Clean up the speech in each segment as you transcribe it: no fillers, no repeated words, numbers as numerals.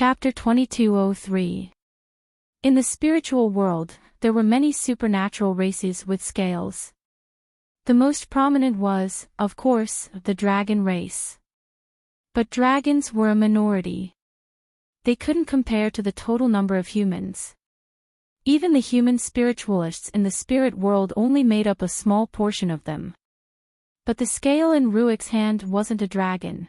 Chapter 2203. In the spiritual world, there were many supernatural races with scales. The most prominent was, of course, the dragon race. But dragons were a minority. They couldn't compare to the total number of humans. Even the human spiritualists in the spirit world only made up a small portion of them. But the scale in Ruik's hand wasn't a dragon.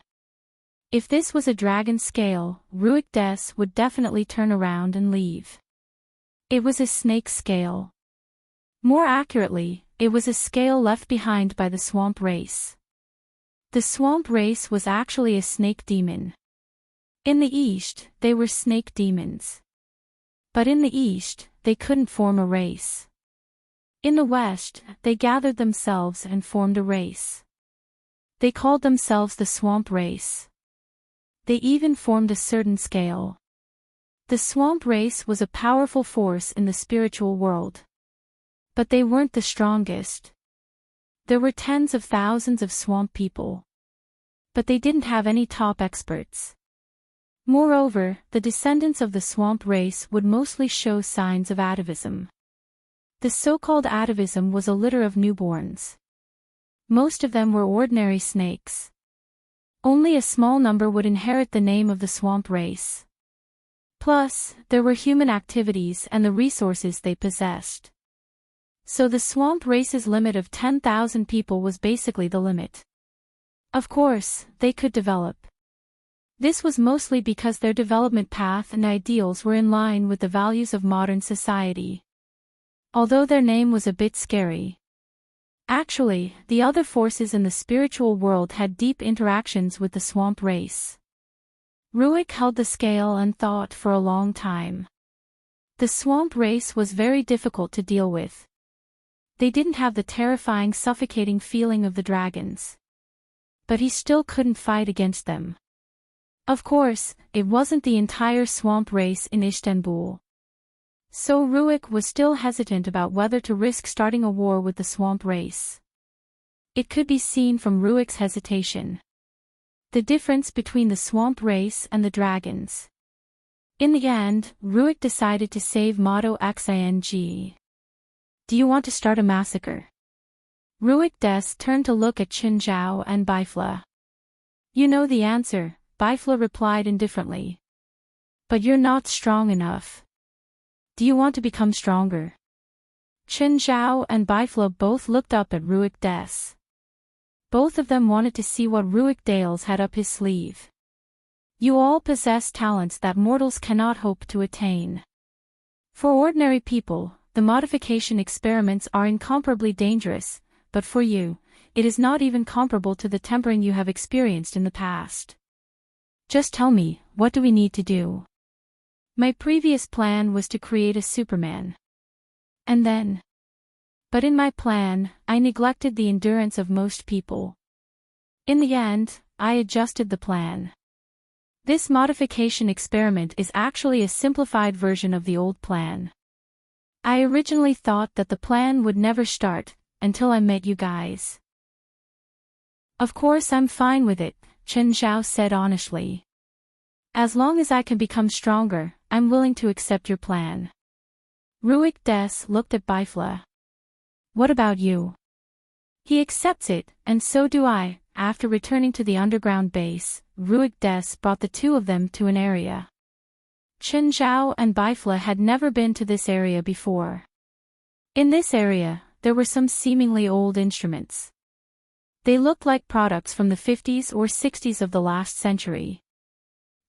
If this was a dragon scale, Ruik Des would definitely turn around and leave. It was a snake scale. More accurately, it was a scale left behind by the swamp race. The swamp race was actually a snake demon. In the East, they were snake demons. But in the East, they couldn't form a race. In the West, they gathered themselves and formed a race. They called themselves the swamp race. They even formed a certain scale. The swamp race was a powerful force in the spiritual world. But they weren't the strongest. There were tens of thousands of swamp people. But they didn't have any top experts. Moreover, the descendants of the swamp race would mostly show signs of atavism. The so-called atavism was a litter of newborns. Most of them were ordinary snakes. Only a small number would inherit the name of the swamp race. Plus, there were human activities and the resources they possessed. So the swamp race's limit of 10,000 people was basically the limit. Of course, they could develop. This was mostly because their development path and ideals were in line with the values of modern society. Although their name was a bit scary. Actually, the other forces in the spiritual world had deep interactions with the swamp race. Ruik held the scale and thought for a long time. The swamp race was very difficult to deal with. They didn't have the terrifying, suffocating feeling of the dragons. But he still couldn't fight against them. Of course, it wasn't the entire swamp race in Istanbul. So Ruik was still hesitant about whether to risk starting a war with the swamp race. It could be seen from Ruik's hesitation. The difference between the swamp race and the dragons. In the end, Ruik decided to save Motto Xing. Do you want to start a massacre? Ruik Des turned to look at Chen Zhao and Bifla. You know the answer, Bifla replied indifferently. But you're not strong enough. Do you want to become stronger? Chen Zhao and Bifla both looked up at Ruik Des. Both of them wanted to see what Ruik Dales had up his sleeve. You all possess talents that mortals cannot hope to attain. For ordinary people, the modification experiments are incomparably dangerous, but for you, it is not even comparable to the tempering you have experienced in the past. Just tell me, what do we need to do? My previous plan was to create a Superman. And then. But in my plan, I neglected the endurance of most people. In the end, I adjusted the plan. This modification experiment is actually a simplified version of the old plan. I originally thought that the plan would never start, until I met you guys. Of course I'm fine with it, Chen Zhao said honestly. As long as I can become stronger, I'm willing to accept your plan. Ruik Des looked at Bifla. What about you? He accepts it, and so do I. After returning to the underground base, Ruik Des brought the two of them to an area. Chen Zhao and Bifla had never been to this area before. In this area, there were some seemingly old instruments. They looked like products from the 50s or 60s of the last century.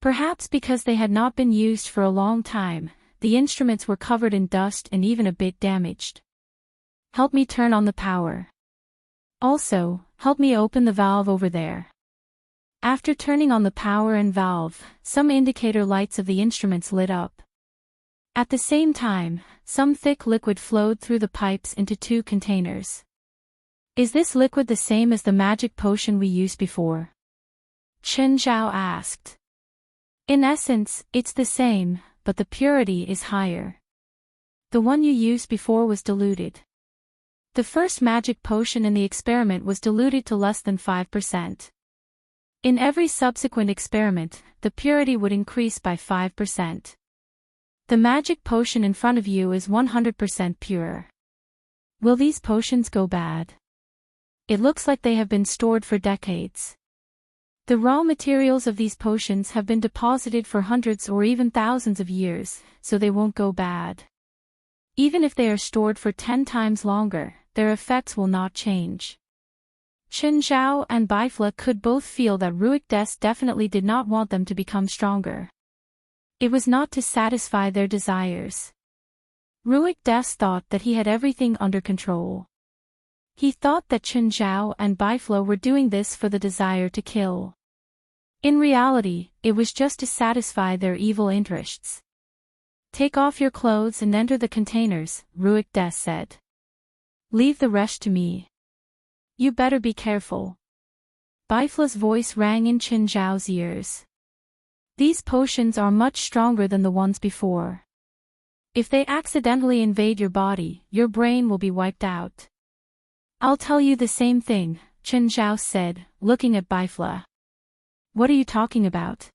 Perhaps because they had not been used for a long time, the instruments were covered in dust and even a bit damaged. Help me turn on the power. Also, help me open the valve over there. After turning on the power and valve, some indicator lights of the instruments lit up. At the same time, some thick liquid flowed through the pipes into two containers. Is this liquid the same as the magic potion we used before? Chen Zhao asked. In essence, it's the same, but the purity is higher. The one you used before was diluted. The first magic potion in the experiment was diluted to less than 5%. In every subsequent experiment, the purity would increase by 5%. The magic potion in front of you is 100% pure. Will these potions go bad? It looks like they have been stored for decades. The raw materials of these potions have been deposited for hundreds or even thousands of years, so they won't go bad. Even if they are stored for 10 times longer, their effects will not change. Chen Zhao and Bifla could both feel that Ruik Des definitely did not want them to become stronger. It was not to satisfy their desires. Ruik Des thought that he had everything under control. He thought that Chen Zhao and Bifla were doing this for the desire to kill. In reality, it was just to satisfy their evil interests. Take off your clothes and enter the containers, Ruik Des said. Leave the rest to me. You better be careful. Bifla's voice rang in Chen Zhao's ears. These potions are much stronger than the ones before. If they accidentally invade your body, your brain will be wiped out. I'll tell you the same thing, Chen Zhao said, looking at Bifla. What are you talking about?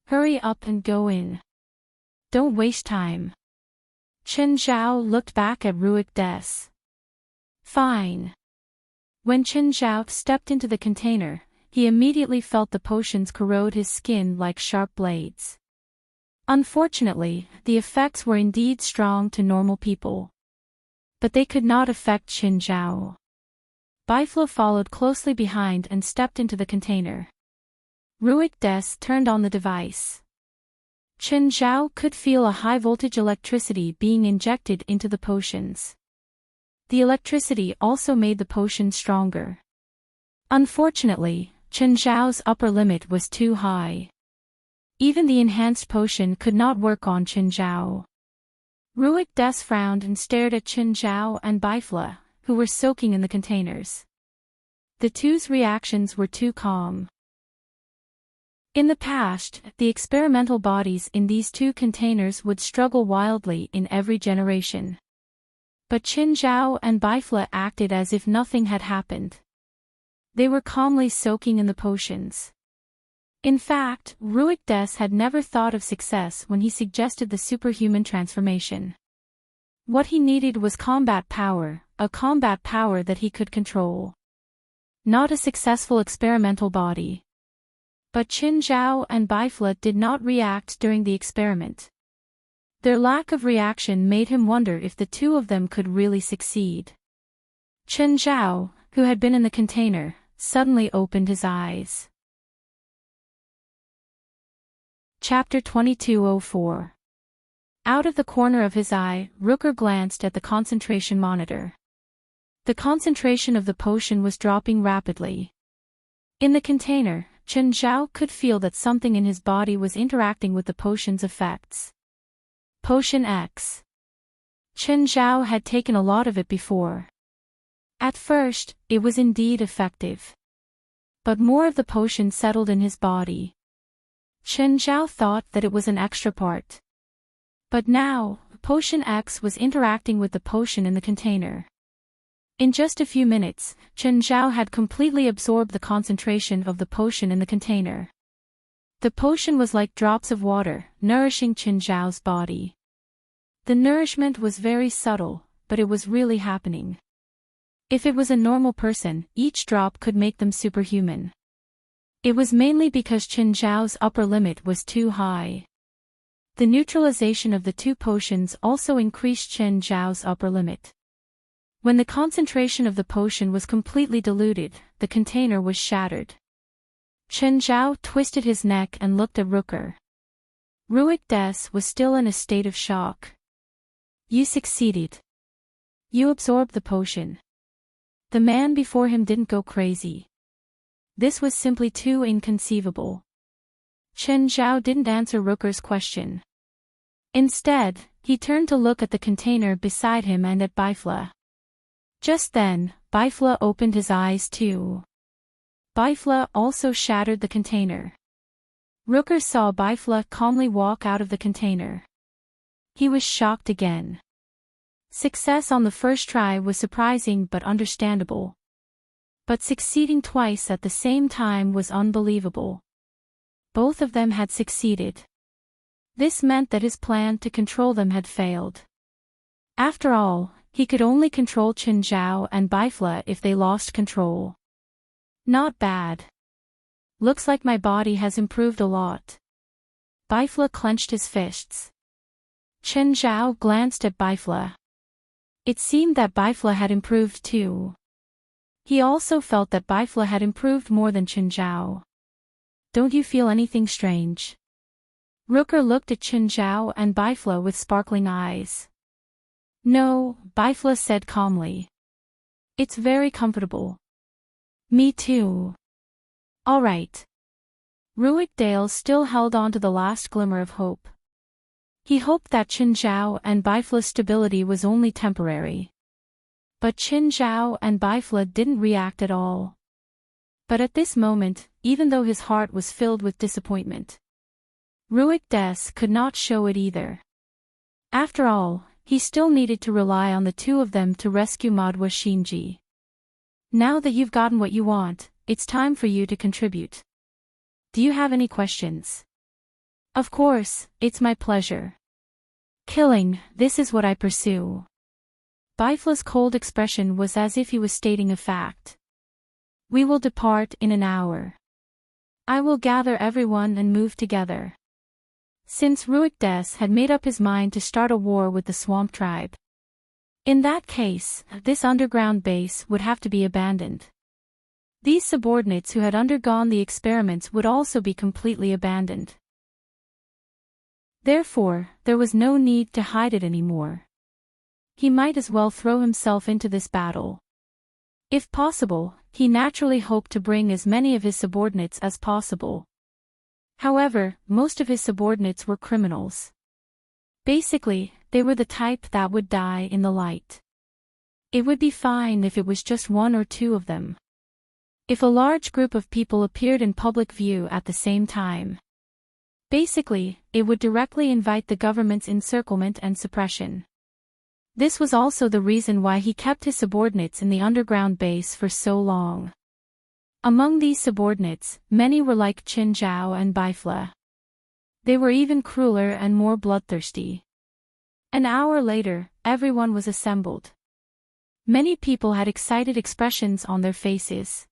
Hurry up and go in. Don't waste time. Chen Zhao looked back at Ruik Des. Fine. When Chen Zhao stepped into the container, he immediately felt the potions corrode his skin like sharp blades. Unfortunately, the effects were indeed strong to normal people. But they could not affect Chen Zhao. Bifla followed closely behind and stepped into the container. Ruik Des turned on the device. Chen Zhao could feel a high-voltage electricity being injected into the potions. The electricity also made the potion stronger. Unfortunately, Chen Zhao's upper limit was too high. Even the enhanced potion could not work on Chen Zhao. Ruik Des frowned and stared at Chen Zhao and Bifla, who were soaking in the containers. The two's reactions were too calm. In the past, the experimental bodies in these two containers would struggle wildly in every generation. But Chen Zhao and Bifla acted as if nothing had happened. They were calmly soaking in the potions. In fact, Ruik Des had never thought of success when he suggested the superhuman transformation. What he needed was combat power, a combat power that he could control. Not a successful experimental body. But Chen Zhao and Bifla did not react during the experiment. Their lack of reaction made him wonder if the two of them could really succeed. Chen Zhao, who had been in the container, suddenly opened his eyes. Chapter 2204. Out of the corner of his eye, Rooker glanced at the concentration monitor. The concentration of the potion was dropping rapidly. In the container, Chen Zhao could feel that something in his body was interacting with the potion's effects. Potion X. Chen Zhao had taken a lot of it before. At first, it was indeed effective. But more of the potion settled in his body. Chen Zhao thought that it was an extra part. But now, Potion X was interacting with the potion in the container. In just a few minutes, Chen Zhao had completely absorbed the concentration of the potion in the container. The potion was like drops of water, nourishing Chen Zhao's body. The nourishment was very subtle, but it was really happening. If it was a normal person, each drop could make them superhuman. It was mainly because Chen Zhao's upper limit was too high. The neutralization of the two potions also increased Chen Zhao's upper limit. When the concentration of the potion was completely diluted, the container was shattered. Chen Zhao twisted his neck and looked at Rooker. Ruik Des was still in a state of shock. You succeeded. You absorbed the potion. The man before him didn't go crazy. This was simply too inconceivable. Chen Zhao didn't answer Rooker's question. Instead, he turned to look at the container beside him and at Bifla. Just then, Bifla opened his eyes too. Bifla also shattered the container. Rooker saw Bifla calmly walk out of the container. He was shocked again. Success on the first try was surprising but understandable. But succeeding twice at the same time was unbelievable. Both of them had succeeded. This meant that his plan to control them had failed. After all, he could only control Qinzhao and Bifla if they lost control. Not bad. Looks like my body has improved a lot. Bifla clenched his fists. Qinzhao glanced at Bifla. It seemed that Bifla had improved too. He also felt that Bifla had improved more than Qinzhao. Don't you feel anything strange? Rooker looked at Qinzhao and Bifla with sparkling eyes. No, Bifla said calmly. It's very comfortable. Me too. All right. Ruick-Dale still held on to the last glimmer of hope. He hoped that Qinzhao and Bifla's stability was only temporary. But Qinzhao and Bifla didn't react at all. But at this moment, even though his heart was filled with disappointment, Ruick-Des could not show it either. After all, he still needed to rely on the two of them to rescue Madhua Shinji. Now that you've gotten what you want, it's time for you to contribute. Do you have any questions? Of course, it's my pleasure. Killing, this is what I pursue. Bifla's cold expression was as if he was stating a fact. We will depart in an hour. I will gather everyone and move together. Since Ruick-Des had made up his mind to start a war with the Swamp Tribe. In that case, this underground base would have to be abandoned. These subordinates who had undergone the experiments would also be completely abandoned. Therefore, there was no need to hide it anymore. He might as well throw himself into this battle. If possible, he naturally hoped to bring as many of his subordinates as possible. However, most of his subordinates were criminals. Basically, they were the type that would die in the light. It would be fine if it was just one or two of them. If a large group of people appeared in public view at the same time. Basically, it would directly invite the government's encirclement and suppression. This was also the reason why he kept his subordinates in the underground base for so long. Among these subordinates, many were like Qinzhao and Bifla. They were even crueler and more bloodthirsty. An hour later, everyone was assembled. Many people had excited expressions on their faces.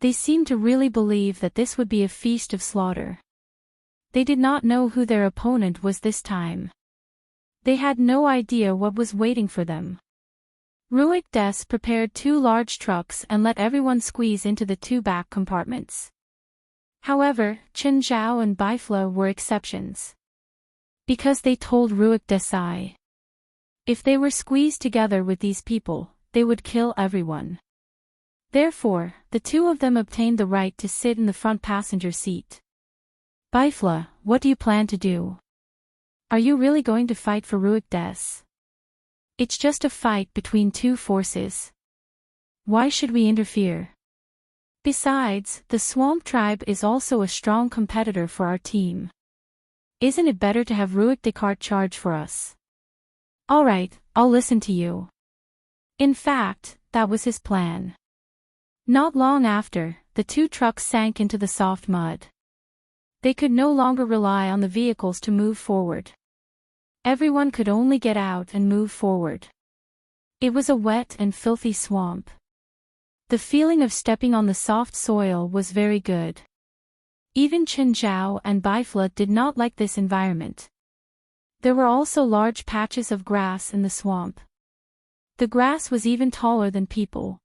They seemed to really believe that this would be a feast of slaughter. They did not know who their opponent was this time. They had no idea what was waiting for them. Ruick-Des prepared 2 large trucks and let everyone squeeze into the 2 back compartments. However, Qinzhao and Bifla were exceptions. Because they told Ruick-Des if they were squeezed together with these people, they would kill everyone. Therefore, the 2 of them obtained the right to sit in the front passenger seat. Bifla, what do you plan to do? Are you really going to fight for Ruick-Des? It's just a fight between 2 forces. Why should we interfere? Besides, the Swamp Tribe is also a strong competitor for our team. Isn't it better to have Ruick-Des charge for us? Alright, I'll listen to you. In fact, that was his plan. Not long after, the 2 trucks sank into the soft mud. They could no longer rely on the vehicles to move forward. Everyone could only get out and move forward. It was a wet and filthy swamp. The feeling of stepping on the soft soil was very good. Even Qinzhao and Bifla did not like this environment. There were also large patches of grass in the swamp. The grass was even taller than people.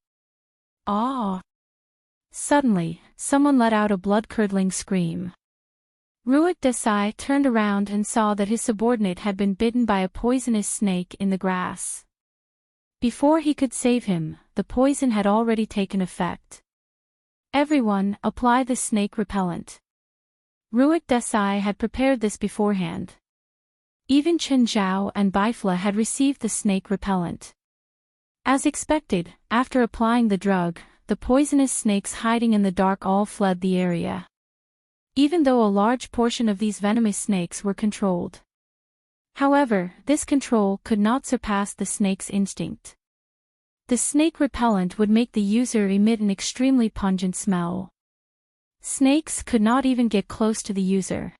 Ah! Suddenly, someone let out a blood-curdling scream. Ruick-Des turned around and saw that his subordinate had been bitten by a poisonous snake in the grass. Before he could save him, the poison had already taken effect. Everyone, apply the snake repellent. Ruick-Des had prepared this beforehand. Even Qinzhao and Bifla had received the snake repellent. As expected, after applying the drug, the poisonous snakes hiding in the dark all fled the area. Even though a large portion of these venomous snakes were controlled. However, this control could not surpass the snake's instinct. The snake repellent would make the user emit an extremely pungent smell. Snakes could not even get close to the user.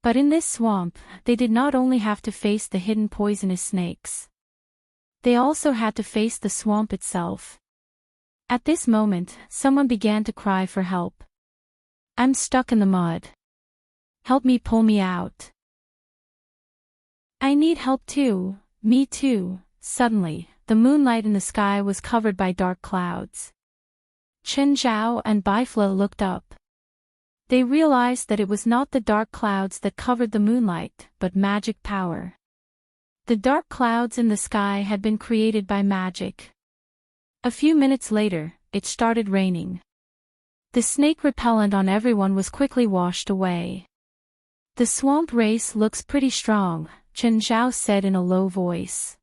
But in this swamp, they did not only have to face the hidden poisonous snakes. They also had to face the swamp itself. At this moment, someone began to cry for help. "I'm stuck in the mud. Help me, pull me out." "I need help too." "Me too." Suddenly, the moonlight in the sky was covered by dark clouds. Chen Zhao and Bifla looked up. They realized that it was not the dark clouds that covered the moonlight, but magic power. The dark clouds in the sky had been created by magic. A few minutes later, it started raining. The snake repellent on everyone was quickly washed away. "The swamp race looks pretty strong," Chen Zhao said in a low voice.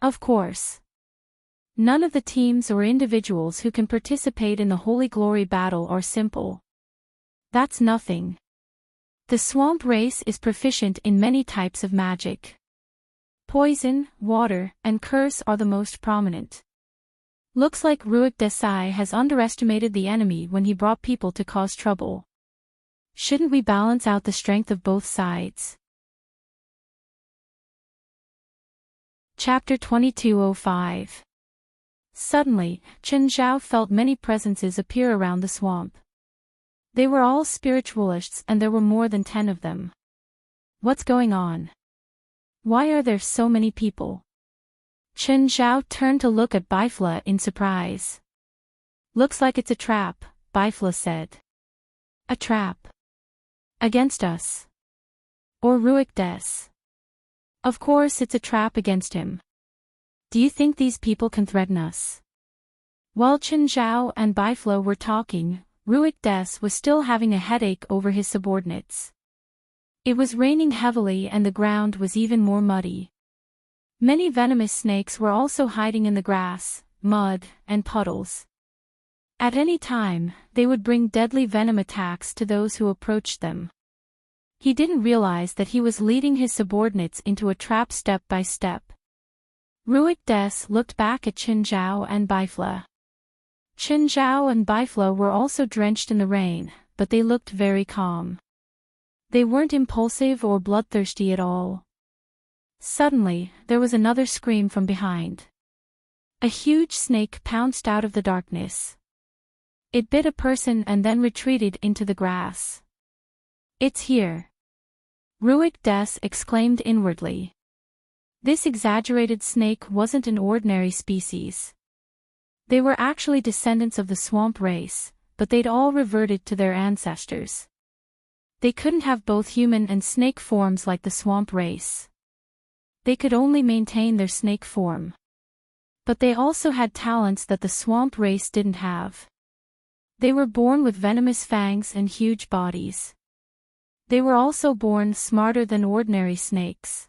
"Of course. None of the teams or individuals who can participate in the Holy Glory battle are simple. That's nothing. The swamp race is proficient in many types of magic. Poison, water, and curse are the most prominent. Looks like Ruik Desai has underestimated the enemy when he brought people to cause trouble. Shouldn't we balance out the strength of both sides?" Chapter 2205. Suddenly, Chen Zhao felt many presences appear around the swamp. They were all spiritualists and there were more than 10 of them. What's going on? Why are there so many people? Chen Zhao turned to look at Bifla in surprise. "Looks like it's a trap," Bifla said. "A trap? Against us? Or Ruik Des?" "Of course it's a trap against him. Do you think these people can threaten us?" While Chen Zhao and Bifla were talking, Ruik Des was still having a headache over his subordinates. It was raining heavily and the ground was even more muddy. Many venomous snakes were also hiding in the grass, mud, and puddles. At any time, they would bring deadly venom attacks to those who approached them. He didn't realize that he was leading his subordinates into a trap step by step. Ruik Des looked back at Chen Zhao and Bifla. Chen Zhao and Bifla were also drenched in the rain, but they looked very calm. They weren't impulsive or bloodthirsty at all. Suddenly, there was another scream from behind. A huge snake pounced out of the darkness. It bit a person and then retreated into the grass. "It's here!" Ruik Des exclaimed inwardly. This exaggerated snake wasn't an ordinary species. They were actually descendants of the swamp race, but they'd all reverted to their ancestors. They couldn't have both human and snake forms like the swamp race. They could only maintain their snake form. But they also had talents that the swamp race didn't have. They were born with venomous fangs and huge bodies. They were also born smarter than ordinary snakes.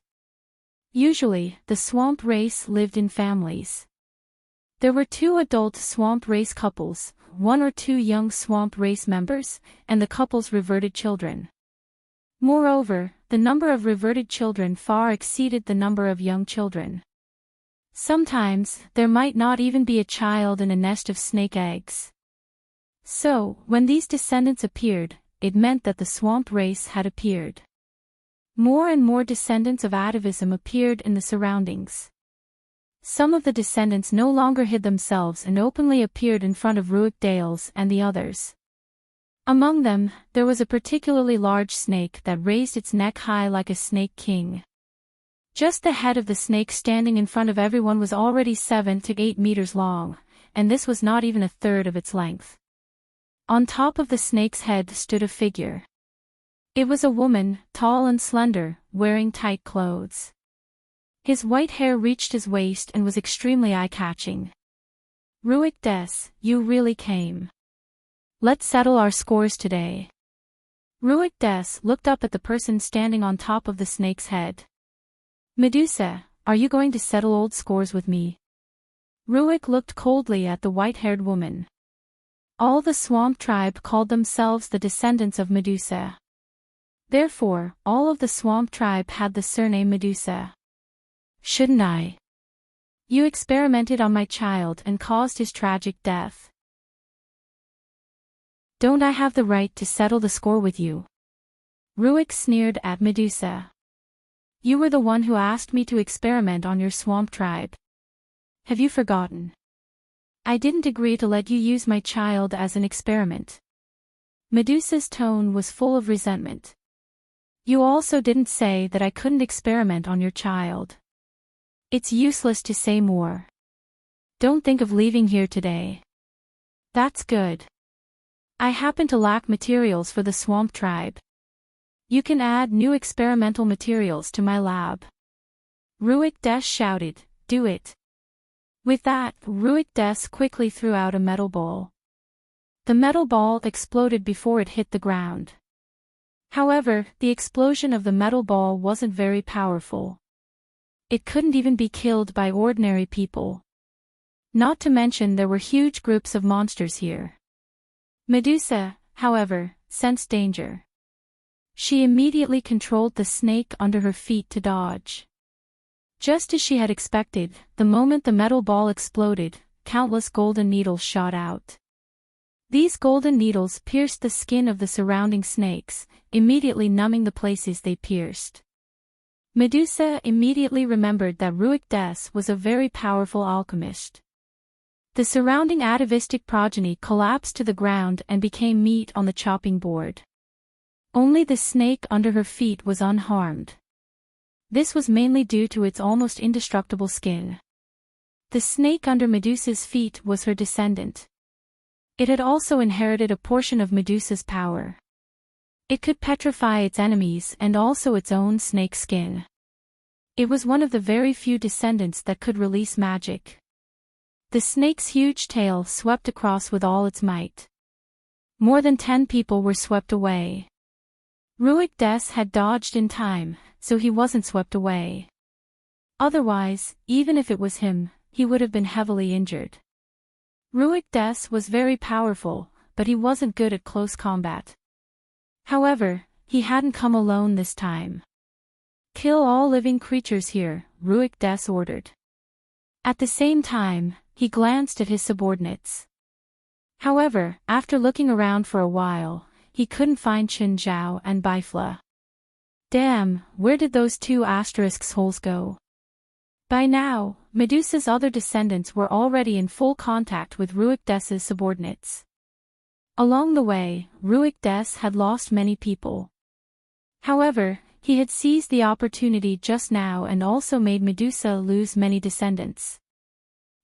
Usually, the swamp race lived in families. There were 2 adult swamp race couples, 1 or 2 young swamp race members, and the couple's reverted children. Moreover, the number of reverted children far exceeded the number of young children. Sometimes, there might not even be a child in a nest of snake eggs. So, when these descendants appeared, it meant that the swamp race had appeared. More and more descendants of atavism appeared in the surroundings. Some of the descendants no longer hid themselves and openly appeared in front of Ruik Dales and the others. Among them, there was a particularly large snake that raised its neck high like a snake king. Just the head of the snake standing in front of everyone was already 7 to 8 meters long, and this was not even a third of its length. On top of the snake's head stood a figure. It was a woman, tall and slender, wearing tight clothes. His white hair reached his waist and was extremely eye-catching. "Ruik Des, you really came. Let's settle our scores today." Ruik Des looked up at the person standing on top of the snake's head. "Medusa, are you going to settle old scores with me?" Ruik looked coldly at the white-haired woman. All the swamp tribe called themselves the descendants of Medusa. Therefore, all of the swamp tribe had the surname Medusa. "Shouldn't I?" You experimented on my child and caused his tragic death. Don't I have the right to settle the score with you? Ruik sneered at Medusa. You were the one who asked me to experiment on your swamp tribe. Have you forgotten? I didn't agree to let you use my child as an experiment. Medusa's tone was full of resentment. You also didn't say that I couldn't experiment on your child. It's useless to say more. Don't think of leaving here today. That's good. I happen to lack materials for the swamp tribe. You can add new experimental materials to my lab. Ruik Des shouted, do it. With that, Ruik Des quickly threw out a metal ball. The metal ball exploded before it hit the ground. However, the explosion of the metal ball wasn't very powerful. It couldn't even be killed by ordinary people. Not to mention there were huge groups of monsters here. Medusa, however, sensed danger. She immediately controlled the snake under her feet to dodge. Just as she had expected, the moment the metal ball exploded, countless golden needles shot out. These golden needles pierced the skin of the surrounding snakes, immediately numbing the places they pierced. Medusa immediately remembered that Ruik Des was a very powerful alchemist. The surrounding atavistic progeny collapsed to the ground and became meat on the chopping board. Only the snake under her feet was unharmed. This was mainly due to its almost indestructible skin. The snake under Medusa's feet was her descendant. It had also inherited a portion of Medusa's power. It could petrify its enemies and also its own snake skin. It was one of the very few descendants that could release magic. The snake's huge tail swept across with all its might. More than 10 people were swept away. Ruik Des had dodged in time, so he wasn't swept away. Otherwise, even if it was him, he would have been heavily injured. Ruik Des was very powerful, but he wasn't good at close combat. However, he hadn't come alone this time. Kill all living creatures here, Ruik Des ordered. At the same time, he glanced at his subordinates. However, after looking around for a while, he couldn't find Chen Zhao and Bifla. Damn, where did those two asterisk holes go? By now, Medusa's other descendants were already in full contact with Ruik Des's subordinates. Along the way, Ruik Des had lost many people. However, he had seized the opportunity just now and also made Medusa lose many descendants.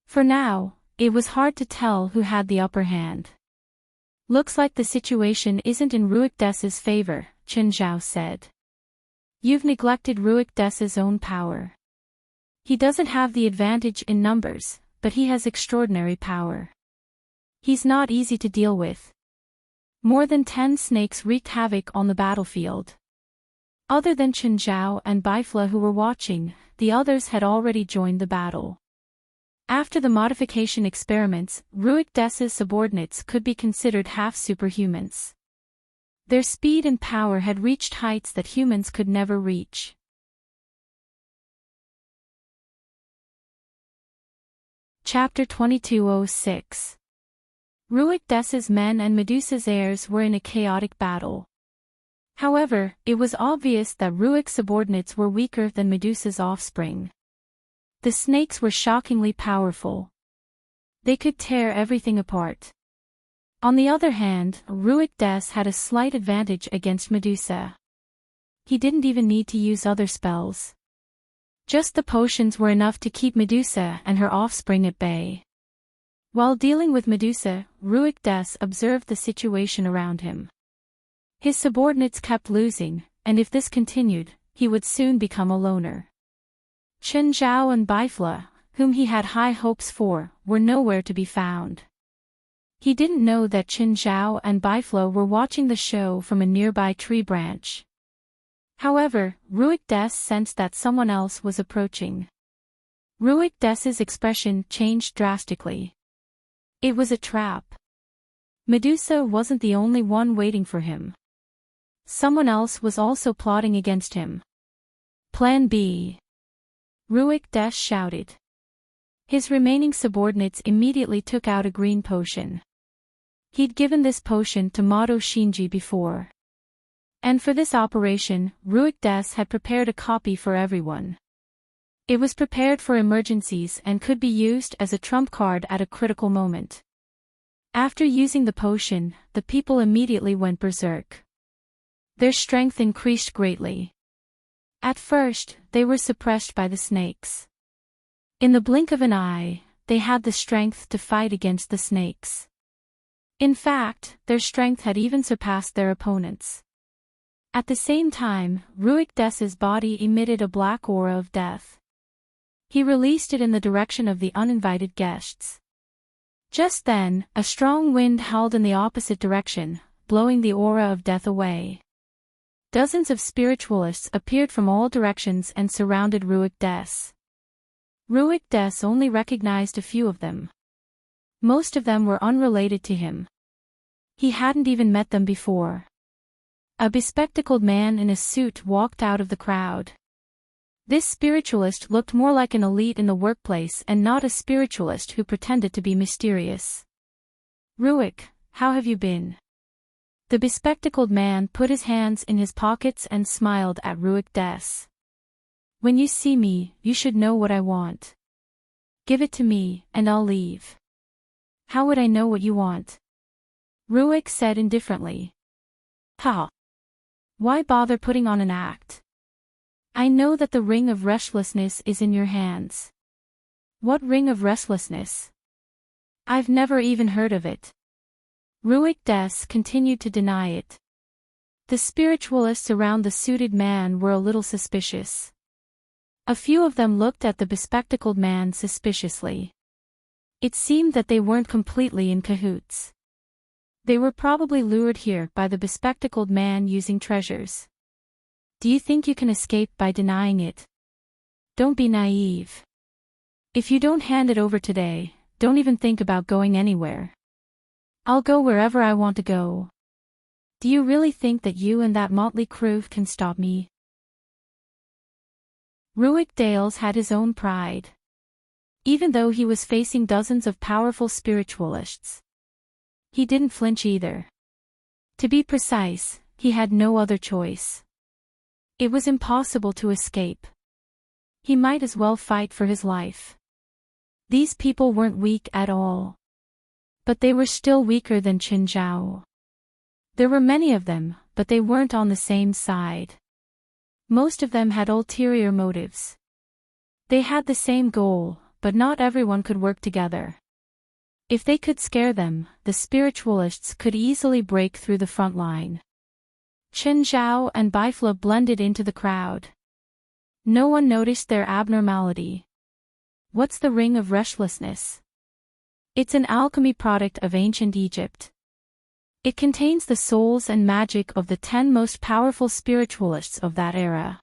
For now, it was hard to tell who had the upper hand. Looks like the situation isn't in Ruik Des's favor, Chen Zhao said. You've neglected Ruik Des's own power. He doesn't have the advantage in numbers, but he has extraordinary power. He's not easy to deal with. More than 10 snakes wreaked havoc on the battlefield. Other than Chen Zhao and Bifla who were watching, the others had already joined the battle. After the modification experiments, Ruik Des's subordinates could be considered half-superhumans. Their speed and power had reached heights that humans could never reach. Chapter 2206. Ruik Des's men and Medusa's heirs were in a chaotic battle. However, it was obvious that Ruik's subordinates were weaker than Medusa's offspring. The snakes were shockingly powerful. They could tear everything apart. On the other hand, Ruik Des had a slight advantage against Medusa. He didn't even need to use other spells. Just the potions were enough to keep Medusa and her offspring at bay. While dealing with Medusa, Ruik Des observed the situation around him. His subordinates kept losing, and if this continued, he would soon become a loner. Chen Zhao and Bifla, whom he had high hopes for, were nowhere to be found. He didn't know that Chen Zhao and Bifla were watching the show from a nearby tree branch. However, Ruik Des sensed that someone else was approaching. Ruik Des's expression changed drastically. It was a trap. Medusa wasn't the only one waiting for him. Someone else was also plotting against him. Plan B. Ruik Des shouted. His remaining subordinates immediately took out a green potion. He'd given this potion to Mato Shinji before. And for this operation, Ruik Des had prepared a copy for everyone. It was prepared for emergencies and could be used as a trump card at a critical moment. After using the potion, the people immediately went berserk. Their strength increased greatly. At first, they were suppressed by the snakes. In the blink of an eye, they had the strength to fight against the snakes. In fact, their strength had even surpassed their opponents. At the same time, Ruik Des's body emitted a black aura of death. He released it in the direction of the uninvited guests. Just then, a strong wind howled in the opposite direction, blowing the aura of death away. Dozens of spiritualists appeared from all directions and surrounded Ruik Des. Ruik Des only recognized a few of them. Most of them were unrelated to him. He hadn't even met them before. A bespectacled man in a suit walked out of the crowd. This spiritualist looked more like an elite in the workplace and not a spiritualist who pretended to be mysterious. "Ruik, how have you been?" The bespectacled man put his hands in his pockets and smiled at Ruik Des. "When you see me, you should know what I want. Give it to me, and I'll leave." "How would I know what you want?" Ruik said indifferently. "Ha! Why bother putting on an act? I know that the ring of restlessness is in your hands." "What ring of restlessness? I've never even heard of it." Ruik Des continued to deny it. The spiritualists around the suited man were a little suspicious. A few of them looked at the bespectacled man suspiciously. It seemed that they weren't completely in cahoots. They were probably lured here by the bespectacled man using treasures. "Do you think you can escape by denying it? Don't be naive. If you don't hand it over today, don't even think about going anywhere. I'll go wherever I want to go. Do you really think that you and that motley crew can stop me?" Ruik Des had his own pride. Even though he was facing dozens of powerful spiritualists, he didn't flinch either. To be precise, he had no other choice. It was impossible to escape. He might as well fight for his life. These people weren't weak at all. But they were still weaker than Qin Zhao. There were many of them, but they weren't on the same side. Most of them had ulterior motives. They had the same goal, but not everyone could work together. If they could scare them, the spiritualists could easily break through the front line. Qin Zhao and Bifla blended into the crowd. No one noticed their abnormality. "What's the ring of restlessness?" "It's an alchemy product of ancient Egypt. It contains the souls and magic of the 10 most powerful spiritualists of that era.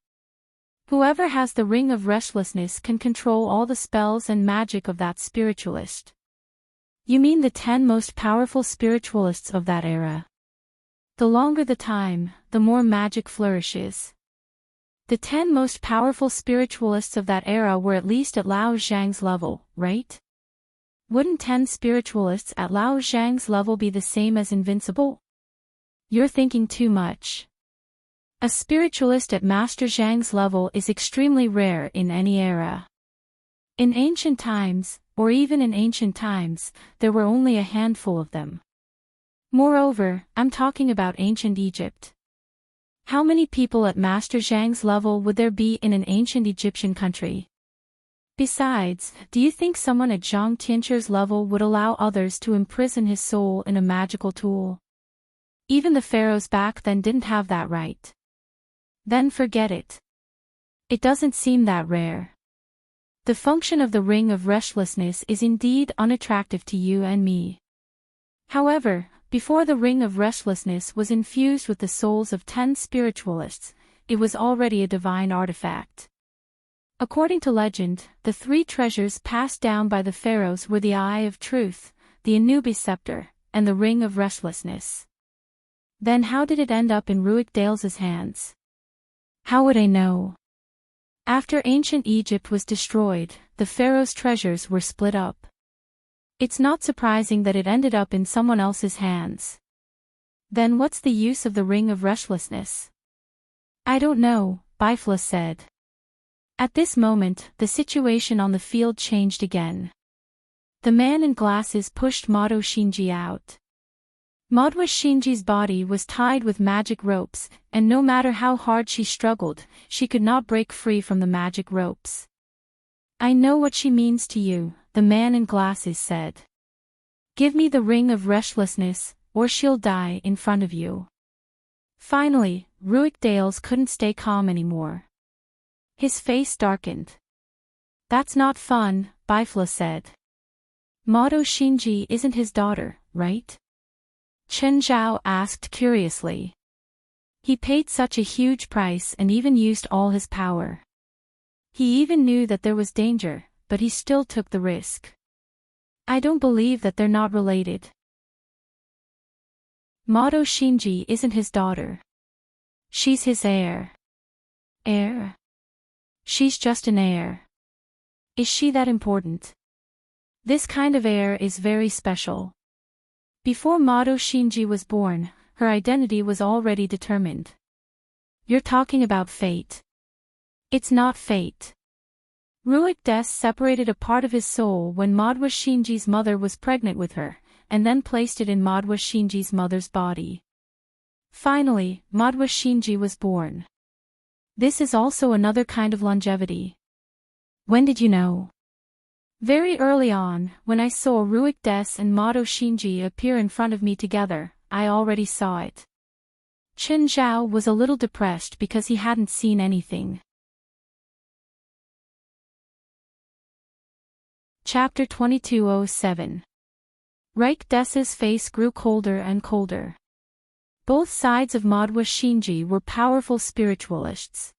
Whoever has the ring of restlessness can control all the spells and magic of that spiritualist." "You mean the 10 most powerful spiritualists of that era? The longer the time, the more magic flourishes." The 10 most powerful spiritualists of that era were at least at Lao Zhang's level, right? Wouldn't 10 spiritualists at Lao Zhang's level be the same as invincible? You're thinking too much. A spiritualist at Master Zhang's level is extremely rare in any era. In ancient times, or even in ancient times, there were only a handful of them. Moreover, I'm talking about ancient Egypt. How many people at Master Zhang's level would there be in an ancient Egyptian country? Besides, do you think someone at Zhang Tianchu's level would allow others to imprison his soul in a magical tool? Even the pharaohs back then didn't have that right. Then forget it. It doesn't seem that rare. The function of the ring of restlessness is indeed unattractive to you and me. However, before the ring of restlessness was infused with the souls of 10 spiritualists, it was already a divine artifact. According to legend, the 3 treasures passed down by the pharaohs were the Eye of Truth, the Anubis Scepter, and the Ring of Restlessness. Then how did it end up in Ruik Des's hands? How would I know? After ancient Egypt was destroyed, the pharaoh's treasures were split up. It's not surprising that it ended up in someone else's hands. Then what's the use of the Ring of Restlessness? I don't know, Bifla said. At this moment, the situation on the field changed again. The man in glasses pushed Mato Shinji out. Mato Shinji's body was tied with magic ropes, and no matter how hard she struggled, she could not break free from the magic ropes. I know what she means to you, the man in glasses said. Give me the Ring of Restlessness, or she'll die in front of you. Finally, Ruik Dales couldn't stay calm anymore. His face darkened. That's not fun, Bifla said. Mato Shinji isn't his daughter, right? Chen Zhao asked curiously. He paid such a huge price and even used all his power. He even knew that there was danger, but he still took the risk. I don't believe that they're not related. Mato Shinji isn't his daughter. She's his heir. Heir? She's just an heir. Is she that important? This kind of heir is very special. Before Mato Shinji was born, her identity was already determined. You're talking about fate. It's not fate. Ruik Des separated a part of his soul when Madwa Shinji's mother was pregnant with her, and then placed it in Madwa Shinji's mother's body. Finally, Madwa Shinji was born. This is also another kind of longevity. When did you know? Very early on, when I saw Ruik Des and Mato Shinji appear in front of me together, I already saw it. Chen Zhao was a little depressed because he hadn't seen anything. Chapter 2207. Ruik Des's face grew colder and colder. Both sides of Madwa Shinji were powerful spiritualists.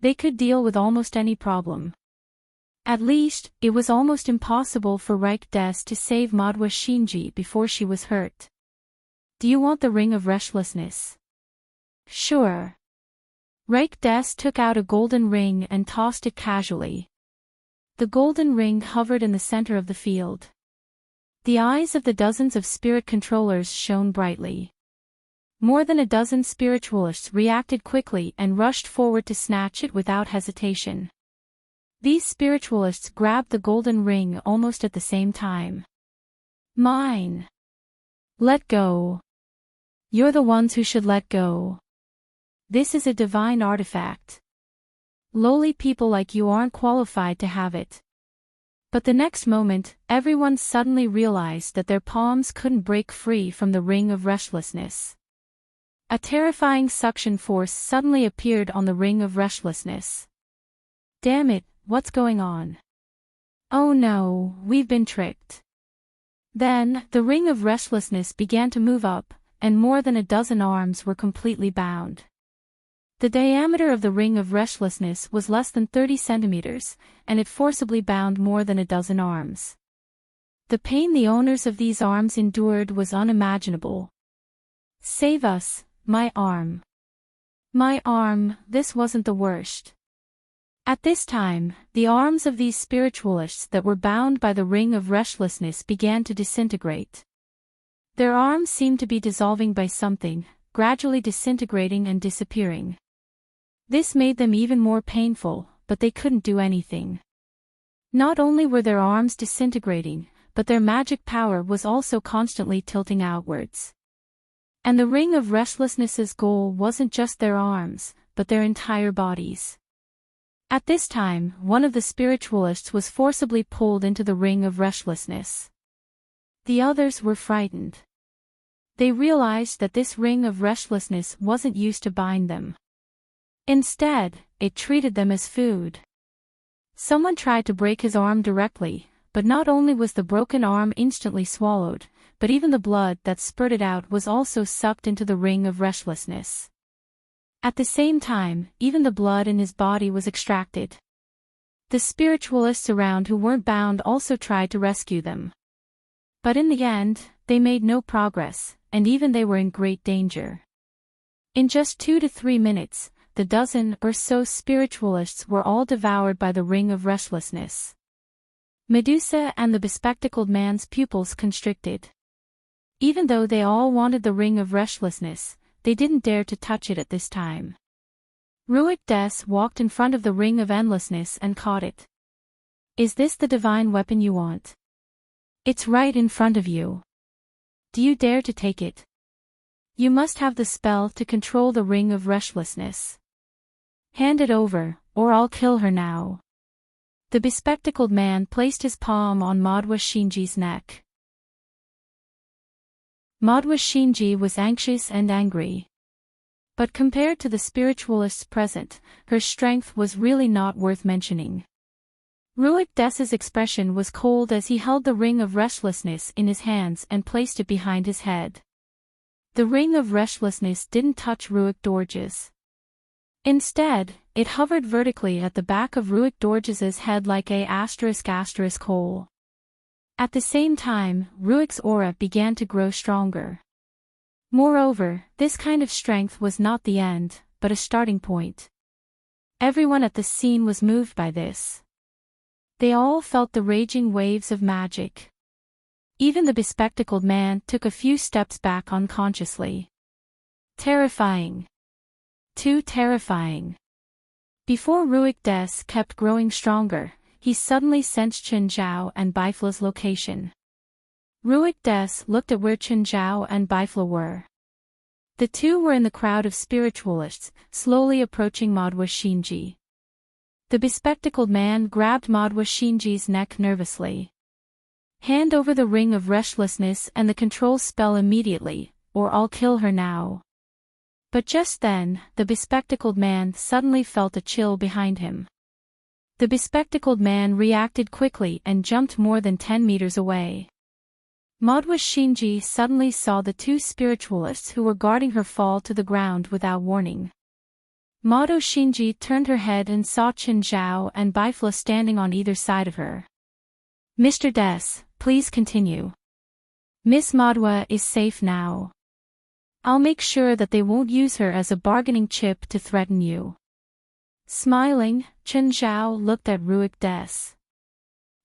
They could deal with almost any problem. At least, it was almost impossible for Ruik Des to save Madwa Shinji before she was hurt. Do you want the Ring of Restlessness? Sure. Ruik Des took out a golden ring and tossed it casually. The golden ring hovered in the center of the field. The eyes of the dozens of spirit controllers shone brightly. More than a dozen spiritualists reacted quickly and rushed forward to snatch it without hesitation. These spiritualists grabbed the golden ring almost at the same time. Mine. Let go. You're the ones who should let go. This is a divine artifact. Lowly people like you aren't qualified to have it. But the next moment, everyone suddenly realized that their palms couldn't break free from the Ring of Restlessness. A terrifying suction force suddenly appeared on the Ring of Restlessness. Damn it, what's going on? Oh no, we've been tricked. Then, the Ring of Restlessness began to move up, and more than a dozen arms were completely bound. The diameter of the Ring of Restlessness was less than 30 centimeters, and it forcibly bound more than a dozen arms. The pain the owners of these arms endured was unimaginable. Save us, my arm. My arm, this wasn't the worst. At this time, the arms of these spiritualists that were bound by the Ring of Restlessness began to disintegrate. Their arms seemed to be dissolving by something, gradually disintegrating and disappearing. This made them even more painful, but they couldn't do anything. Not only were their arms disintegrating, but their magic power was also constantly tilting outwards. And the Ring of Restlessness's goal wasn't just their arms, but their entire bodies. At this time, one of the spiritualists was forcibly pulled into the Ring of Restlessness. The others were frightened. They realized that this Ring of Restlessness wasn't used to bind them. Instead, it treated them as food. Someone tried to break his arm directly, but not only was the broken arm instantly swallowed, but even the blood that spurted out was also sucked into the Ring of Restlessness. At the same time, even the blood in his body was extracted. The spiritualists around who weren't bound also tried to rescue them. But in the end, they made no progress, and even they were in great danger. In just 2 to 3 minutes, the dozen or so spiritualists were all devoured by the ring of restlessness. Medusa and the bespectacled man's pupils constricted. Even though they all wanted the ring of restlessness, they didn't dare to touch it at this time. Ruick Des walked in front of the ring of endlessness and caught it. Is this the divine weapon you want? It's right in front of you. Do you dare to take it? You must have the spell to control the ring of restlessness. Hand it over, or I'll kill her now. The bespectacled man placed his palm on Madoua Shinji's neck. Madoua Shinji was anxious and angry. But compared to the spiritualists present, her strength was really not worth mentioning. Ruick Des's expression was cold as he held the ring of restlessness in his hands and placed it behind his head. The ring of restlessness didn't touch Ruick Dorge's. Instead, it hovered vertically at the back of Ruick Dorge's head like a *** hole. At the same time, Ruick's aura began to grow stronger. Moreover, this kind of strength was not the end, but a starting point. Everyone at the scene was moved by this. They all felt the raging waves of magic. Even the bespectacled man took a few steps back unconsciously. Terrifying. Too terrifying. Before Ruick Des kept growing stronger, he suddenly sensed Chen Zhao and Bifla's location. Ruick Des looked at where Chen Zhao and Bifla were. The two were in the crowd of spiritualists, slowly approaching Madoua Shinji. The bespectacled man grabbed Madoua Shinji's neck nervously. Hand over the ring of restlessness and the control spell immediately, or I'll kill her now. But just then, the bespectacled man suddenly felt a chill behind him. The bespectacled man reacted quickly and jumped more than 10 meters away. Madoua Shinji suddenly saw the two spiritualists who were guarding her fall to the ground without warning. Madoua Shinji turned her head and saw Chen Zhao and Bifla standing on either side of her. Mr. Des, please continue. Miss Madoua is safe now. I'll make sure that they won't use her as a bargaining chip to threaten you. Smiling, Chen Zhao looked at Ruick Des.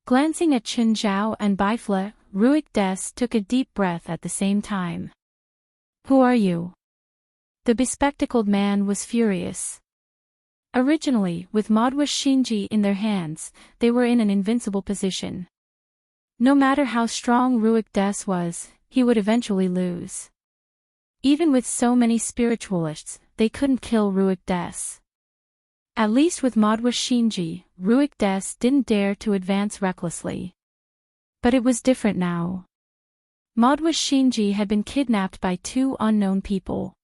Glancing at Chen Zhao and Bifla, Ruick Des took a deep breath at the same time. Who are you? The bespectacled man was furious. Originally, with Madoua Shinji in their hands, they were in an invincible position. No matter how strong Ruick Des was, he would eventually lose. Even with so many spiritualists, they couldn't kill Ruick Des. At least with Madoua Shinji, Ruick Des didn't dare to advance recklessly. But it was different now. Madoua Shinji had been kidnapped by two unknown people.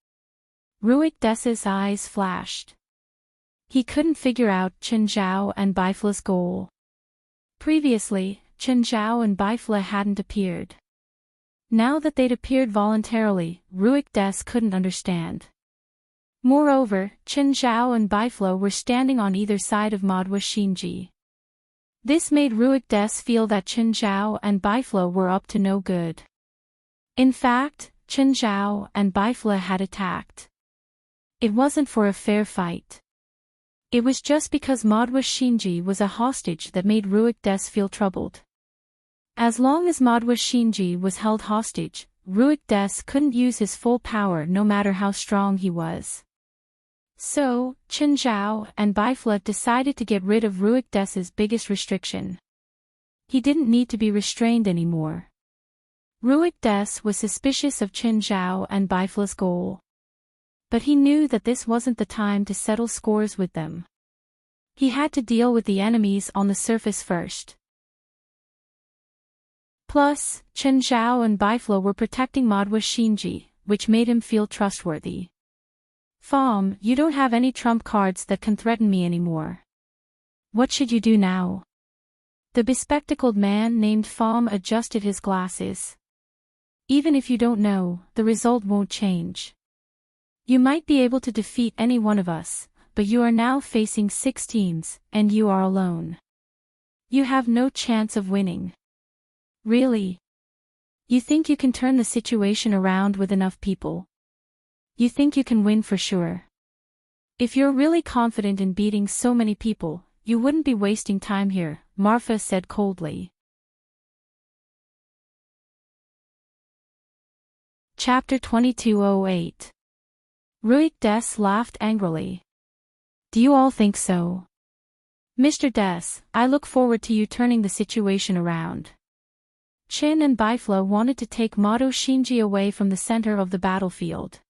Ruick Des's eyes flashed. He couldn't figure out Chen Zhao and Bifla's goal. Previously, Chen Zhao and Bifla hadn't appeared. Now that they'd appeared voluntarily, Ruick Des couldn't understand. Moreover, Chen Zhao and Bifla were standing on either side of Madoua Shinji. This made Ruick Des feel that Chen Zhao and Bifla were up to no good. In fact, Chen Zhao and Bifla had attacked. It wasn't for a fair fight. It was just because Madoua Shinji was a hostage that made Ruick Des feel troubled. As long as Madoua Shinji was held hostage, Ruick Des couldn't use his full power no matter how strong he was. So, Chen Zhao and Bifla decided to get rid of Ruick Des's biggest restriction. He didn't need to be restrained anymore. Ruick Des was suspicious of Chen Zhao and Bifla's goal. But he knew that this wasn't the time to settle scores with them. He had to deal with the enemies on the surface first. Plus, Chen Zhao and Bifla were protecting Madoua Shinji, which made him feel trustworthy. Fom, you don't have any trump cards that can threaten me anymore. What should you do now? The bespectacled man named Fom adjusted his glasses. Even if you don't know, the result won't change. You might be able to defeat any one of us, but you are now facing 6 teams, and you are alone. You have no chance of winning. Really? You think you can turn the situation around with enough people? You think you can win for sure? If you're really confident in beating so many people, you wouldn't be wasting time here, Marfa said coldly. Chapter 2208. Ruik Des laughed angrily. Do you all think so? Mr. Des, I look forward to you turning the situation around. Chin and Bifla wanted to take Mado Shinji away from the center of the battlefield.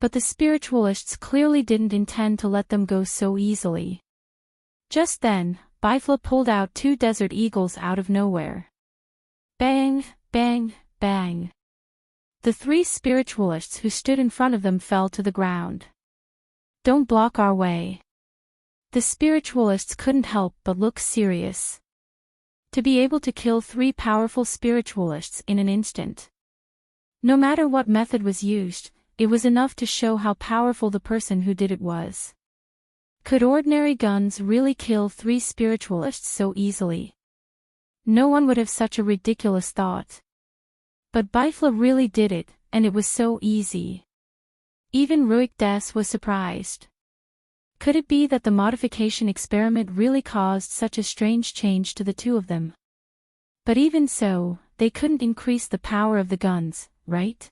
But the spiritualists clearly didn't intend to let them go so easily. Just then, Bifla pulled out 2 desert eagles out of nowhere. Bang, bang, bang. The 3 spiritualists who stood in front of them fell to the ground. Don't block our way. The spiritualists couldn't help but look serious. To be able to kill 3 powerful spiritualists in an instant. No matter what method was used, it was enough to show how powerful the person who did it was. Could ordinary guns really kill 3 spiritualists so easily? No one would have such a ridiculous thought. But Bifla really did it, and it was so easy. Even Ruik Des was surprised. Could it be that the modification experiment really caused such a strange change to the 2 of them? But even so, they couldn't increase the power of the guns, right?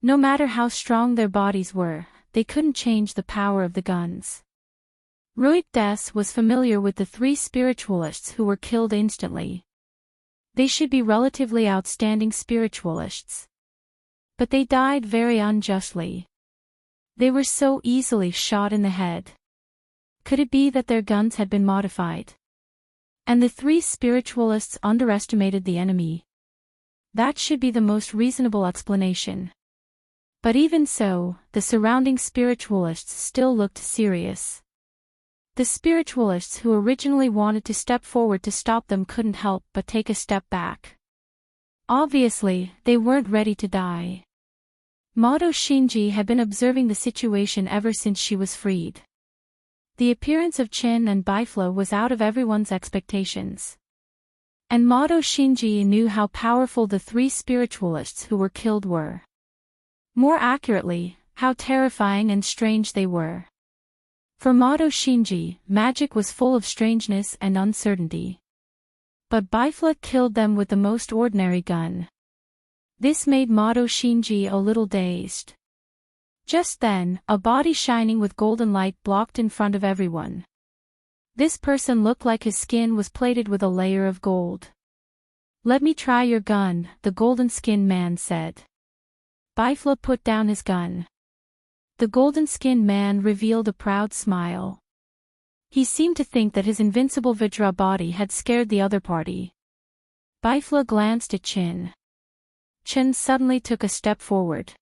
No matter how strong their bodies were, they couldn't change the power of the guns. Ruik Des was familiar with the 3 spiritualists who were killed instantly. They should be relatively outstanding spiritualists. But they died very unjustly. They were so easily shot in the head. Could it be that their guns had been modified? And the 3 spiritualists underestimated the enemy? That should be the most reasonable explanation. But even so, the surrounding spiritualists still looked serious. The spiritualists who originally wanted to step forward to stop them couldn't help but take a step back. Obviously, they weren't ready to die. Mado Shinji had been observing the situation ever since she was freed. The appearance of Chin and Bifla was out of everyone's expectations. And Mado Shinji knew how powerful the 3 spiritualists who were killed were. More accurately, how terrifying and strange they were. For Mado Shinji, magic was full of strangeness and uncertainty. But Bifla killed them with the most ordinary gun. This made Mado Shinji a little dazed. Just then, a body shining with golden light blocked in front of everyone. This person looked like his skin was plated with a layer of gold. Let me try your gun, the golden-skinned man said. Bifla put down his gun. The golden-skinned man revealed a proud smile. He seemed to think that his invincible Vajra body had scared the other party. Bifla glanced at Chin. Chin suddenly took a step forward.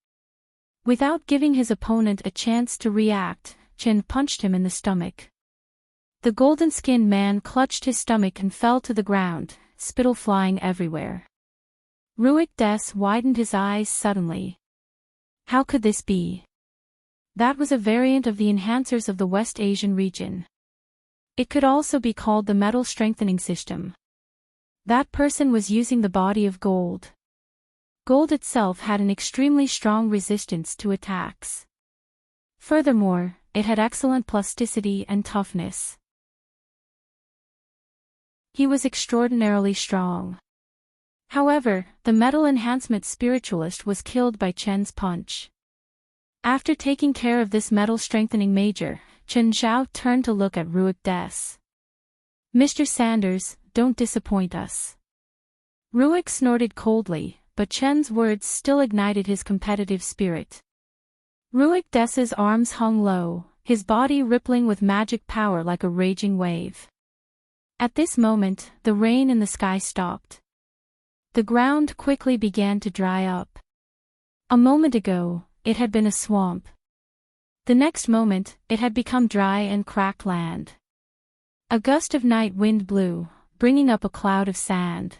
Without giving his opponent a chance to react, Chin punched him in the stomach. The golden-skinned man clutched his stomach and fell to the ground, spittle flying everywhere. Ruik Des widened his eyes suddenly. How could this be? That was a variant of the enhancers of the West Asian region. It could also be called the metal strengthening system. That person was using the body of gold. Gold itself had an extremely strong resistance to attacks. Furthermore, it had excellent plasticity and toughness. He was extraordinarily strong. However, the metal enhancement spiritualist was killed by Chen's punch. After taking care of this metal strengthening major, Chen Zhao turned to look at Ruik Des. Mr. Sanders, don't disappoint us. Ruik snorted coldly, but Chen's words still ignited his competitive spirit. Ruik Des's arms hung low, his body rippling with magic power like a raging wave. At this moment, the rain in the sky stopped. The ground quickly began to dry up. A moment ago, it had been a swamp. The next moment, it had become dry and cracked land. A gust of night wind blew, bringing up a cloud of sand.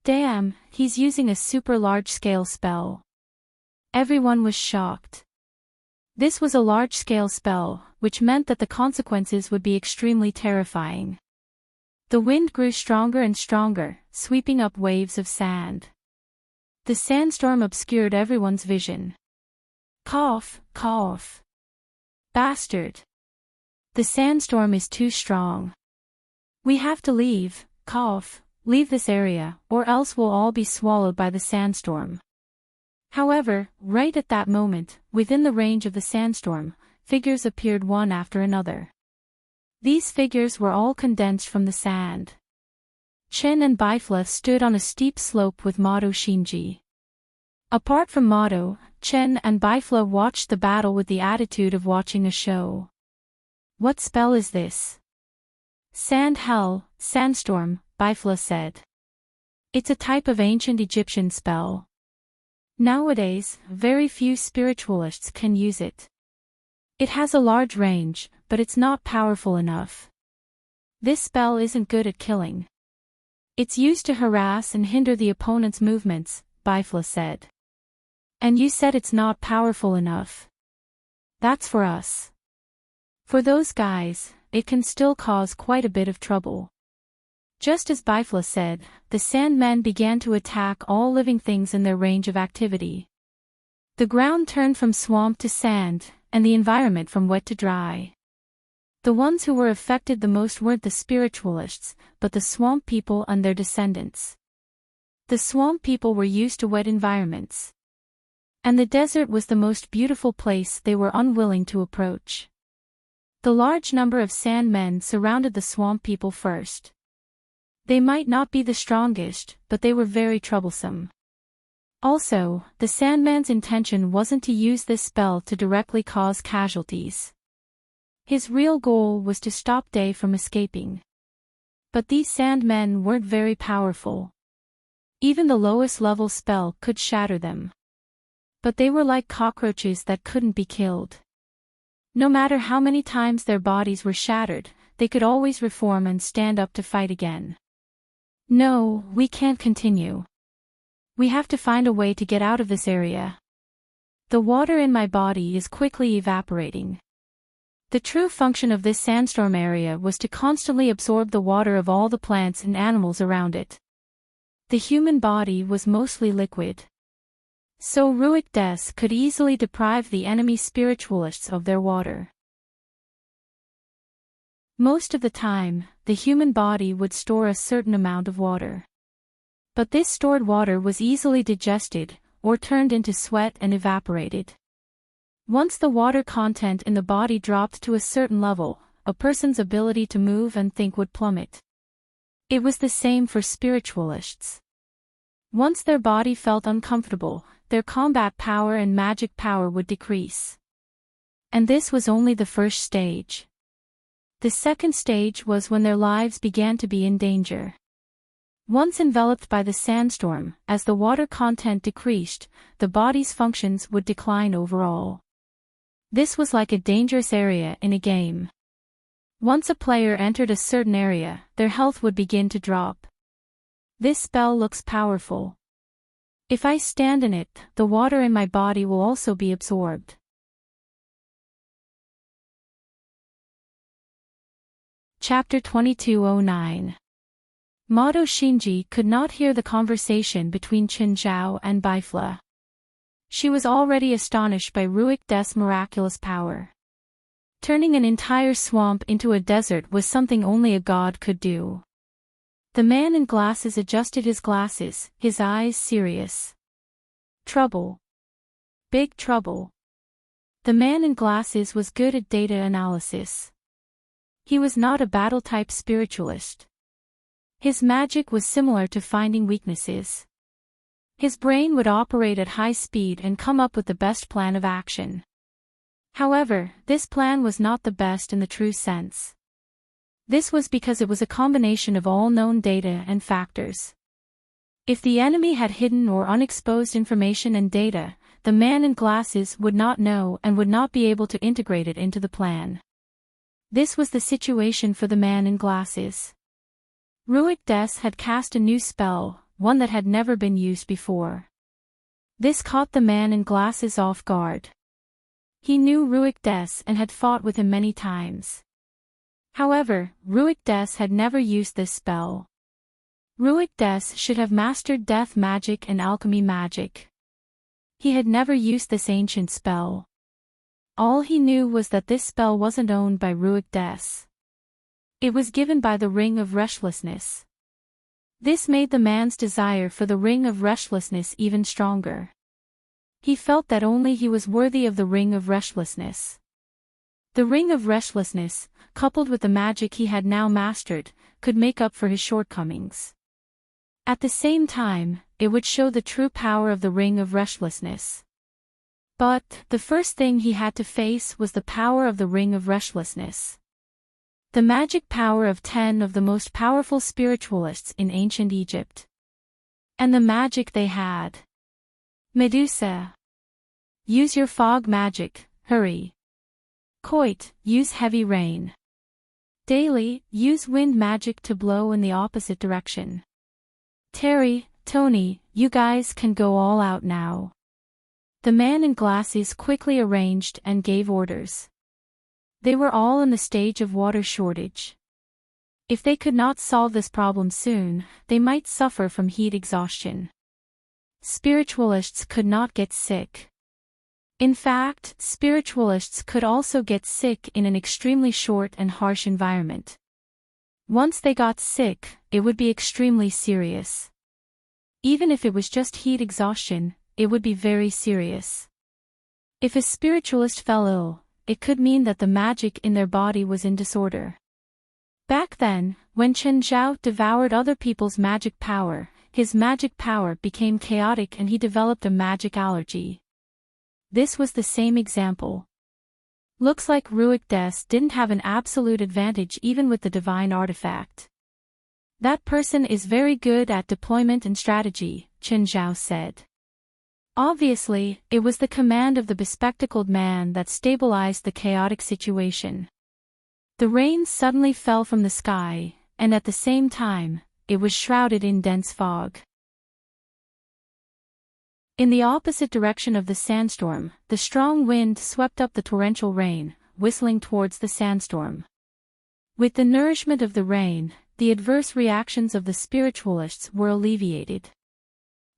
Damn, he's using a super large-scale spell. Everyone was shocked. This was a large-scale spell, which meant that the consequences would be extremely terrifying. The wind grew stronger and stronger, sweeping up waves of sand. The sandstorm obscured everyone's vision. Cough, cough. Bastard. The sandstorm is too strong. We have to leave, leave this area, or else we'll all be swallowed by the sandstorm. However, right at that moment, within the range of the sandstorm, figures appeared one after another. These figures were all condensed from the sand. Chen and Bifla stood on a steep slope with Mato Shinji. Apart from Mato, Chen and Bifla watched the battle with the attitude of watching a show. What spell is this? Sand hell, sandstorm, Bifla said. It's a type of ancient Egyptian spell. Nowadays, very few spiritualists can use it. It has a large range, but it's not powerful enough. This spell isn't good at killing. It's used to harass and hinder the opponent's movements, Bifla said. And you said it's not powerful enough. That's for us. For those guys, it can still cause quite a bit of trouble. Just as Bifla said, the Sandmen began to attack all living things in their range of activity. The ground turned from swamp to sand, and the environment from wet to dry. The ones who were affected the most weren't the spiritualists, but the swamp people and their descendants. The swamp people were used to wet environments. And the desert was the most beautiful place they were unwilling to approach. The large number of Sandmen surrounded the swamp people first. They might not be the strongest, but they were very troublesome. Also, the Sandman's intention wasn't to use this spell to directly cause casualties. His real goal was to stop Day from escaping. But these Sandmen weren't very powerful. Even the lowest level spell could shatter them. But they were like cockroaches that couldn't be killed. No matter how many times their bodies were shattered, they could always reform and stand up to fight again. No, we can't continue. We have to find a way to get out of this area. The water in my body is quickly evaporating. The true function of this sandstorm area was to constantly absorb the water of all the plants and animals around it. The human body was mostly liquid. So Ruik Des could easily deprive the enemy spiritualists of their water. Most of the time, the human body would store a certain amount of water. But this stored water was easily digested, or turned into sweat and evaporated. Once the water content in the body dropped to a certain level, a person's ability to move and think would plummet. It was the same for spiritualists. Once their body felt uncomfortable, their combat power and magic power would decrease. And this was only the first stage. The second stage was when their lives began to be in danger. Once enveloped by the sandstorm, as the water content decreased, the body's functions would decline overall. This was like a dangerous area in a game. Once a player entered a certain area, their health would begin to drop. This spell looks powerful. If I stand in it, the water in my body will also be absorbed. Chapter 2209. Mato Shinji could not hear the conversation between Qin Zhao and Bifla. She was already astonished by Ruik Des' miraculous power. Turning an entire swamp into a desert was something only a god could do. The man in glasses adjusted his glasses, his eyes serious. Trouble. Big trouble. The man in glasses was good at data analysis. He was not a battle-type spiritualist. His magic was similar to finding weaknesses. His brain would operate at high speed and come up with the best plan of action. However, this plan was not the best in the true sense. This was because it was a combination of all known data and factors. If the enemy had hidden or unexposed information and data, the man in glasses would not know and would not be able to integrate it into the plan. This was the situation for the man in glasses. Ruik Des had cast a new spell, one that had never been used before. This caught the man in glasses off guard. He knew Ruik Des and had fought with him many times. However, Ruik Des had never used this spell. Ruik Des should have mastered death magic and alchemy magic. He had never used this ancient spell. All he knew was that this spell wasn't owned by Ruik Des. It was given by the Ring of Restlessness. This made the man's desire for the Ring of Restlessness even stronger. He felt that only he was worthy of the Ring of Restlessness. The Ring of Restlessness, coupled with the magic he had now mastered, could make up for his shortcomings. At the same time, it would show the true power of the Ring of Restlessness. But, the first thing he had to face was the power of the Ring of Restlessness. The magic power of 10 of the most powerful spiritualists in ancient Egypt. And the magic they had. Medusa. Use your fog magic, hurry. Coit, use heavy rain. Daily, use wind magic to blow in the opposite direction. Terry, Tony, you guys can go all out now. The man in glasses quickly arranged and gave orders. They were all in the stage of water shortage. If they could not solve this problem soon, they might suffer from heat exhaustion. Spiritualists could not get sick. In fact, spiritualists could also get sick in an extremely short and harsh environment. Once they got sick, it would be extremely serious. Even if it was just heat exhaustion, it would be very serious. If a spiritualist fell ill, it could mean that the magic in their body was in disorder. Back then, when Chen Zhao devoured other people's magic power, his magic power became chaotic and he developed a magic allergy. This was the same example. Looks like Ruik Des didn't have an absolute advantage even with the divine artifact. That person is very good at deployment and strategy, Chen Zhao said. Obviously, it was the command of the bespectacled man that stabilized the chaotic situation. The rain suddenly fell from the sky, and at the same time, it was shrouded in dense fog. In the opposite direction of the sandstorm, the strong wind swept up the torrential rain, whistling towards the sandstorm. With the nourishment of the rain, the adverse reactions of the spiritualists were alleviated.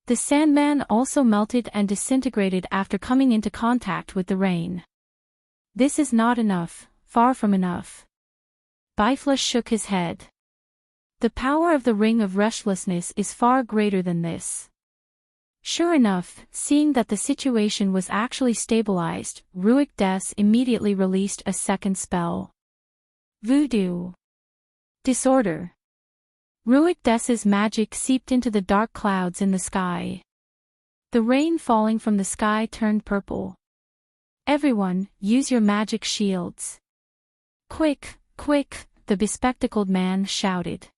The Sandman also melted and disintegrated after coming into contact with the rain. This is not enough, far from enough. Bifla shook his head. The power of the Ring of Restlessness is far greater than this. Sure enough, seeing that the situation was actually stabilized, Ruik Des immediately released a second spell. Voodoo. Disorder. Ruik Des's magic seeped into the dark clouds in the sky. The rain falling from the sky turned purple. Everyone, use your magic shields. Quick, quick, the bespectacled man shouted.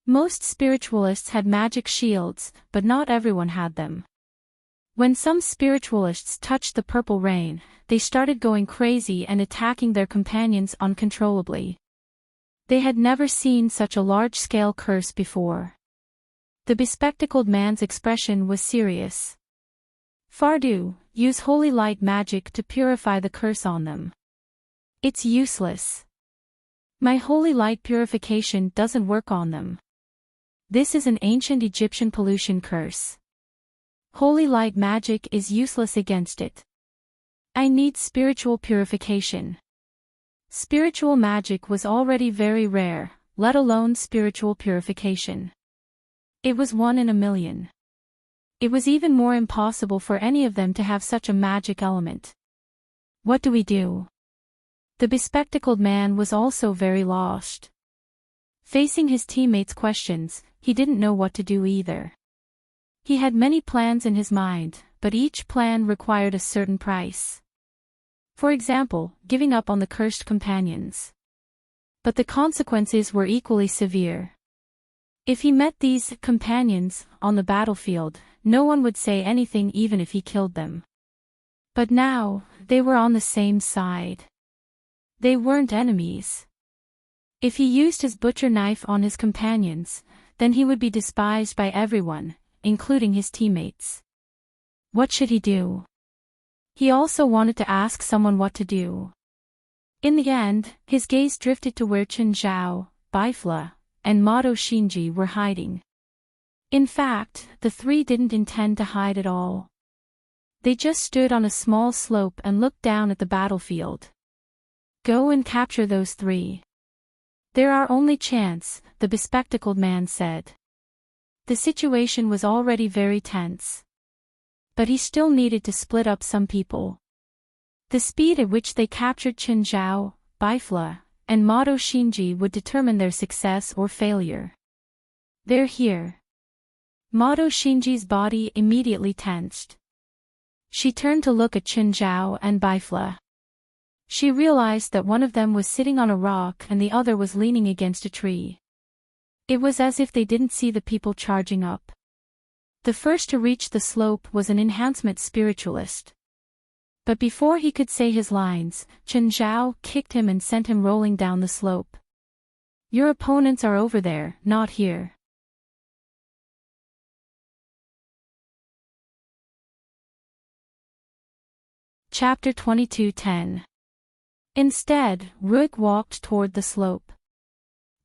Most spiritualists had magic shields, but not everyone had them. When some spiritualists touched the purple rain, they started going crazy and attacking their companions uncontrollably. They had never seen such a large-scale curse before. The bespectacled man's expression was serious. Fardu, use holy light magic to purify the curse on them. It's useless. My holy light purification doesn't work on them. This is an ancient Egyptian pollution curse. Holy light magic is useless against it. I need spiritual purification. Spiritual magic was already very rare, let alone spiritual purification. It was 1 in a million. It was even more impossible for any of them to have such a magic element. What do we do? The bespectacled man was also very lost. Facing his teammates' questions, he didn't know what to do either. He had many plans in his mind, but each plan required a certain price. For example, giving up on the cursed companions. But the consequences were equally severe. If he met these companions on the battlefield, no one would say anything even if he killed them. But now, they were on the same side. They weren't enemies. If he used his butcher knife on his companions, then he would be despised by everyone, including his teammates. What should he do? He also wanted to ask someone what to do. In the end, his gaze drifted to where Chen Zhao, Bifla, and Mato Shinji were hiding. In fact, the three didn't intend to hide at all. They just stood on a small slope and looked down at the battlefield. Go and capture those three. They're our only chance, the bespectacled man said. The situation was already very tense. But he still needed to split up some people. The speed at which they captured Qin Zhao, Bifla, and Mato Shinji would determine their success or failure. They're here. Mato Shinji's body immediately tensed. She turned to look at Qin Zhao and Bifla. She realized that one of them was sitting on a rock and the other was leaning against a tree. It was as if they didn't see the people charging up. The first to reach the slope was an enhancement spiritualist. But before he could say his lines, Qin Zhao kicked him and sent him rolling down the slope. Your opponents are over there, not here. Chapter 22:10. Instead, Ruik walked toward the slope.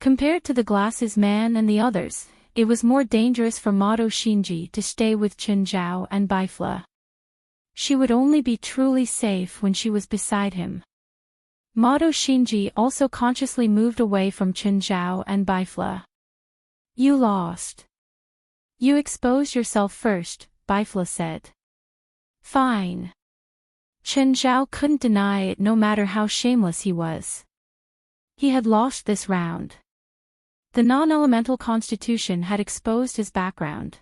Compared to the glasses man and the others, it was more dangerous for Mato Shinji to stay with Qin Zhao and Bifla. She would only be truly safe when she was beside him. Mato Shinji also consciously moved away from Qin Zhao and Bifla. You lost. You exposed yourself first, Bifla said. Fine. Qin Zhao couldn't deny it no matter how shameless he was. He had lost this round. The non-elemental constitution had exposed his background.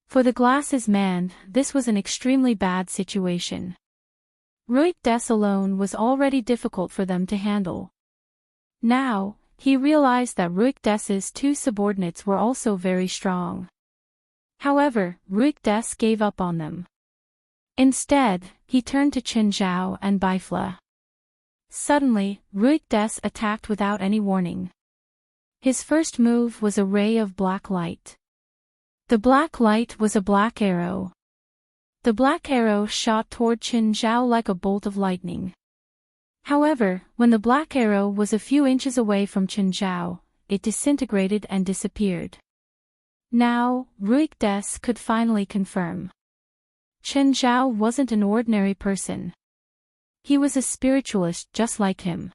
For the glasses man, this was an extremely bad situation. Ruik Des alone was already difficult for them to handle. Now, he realized that Ruik Des's two subordinates were also very strong. However, Ruik Des gave up on them. Instead, he turned to Qin Zhao and Bifla. Suddenly, Ruik Des attacked without any warning. His first move was a ray of black light. The black light was a black arrow. The black arrow shot toward Qin Zhao like a bolt of lightning. However, when the black arrow was a few inches away from Qin Zhao, it disintegrated and disappeared. Now, Ruik Des could finally confirm. Qin Zhao wasn't an ordinary person. He was a spiritualist just like him.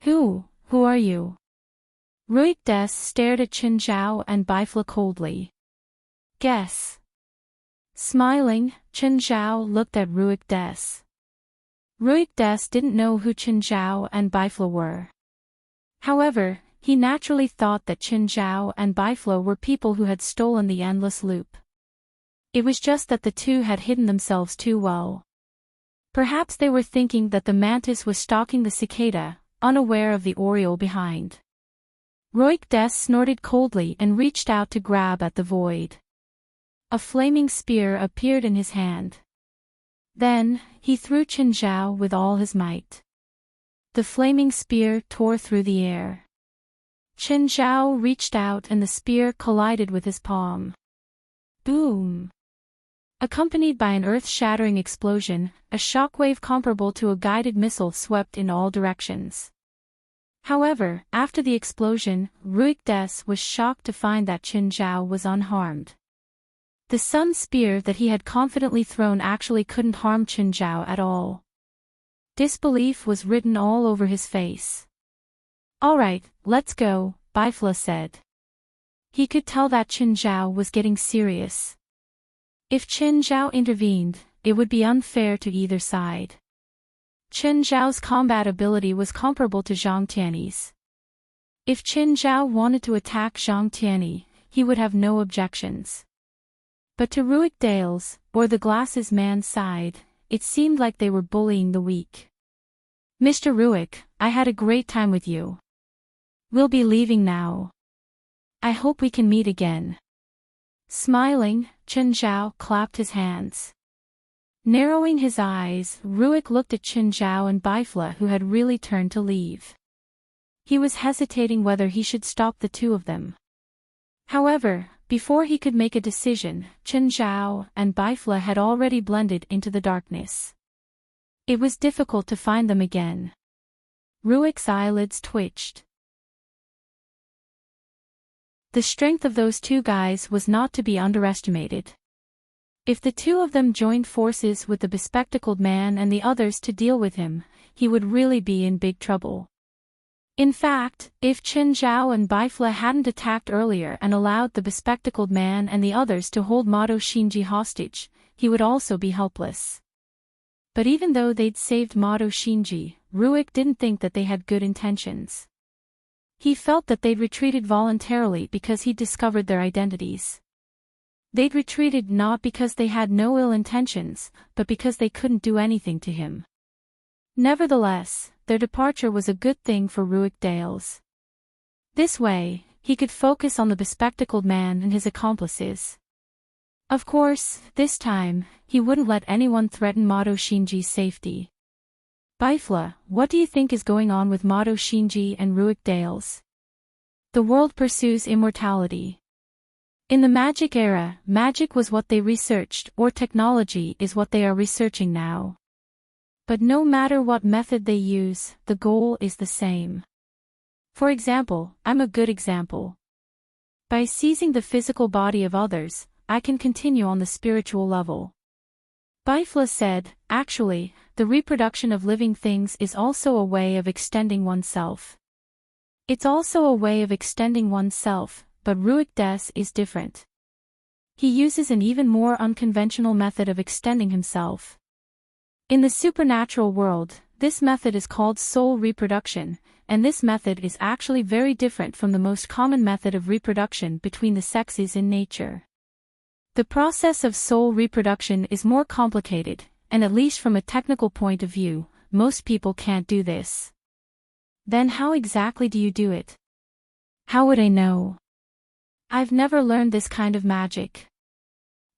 Who are you? Ruik Des stared at Qin Zhao and Bifla coldly. Guess. Smiling, Qin Zhao looked at Ruik Des. Ruik Des didn't know who Qin Zhao and Bifla were. However, he naturally thought that Qin Zhao and Bifla were people who had stolen the endless loop. It was just that the two had hidden themselves too well. Perhaps they were thinking that the mantis was stalking the cicada, unaware of the oriole behind. Ruik Des snorted coldly and reached out to grab at the void. A flaming spear appeared in his hand. Then, he threw Qin Zhao with all his might. The flaming spear tore through the air. Qin Zhao reached out and the spear collided with his palm. Boom! Accompanied by an earth-shattering explosion, a shockwave comparable to a guided missile swept in all directions. However, after the explosion, Ruik Des was shocked to find that Qin Zhao was unharmed. The sun spear that he had confidently thrown actually couldn't harm Qin Zhao at all. Disbelief was written all over his face. All right, let's go, Bifla said. He could tell that Qin Zhao was getting serious. If Qin Zhao intervened, it would be unfair to either side. Qin Zhao's combat ability was comparable to Zhang Tianyi's. If Qin Zhao wanted to attack Zhang Tianyi, he would have no objections. But to Ruik Dale's, or the glasses man's side, it seemed like they were bullying the weak. Mr. Ruik, I had a great time with you. We'll be leaving now. I hope we can meet again. Smiling, Qin Zhao clapped his hands. Narrowing his eyes, Ruik looked at Qin Zhao and Bifla who had really turned to leave. He was hesitating whether he should stop the two of them. However, before he could make a decision, Qin Zhao and Bifla had already blended into the darkness. It was difficult to find them again. Ruik's eyelids twitched. The strength of those two guys was not to be underestimated. If the two of them joined forces with the bespectacled man and the others to deal with him, he would really be in big trouble. In fact, if Chen Zhao and Baifla hadn't attacked earlier and allowed the bespectacled man and the others to hold Mado Shinji hostage, he would also be helpless. But even though they'd saved Mado Shinji, Ruik didn't think that they had good intentions. He felt that they'd retreated voluntarily because he'd discovered their identities. They'd retreated not because they had no ill intentions, but because they couldn't do anything to him. Nevertheless, their departure was a good thing for Ruik Dales. This way, he could focus on the bespectacled man and his accomplices. Of course, this time, he wouldn't let anyone threaten Mado Shinji's safety. Baifla, what do you think is going on with Mado Shinji and Ruik Dales? The world pursues immortality. In the magic era, magic was what they researched, or technology is what they are researching now. But no matter what method they use, the goal is the same. For example, I'm a good example. By seizing the physical body of others, I can continue on the spiritual level. Baifla said, actually, the reproduction of living things is also a way of extending oneself. It's also a way of extending oneself, but Ruik Des is different. He uses an even more unconventional method of extending himself. In the supernatural world, this method is called soul reproduction, and this method is actually very different from the most common method of reproduction between the sexes in nature. The process of soul reproduction is more complicated, and at least from a technical point of view, most people can't do this. Then how exactly do you do it? How would I know? I've never learned this kind of magic.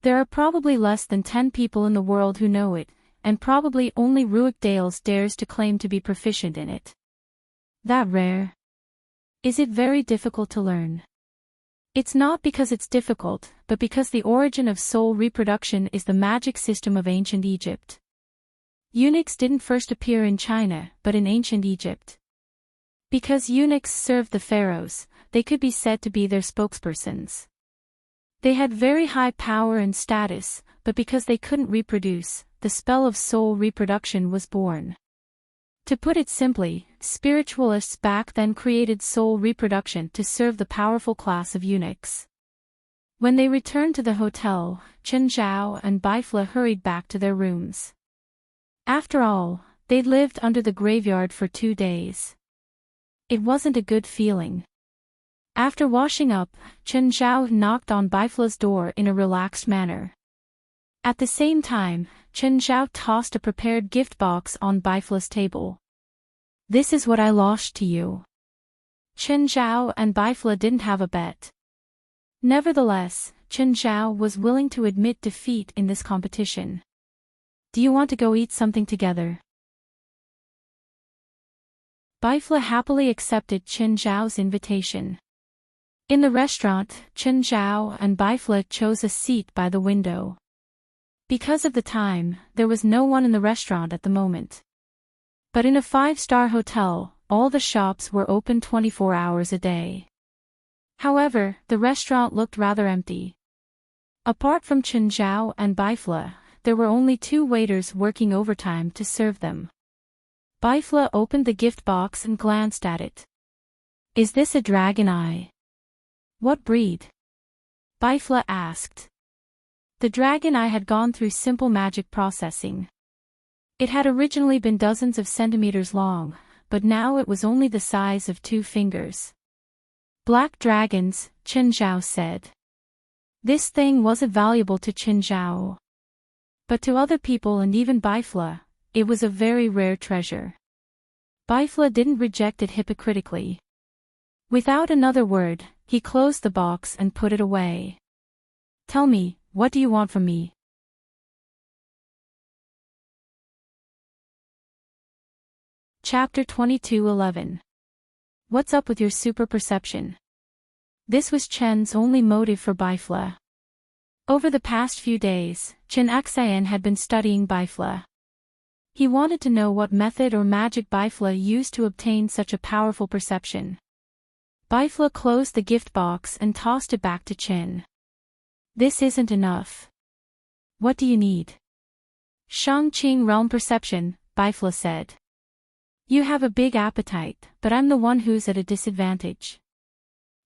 There are probably less than 10 people in the world who know it, and probably only Ruik Dales dares to claim to be proficient in it. That rare? Is it very difficult to learn? It's not because it's difficult, but because the origin of soul reproduction is the magic system of ancient Egypt. Eunuchs didn't first appear in China, but in ancient Egypt. Because eunuchs served the pharaohs, they could be said to be their spokespersons. They had very high power and status, but because they couldn't reproduce, the spell of soul reproduction was born. To put it simply, spiritualists back then created soul reproduction to serve the powerful class of eunuchs. When they returned to the hotel, Chen Zhao and Baifla hurried back to their rooms. After all, they'd lived under the graveyard for 2 days. It wasn't a good feeling. After washing up, Chen Zhao knocked on Baifla's door in a relaxed manner. At the same time, Chen Zhao tossed a prepared gift box on Baifla's table. This is what I lost to you. Chen Zhao and Baifla didn't have a bet. Nevertheless, Chen Zhao was willing to admit defeat in this competition. Do you want to go eat something together? Baifla happily accepted Chen Zhao's invitation. In the restaurant, Chen Zhao and Baifla chose a seat by the window. Because of the time, there was no one in the restaurant at the moment. But in a 5-star hotel, all the shops were open 24 hours a day. However, the restaurant looked rather empty. Apart from Chen Zhao and Baifla, there were only 2 waiters working overtime to serve them. Baifla opened the gift box and glanced at it. Is this a dragon eye? What breed? Baifla asked. The dragon eye had gone through simple magic processing. It had originally been dozens of centimeters long, but now it was only the size of 2 fingers. Black dragons, Chen Zhao said. This thing wasn't valuable to Chen Zhao. But to other people and even Baifla, it was a very rare treasure. Baifla didn't reject it hypocritically. Without another word, he closed the box and put it away. Tell me, what do you want from me? Chapter 22:11. What's up with your super perception? This was Chen's only motive for Baifla. Over the past few days, Chen Xian had been studying Baifla. He wanted to know what method or magic Baifla used to obtain such a powerful perception. Baifla closed the gift box and tossed it back to Chen. This isn't enough. What do you need? Shang-Qing realm perception, Bifla said. You have a big appetite, but I'm the one who's at a disadvantage.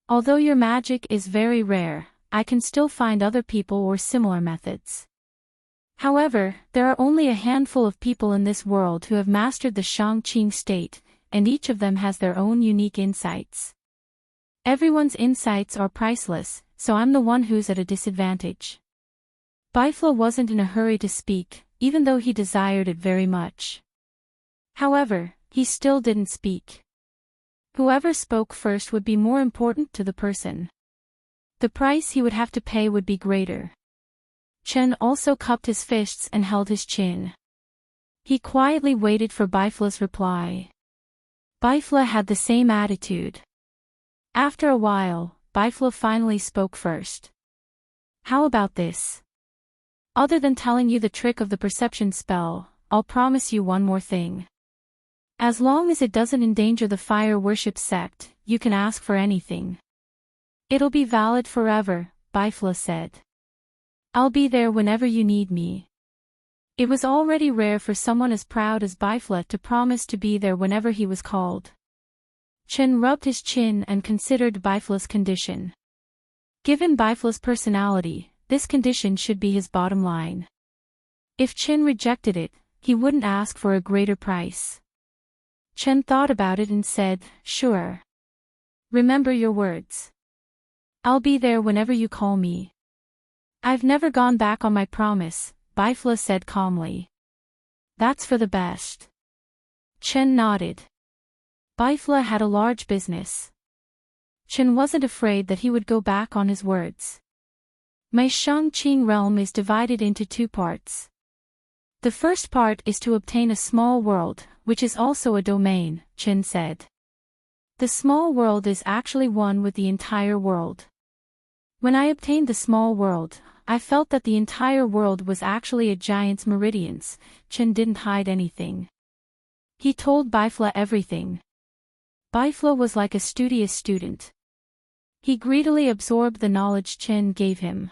Although your magic is very rare, I can still find other people or similar methods. However, there are only a handful of people in this world who have mastered the Shang-Qing state, and each of them has their own unique insights. Everyone's insights are priceless, so I'm the one who's at a disadvantage. Bifla wasn't in a hurry to speak, even though he desired it very much. However, he still didn't speak. Whoever spoke first would be more important to the person. The price he would have to pay would be greater. Chen also cupped his fists and held his chin. He quietly waited for Bifla's reply. Bifla had the same attitude. After a while, Bifla finally spoke first. How about this? Other than telling you the trick of the perception spell, I'll promise you one more thing. As long as it doesn't endanger the fire worship sect, you can ask for anything. It'll be valid forever, Bifla said. I'll be there whenever you need me. It was already rare for someone as proud as Bifla to promise to be there whenever he was called. Chen rubbed his chin and considered Bifla's condition. Given Bifla's personality, this condition should be his bottom line. If Chen rejected it, he wouldn't ask for a greater price. Chen thought about it and said, sure. Remember your words. I'll be there whenever you call me. I've never gone back on my promise, Bifla said calmly. That's for the best. Chen nodded. Bifla had a large business. Chen wasn't afraid that he would go back on his words. My Shang-Qing realm is divided into two parts. The first part is to obtain a small world, which is also a domain, Chen said. The small world is actually one with the entire world. When I obtained the small world, I felt that the entire world was actually a giant's meridians. Chen didn't hide anything. He told Bifla everything. Bifla was like a studious student. He greedily absorbed the knowledge Chen gave him.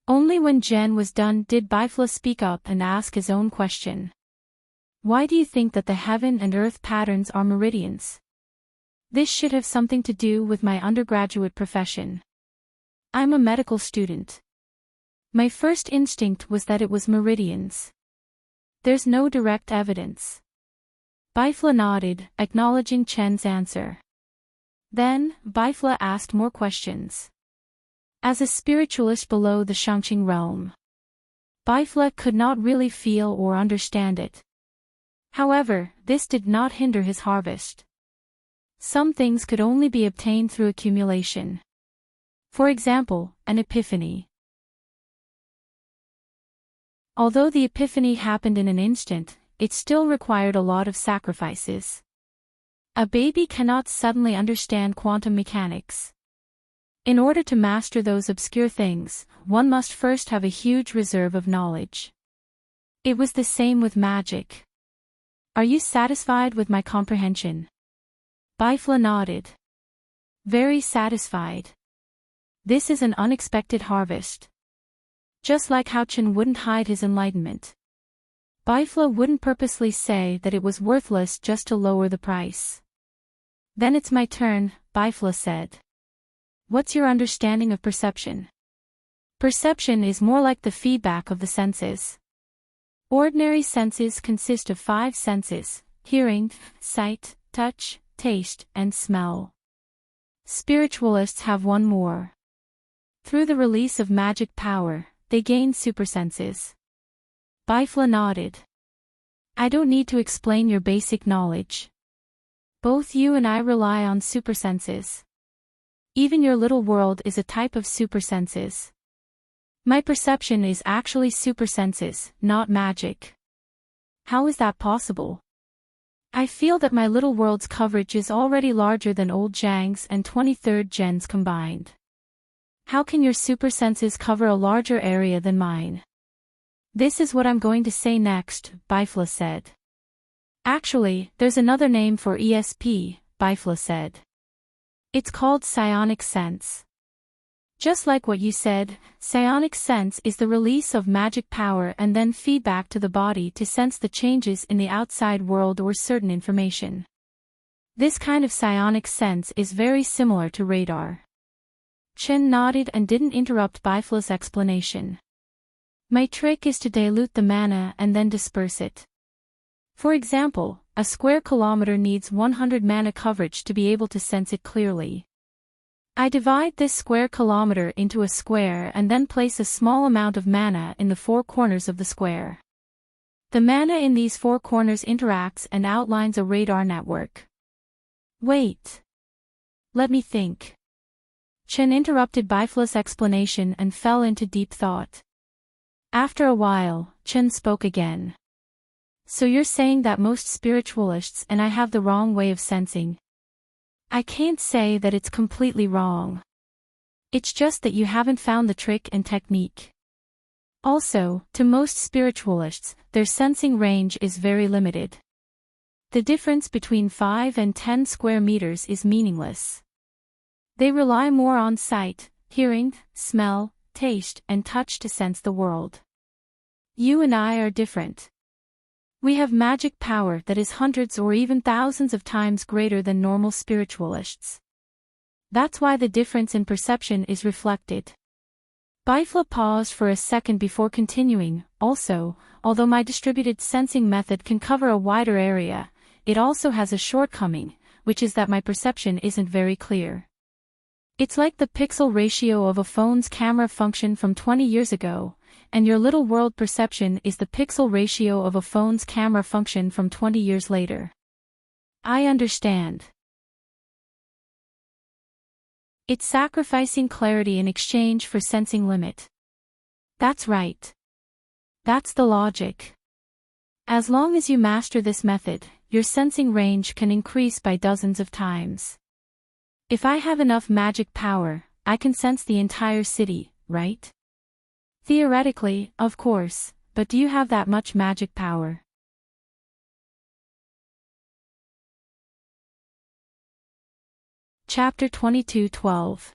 Only when Chen was done did Bifla speak up and ask his own question. Why do you think that the heaven and earth patterns are meridians? This should have something to do with my undergraduate profession. I'm a medical student. My first instinct was that it was meridians. There's no direct evidence. Bifla nodded, acknowledging Chen's answer. Then, Bifla asked more questions. As a spiritualist below the Shang-Qing realm, Bifla could not really feel or understand it. However, this did not hinder his harvest. Some things could only be obtained through accumulation. For example, an epiphany. Although the epiphany happened in an instant, it still required a lot of sacrifices. A baby cannot suddenly understand quantum mechanics. In order to master those obscure things, one must first have a huge reserve of knowledge. It was the same with magic. Are you satisfied with my comprehension? Bifla nodded. Very satisfied. This is an unexpected harvest. Just like how Chen wouldn't hide his enlightenment. Bifla wouldn't purposely say that it was worthless just to lower the price. Then it's my turn, Bifla said. What's your understanding of perception? Perception is more like the feedback of the senses. Ordinary senses consist of 5 senses: hearing, sight, touch, taste, and smell. Spiritualists have one more. Through the release of magic power, they gain supersenses. Bifla nodded. I don't need to explain your basic knowledge. Both you and I rely on supersenses. Even your little world is a type of supersenses. My perception is actually supersenses, not magic. How is that possible? I feel that my little world's coverage is already larger than old Zhang's and 23rd Gen's combined. How can your supersenses cover a larger area than mine? This is what I'm going to say next, Bifla said. Actually, there's another name for ESP, Bifla said. It's called psionic sense. Just like what you said, psionic sense is the release of magic power and then feedback to the body to sense the changes in the outside world or certain information. This kind of psionic sense is very similar to radar. Chen nodded and didn't interrupt Bifla's explanation. My trick is to dilute the mana and then disperse it. For example, a square kilometer needs 100 mana coverage to be able to sense it clearly. I divide this square kilometer into a square and then place a small amount of mana in the four corners of the square. The mana in these four corners interacts and outlines a radar network. Wait. Let me think. Chen interrupted Bifla's explanation and fell into deep thought. After a while, Chen spoke again. So you're saying that most spiritualists and I have the wrong way of sensing? I can't say that it's completely wrong. It's just that you haven't found the trick and technique. Also, to most spiritualists, their sensing range is very limited. The difference between 5 and 10 square meters is meaningless. They rely more on sight, hearing, smell, taste, and touch to sense the world. You and I are different. We have magic power that is hundreds or even thousands of times greater than normal spiritualists. That's why the difference in perception is reflected. Bifla paused for a second before continuing. Also, although my distributed sensing method can cover a wider area, it also has a shortcoming, which is that my perception isn't very clear. It's like the pixel ratio of a phone's camera function from 20 years ago, and your little world perception is the pixel ratio of a phone's camera function from 20 years later. I understand. It's sacrificing clarity in exchange for sensing limit. That's right. That's the logic. As long as you master this method, your sensing range can increase by dozens of times. If I have enough magic power, I can sense the entire city, right? Theoretically, of course, but do you have that much magic power? Chapter 22:12.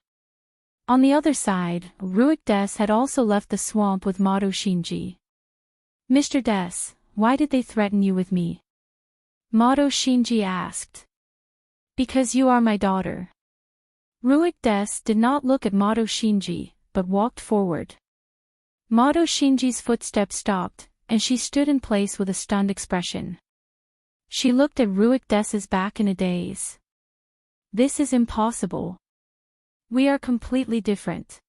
On the other side, Ruik Des had also left the swamp with Mado Shinji. Mr. Des, why did they threaten you with me? Mado Shinji asked. Because you are my daughter. Ruik Des did not look at Mado Shinji, but walked forward. Mado Shinji's footsteps stopped, and she stood in place with a stunned expression. She looked at Ruik Des's back in a daze. This is impossible. We are completely different.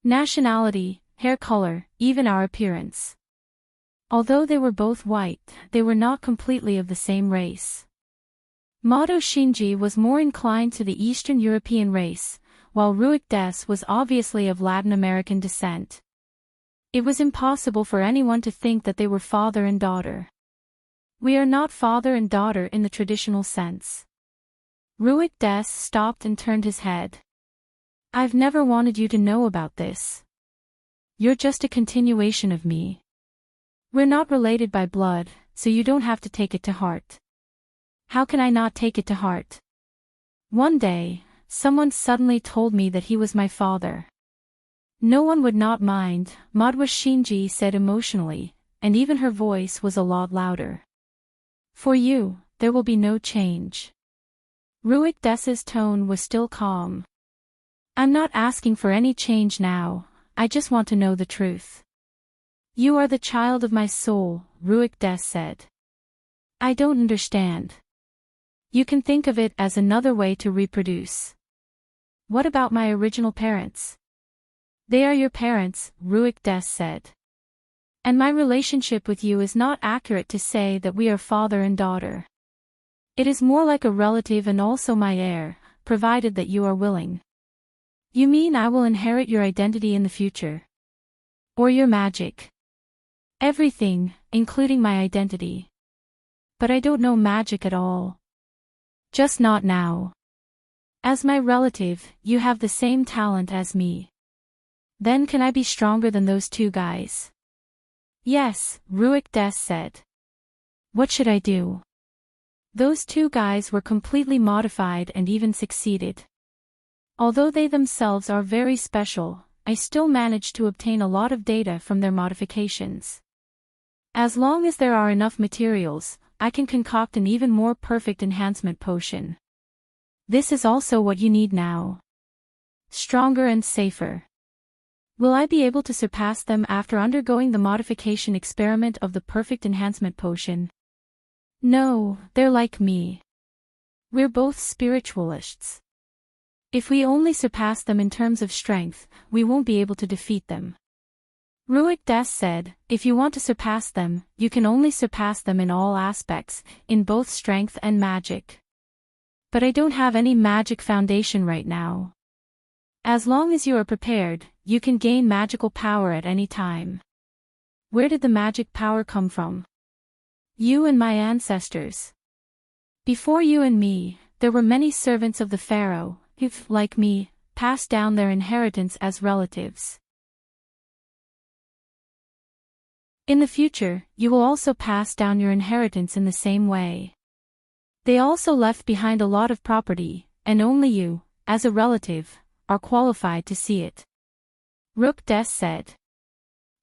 Nationality, hair color, even our appearance. Although they were both white, they were not completely of the same race. Mado Shinji was more inclined to the Eastern European race, while Ruik Des was obviously of Latin American descent. It was impossible for anyone to think that they were father and daughter. We are not father and daughter in the traditional sense. Ruik Des stopped and turned his head. I've never wanted you to know about this. You're just a continuation of me. We're not related by blood, so you don't have to take it to heart. How can I not take it to heart? One day, someone suddenly told me that he was my father. No one would not mind, Madwa Shinji said emotionally, and even her voice was a lot louder. For you, there will be no change. Ruik Des's tone was still calm. I'm not asking for any change now, I just want to know the truth. You are the child of my soul, Ruik Des said. I don't understand. You can think of it as another way to reproduce. What about my original parents? They are your parents, Ruik Des said. And my relationship with you is not accurate to say that we are father and daughter. It is more like a relative and also my heir, provided that you are willing. You mean I will inherit your identity in the future? Or your magic? Everything, including my identity. But I don't know magic at all. Just not now. As my relative, you have the same talent as me. Then can I be stronger than those two guys? Yes, Ruik Des said. What should I do? Those two guys were completely modified and even succeeded. Although they themselves are very special, I still manage to obtain a lot of data from their modifications. As long as there are enough materials, I can concoct an even more perfect enhancement potion. This is also what you need now. Stronger and safer. Will I be able to surpass them after undergoing the modification experiment of the perfect enhancement potion? No, they're like me. We're both spiritualists. If we only surpass them in terms of strength, we won't be able to defeat them. Ruik Des said, if you want to surpass them, you can only surpass them in all aspects, in both strength and magic. But I don't have any magic foundation right now. As long as you are prepared, you can gain magical power at any time. Where did the magic power come from? You and my ancestors. Before you and me, there were many servants of the pharaoh, who, like me, passed down their inheritance as relatives. In the future, you will also pass down your inheritance in the same way. They also left behind a lot of property, and only you, as a relative, are qualified to see it. Rook Des said.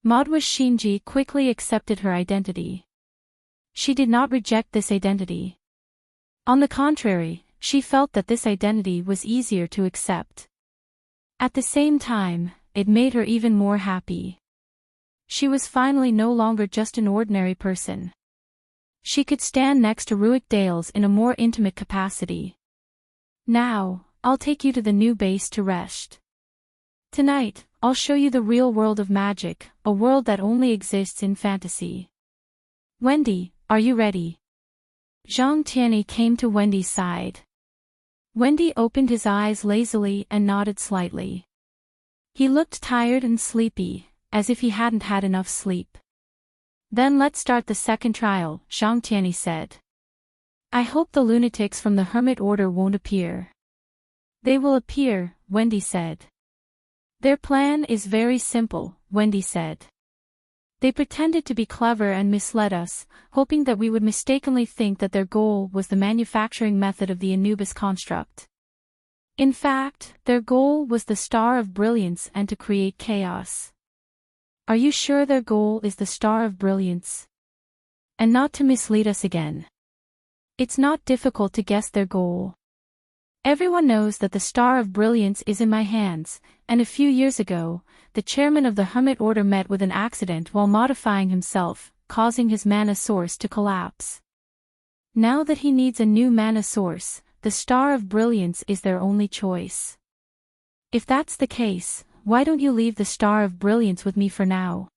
Madwa Shinji quickly accepted her identity. She did not reject this identity. On the contrary, she felt that this identity was easier to accept. At the same time, it made her even more happy. She was finally no longer just an ordinary person. She could stand next to Ruik Dales in a more intimate capacity. Now, I'll take you to the new base to rest. Tonight, I'll show you the real world of magic, a world that only exists in fantasy. Wendy, are you ready? Zhang Tianyi came to Wendy's side. Wendy opened his eyes lazily and nodded slightly. He looked tired and sleepy, as if he hadn't had enough sleep. Then let's start the second trial, Zhang Tianyi said. I hope the lunatics from the Hermit Order won't appear. They will appear, Wendy said. Their plan is very simple, Wendy said. They pretended to be clever and misled us, hoping that we would mistakenly think that their goal was the manufacturing method of the Anubis construct. In fact, their goal was the Star of Brilliance and to create chaos. Are you sure their goal is the Star of Brilliance? And not to mislead us again. It's not difficult to guess their goal. Everyone knows that the Star of Brilliance is in my hands, and a few years ago, the chairman of the Hermit Order met with an accident while modifying himself, causing his mana source to collapse. Now that he needs a new mana source, the Star of Brilliance is their only choice. If that's the case, why don't you leave the Star of Brilliance with me for now?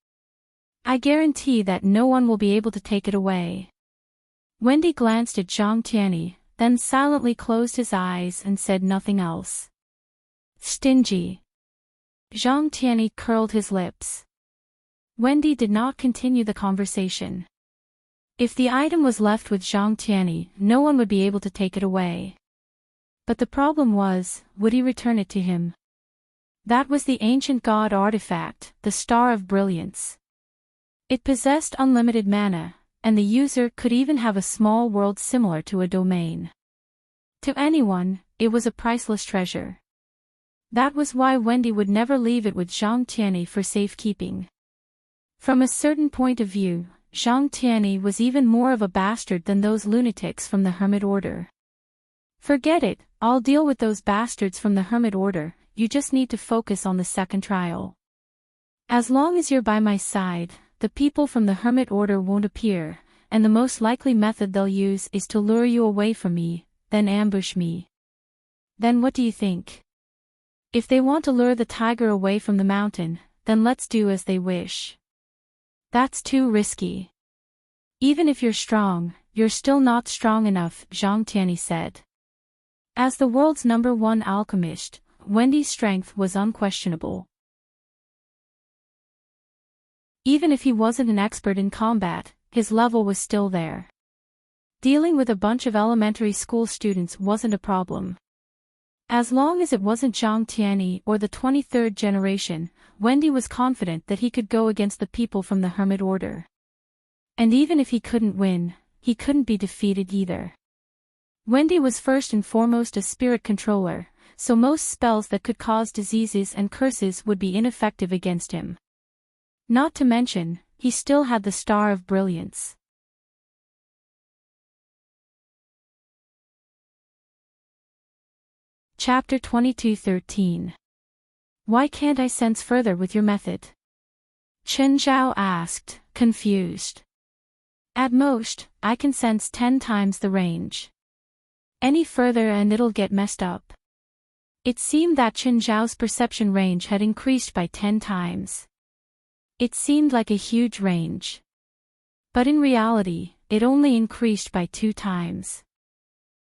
I guarantee that no one will be able to take it away. Wendy glanced at Zhang Tianyi, then silently closed his eyes and said nothing else. Stingy. Zhang Tianyi curled his lips. Wendy did not continue the conversation. If the item was left with Zhang Tianyi, no one would be able to take it away. But the problem was, would he return it to him? That was the ancient god artifact, the Star of Brilliance. It possessed unlimited mana, and the user could even have a small world similar to a domain. To anyone, it was a priceless treasure. That was why Wendy would never leave it with Zhang Tianyi for safekeeping. From a certain point of view, Zhang Tianyi was even more of a bastard than those lunatics from the Hermit Order. Forget it, I'll deal with those bastards from the Hermit Order, you just need to focus on the second trial. As long as you're by my side, the people from the Hermit Order won't appear, and the most likely method they'll use is to lure you away from me, then ambush me. Then what do you think? If they want to lure the tiger away from the mountain, then let's do as they wish. That's too risky. Even if you're strong, you're still not strong enough, Zhang Tianyi said. As the world's #1 alchemist, Wendy's strength was unquestionable. Even if he wasn't an expert in combat, his level was still there. Dealing with a bunch of elementary school students wasn't a problem. As long as it wasn't Zhang Tianyi or the 23rd generation, Wendy was confident that he could go against the people from the Hermit Order. And even if he couldn't win, he couldn't be defeated either. Wendy was first and foremost a spirit controller, so most spells that could cause diseases and curses would be ineffective against him. Not to mention, he still had the Star of Brilliance. Chapter 22:13. Why can't I sense further with your method? Chen Zhao asked, confused. At most, I can sense 10 times the range. Any further and it'll get messed up. It seemed that Chen Zhao's perception range had increased by 10 times. It seemed like a huge range. But in reality, it only increased by 2 times.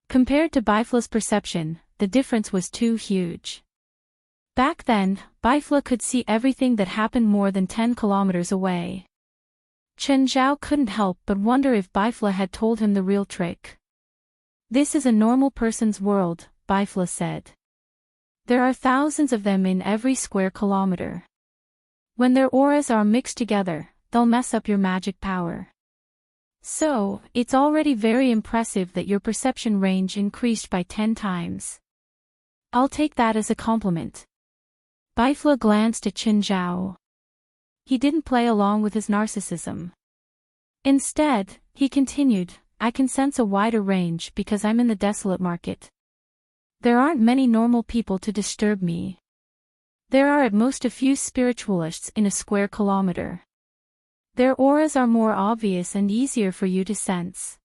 Compared to Bifla's perception, the difference was too huge. Back then, Bifla could see everything that happened more than 10 kilometers away. Chen Zhao couldn't help but wonder if Bifla had told him the real trick. This is a normal person's world, Bifla said. There are thousands of them in every square kilometer. When their auras are mixed together, they'll mess up your magic power. So, it's already very impressive that your perception range increased by 10 times. I'll take that as a compliment. Bifla glanced at Chen Zhao. He didn't play along with his narcissism. Instead, he continued, I can sense a wider range because I'm in the desolate market. There aren't many normal people to disturb me. There are at most a few spiritualists in a square kilometer. Their auras are more obvious and easier for you to sense.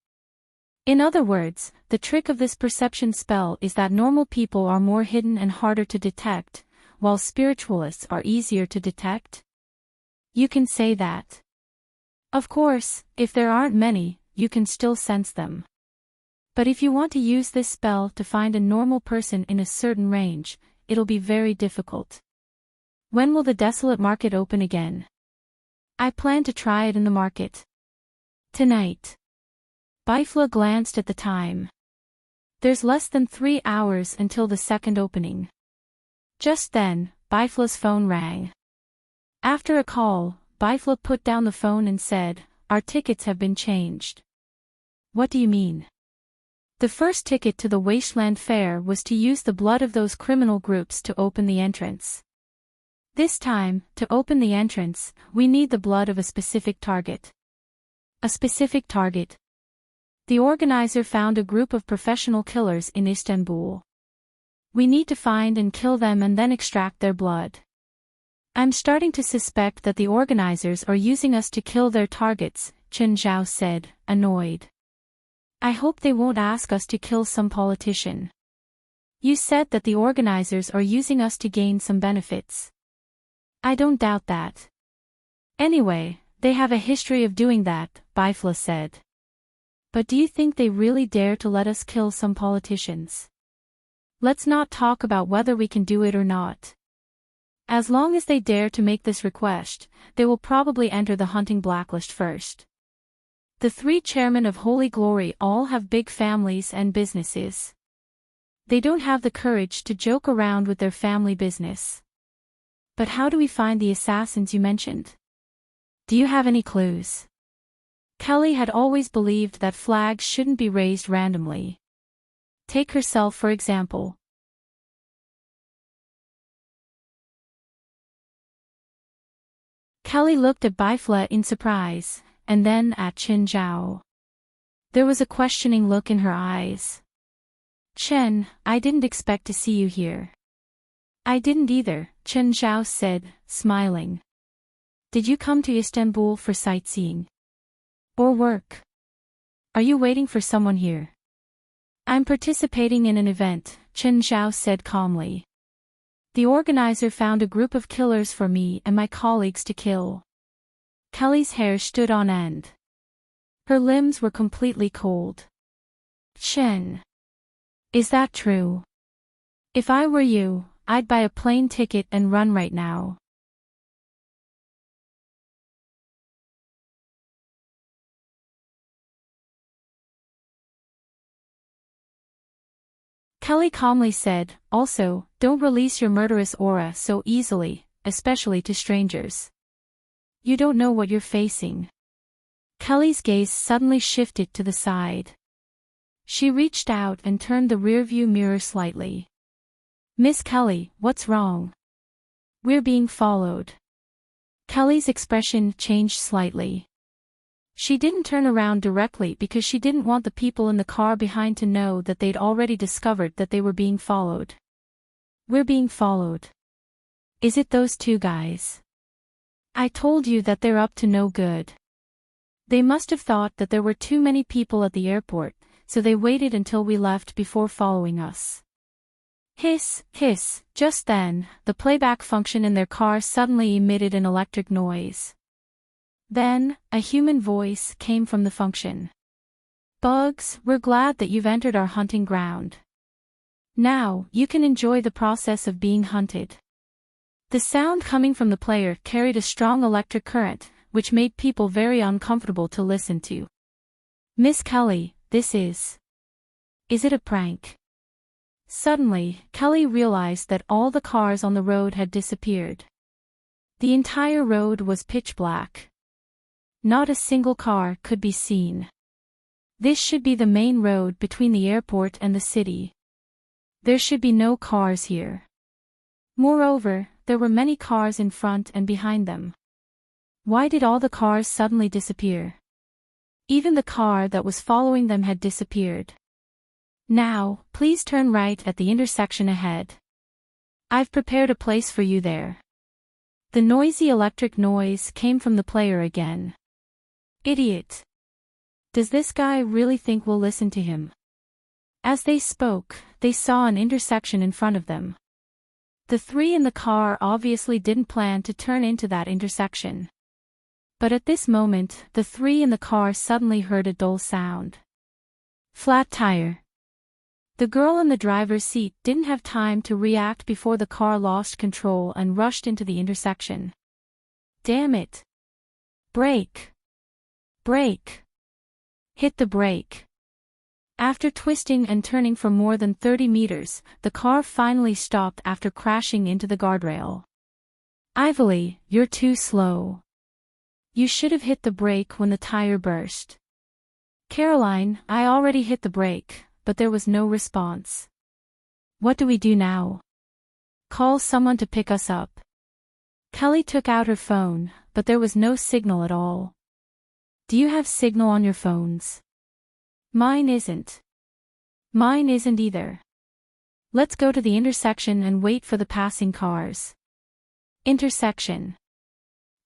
In other words, the trick of this perception spell is that normal people are more hidden and harder to detect, while spiritualists are easier to detect. You can say that. Of course, if there aren't many, you can still sense them. But if you want to use this spell to find a normal person in a certain range, it'll be very difficult. When will the desolate market open again? I plan to try it in the market. Tonight. Bifla glanced at the time. There's less than 3 hours until the second opening. Just then, Bifla's phone rang. After a call, Bifla put down the phone and said, our tickets have been changed. What do you mean? The first ticket to the Wasteland Fair was to use the blood of those criminal groups to open the entrance. This time, to open the entrance, we need the blood of a specific target. A specific target. The organizer found a group of professional killers in Istanbul. We need to find and kill them and then extract their blood. I'm starting to suspect that the organizers are using us to kill their targets, Chen Zhao said, annoyed. I hope they won't ask us to kill some politician. You said that the organizers are using us to gain some benefits. I don't doubt that. Anyway, they have a history of doing that, Bifla said. But do you think they really dare to let us kill some politicians? Let's not talk about whether we can do it or not. As long as they dare to make this request, they will probably enter the hunting blacklist first. The 3 chairmen of Holy Glory all have big families and businesses. They don't have the courage to joke around with their family business. But how do we find the assassins you mentioned? Do you have any clues? Kelly had always believed that flags shouldn't be raised randomly. Take herself for example. Kelly looked at Bifla in surprise, and then at Chen Zhao. There was a questioning look in her eyes. Chen, I didn't expect to see you here. I didn't either, Chen Zhao said, smiling. Did you come to Istanbul for sightseeing? Or work? Are you waiting for someone here? I'm participating in an event, Chen Zhao said calmly. The organizer found a group of killers for me and my colleagues to kill. Kelly's hair stood on end. Her limbs were completely cold. Chen. Is that true? If I were you, I'd buy a plane ticket and run right now. Kelly calmly said, also, don't release your murderous aura so easily, especially to strangers. You don't know what you're facing. Kelly's gaze suddenly shifted to the side. She reached out and turned the rearview mirror slightly. Miss Kelly, what's wrong? We're being followed. Kelly's expression changed slightly. She didn't turn around directly because she didn't want the people in the car behind to know that they'd already discovered that they were being followed. We're being followed. Is it those two guys? I told you that they're up to no good. They must have thought that there were too many people at the airport, so they waited until we left before following us. Hiss, hiss, just then, the playback function in their car suddenly emitted an electric noise. Then, a human voice came from the function. Bugs, we're glad that you've entered our hunting ground. Now, you can enjoy the process of being hunted. The sound coming from the player carried a strong electric current, which made people very uncomfortable to listen to. Miss Kelly, this is... Is it a prank? Suddenly, Kelly realized that all the cars on the road had disappeared. The entire road was pitch black. Not a single car could be seen. This should be the main road between the airport and the city. There should be no cars here. Moreover, there were many cars in front and behind them. Why did all the cars suddenly disappear? Even the car that was following them had disappeared. Now, please turn right at the intersection ahead. I've prepared a place for you there. The noisy electric noise came from the player again. Idiot. Does this guy really think we'll listen to him? As they spoke, they saw an intersection in front of them. The three in the car obviously didn't plan to turn into that intersection. But at this moment, the three in the car suddenly heard a dull sound. Flat tire. The girl in the driver's seat didn't have time to react before the car lost control and rushed into the intersection. Damn it. Brake. Brake. Hit the brake. After twisting and turning for more than 30 meters, the car finally stopped after crashing into the guardrail. Ivily, you're too slow. You should have hit the brake when the tire burst. Caroline, I already hit the brake, but there was no response. What do we do now? Call someone to pick us up. Kelly took out her phone, but there was no signal at all. Do you have signal on your phones? Mine isn't. Mine isn't either. Let's go to the intersection and wait for the passing cars. Intersection.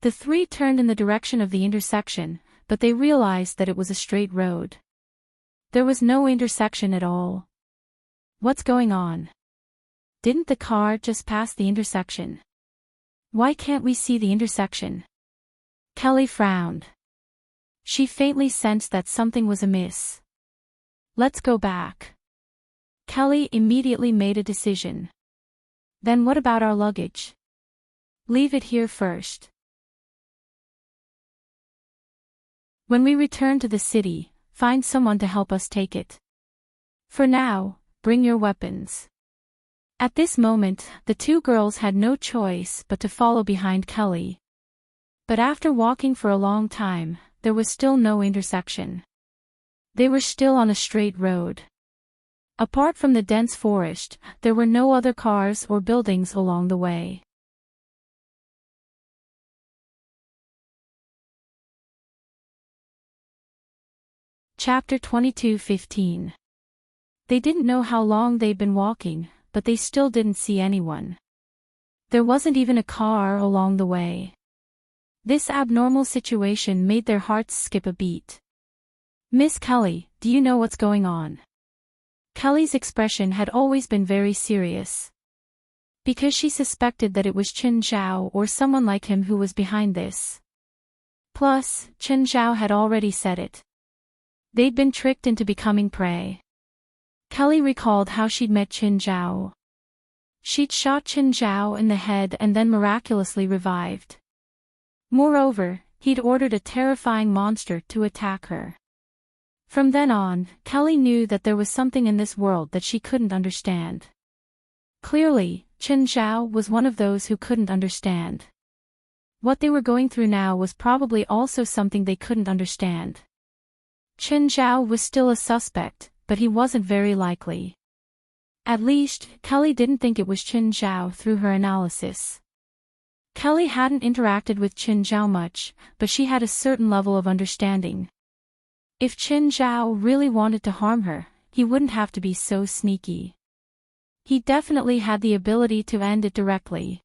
The three turned in the direction of the intersection, but they realized that it was a straight road. There was no intersection at all. What's going on? Didn't the car just pass the intersection? Why can't we see the intersection? Kelly frowned. She faintly sensed that something was amiss. Let's go back. Kelly immediately made a decision. Then what about our luggage? Leave it here first. When we return to the city, find someone to help us take it. For now, bring your weapons. At this moment, the two girls had no choice but to follow behind Kelly. But after walking for a long time, there was still no intersection. They were still on a straight road. Apart from the dense forest, there were no other cars or buildings along the way. Chapter 22:15. They didn't know how long they'd been walking, but they still didn't see anyone. There wasn't even a car along the way. This abnormal situation made their hearts skip a beat. Miss Kelly, do you know what's going on? Kelly's expression had always been very serious. Because she suspected that it was Chen Zhao or someone like him who was behind this. Plus, Chen Zhao had already said it. They'd been tricked into becoming prey. Kelly recalled how she'd met Chen Zhao. She'd shot Chen Zhao in the head and then miraculously revived. Moreover, he'd ordered a terrifying monster to attack her. From then on, Kelly knew that there was something in this world that she couldn't understand. Clearly, Chen Zhao was one of those who couldn't understand. What they were going through now was probably also something they couldn't understand. Chen Zhao was still a suspect, but he wasn't very likely. At least, Kelly didn't think it was Qin Zhao through her analysis. Kelly hadn't interacted with Qin Zhao much, but she had a certain level of understanding. If Qin Zhao really wanted to harm her, he wouldn't have to be so sneaky. He definitely had the ability to end it directly.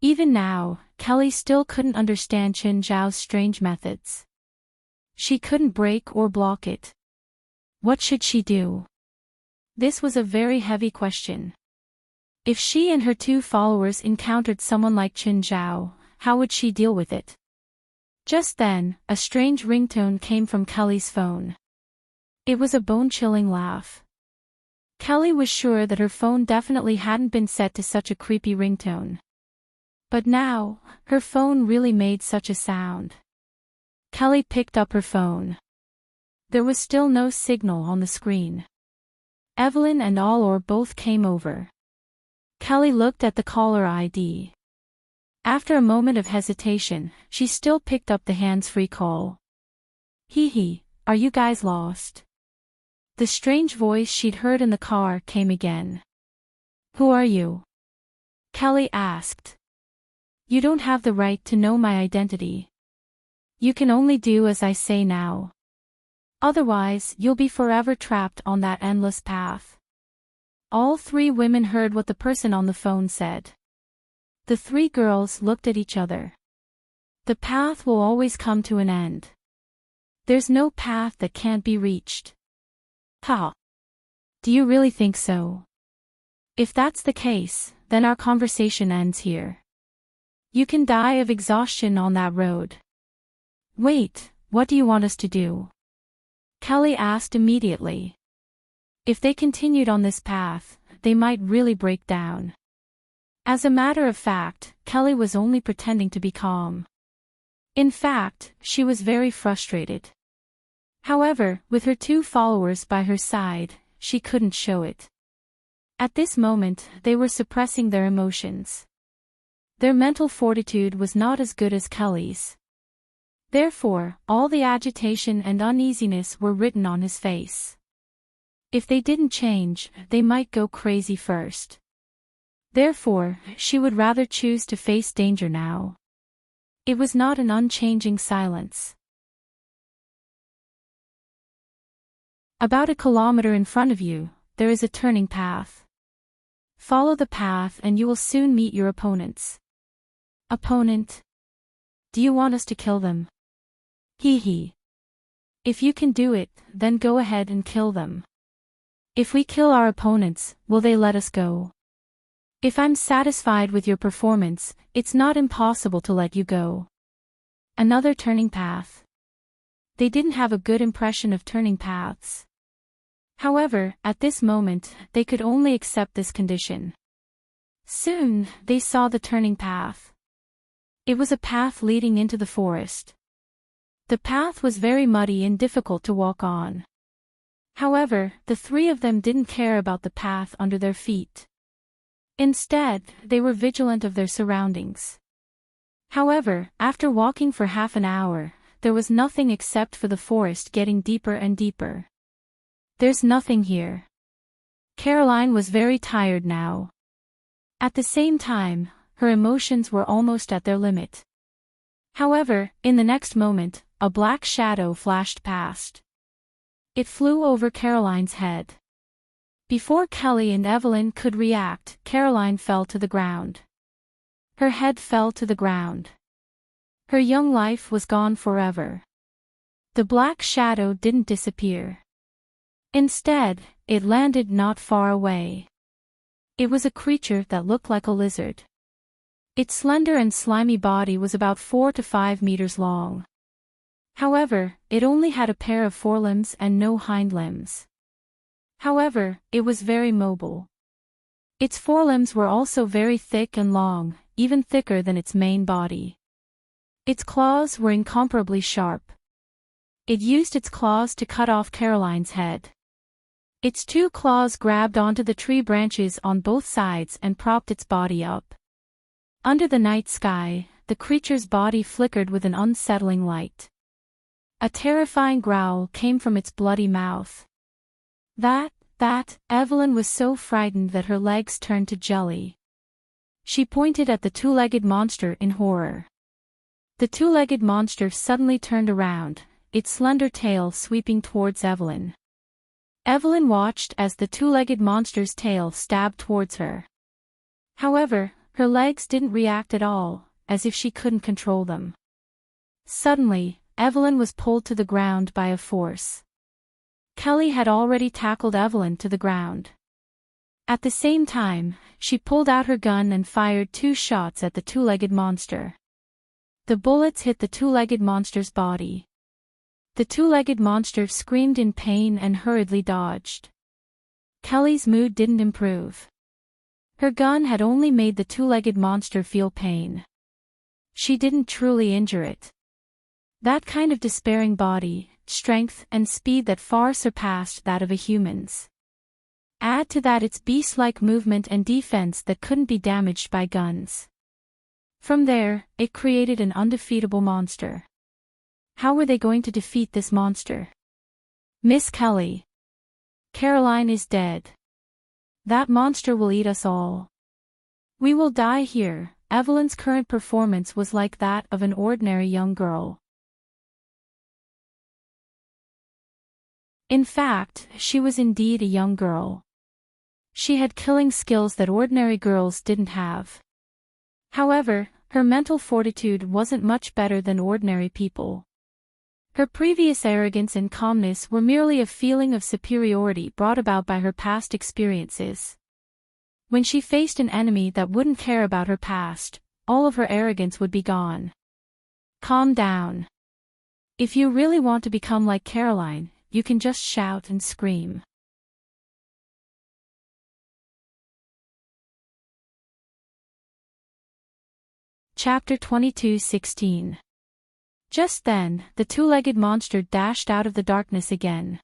Even now, Kelly still couldn't understand Qin Zhao's strange methods. She couldn't break or block it. What should she do? This was a very heavy question. If she and her two followers encountered someone like Qin Zhao, how would she deal with it? Just then, a strange ringtone came from Kelly's phone. It was a bone-chilling laugh. Kelly was sure that her phone definitely hadn't been set to such a creepy ringtone. But now, her phone really made such a sound. Kelly picked up her phone. There was still no signal on the screen. Evelyn and LoveLore both came over. Kelly looked at the caller ID. After a moment of hesitation, she still picked up the hands-free call. Hee, are you guys lost? The strange voice she'd heard in the car came again. Who are you? Kelly asked. You don't have the right to know my identity. You can only do as I say now. Otherwise, you'll be forever trapped on that endless path. All three women heard what the person on the phone said. The three girls looked at each other. The path will always come to an end. There's no path that can't be reached. Ha! Do you really think so? If that's the case, then our conversation ends here. You can die of exhaustion on that road. Wait, what do you want us to do? Kelly asked immediately. If they continued on this path, they might really break down. As a matter of fact, Kelly was only pretending to be calm. In fact, she was very frustrated. However, with her two followers by her side, she couldn't show it. At this moment, they were suppressing their emotions. Their mental fortitude was not as good as Kelly's. Therefore, all the agitation and uneasiness were written on his face. If they didn't change, they might go crazy first. Therefore, she would rather choose to face danger now. It was not an unchanging silence. About 1 kilometer in front of you, there is a turning path. Follow the path and you will soon meet your opponents. Opponent? Do you want us to kill them? Hee. If you can do it, then go ahead and kill them. If we kill our opponents, will they let us go? If I'm satisfied with your performance, it's not impossible to let you go. Another turning path. They didn't have a good impression of turning paths. However, at this moment, they could only accept this condition. Soon, they saw the turning path. It was a path leading into the forest. The path was very muddy and difficult to walk on. However, the three of them didn't care about the path under their feet. Instead, they were vigilant of their surroundings. However, after walking for half an hour, there was nothing except for the forest getting deeper and deeper. There's nothing here. Caroline was very tired now. At the same time, her emotions were almost at their limit. However, in the next moment, a black shadow flashed past. It flew over Caroline's head. Before Kelly and Evelyn could react, Caroline fell to the ground. Her head fell to the ground. Her young life was gone forever. The black shadow didn't disappear. Instead, it landed not far away. It was a creature that looked like a lizard. Its slender and slimy body was about 4 to 5 meters long. However, it only had a pair of forelimbs and no hind limbs. However, it was very mobile. Its forelimbs were also very thick and long, even thicker than its main body. Its claws were incomparably sharp. It used its claws to cut off Caroline's head. Its two claws grabbed onto the tree branches on both sides and propped its body up. Under the night sky, the creature's body flickered with an unsettling light. A terrifying growl came from its bloody mouth. That that, Evelyn was so frightened that her legs turned to jelly. She pointed at the two-legged monster in horror. The two-legged monster suddenly turned around, its slender tail sweeping towards Evelyn. Evelyn watched as the two-legged monster's tail stabbed towards her. However, her legs didn't react at all, as if she couldn't control them. Suddenly, Evelyn was pulled to the ground by a force. Kelly had already tackled Evelyn to the ground. At the same time, she pulled out her gun and fired 2 shots at the two-legged monster. The bullets hit the two-legged monster's body. The two-legged monster screamed in pain and hurriedly dodged. Kelly's mood didn't improve. Her gun had only made the two-legged monster feel pain. She didn't truly injure it. That kind of despairing body, strength and speed that far surpassed that of a human's. Add to that its beast-like movement and defense that couldn't be damaged by guns. From there, it created an undefeatable monster. How were they going to defeat this monster? Miss Kelly. Caroline is dead. That monster will eat us all. We will die here. Evelyn's current performance was like that of an ordinary young girl. In fact, she was indeed a young girl. She had killing skills that ordinary girls didn't have. However, her mental fortitude wasn't much better than ordinary people. Her previous arrogance and calmness were merely a feeling of superiority brought about by her past experiences. When she faced an enemy that wouldn't care about her past, all of her arrogance would be gone. Calm down. If you really want to become like Caroline, you can just shout and scream. Chapter 22:16. Just then, the two-legged monster dashed out of the darkness again.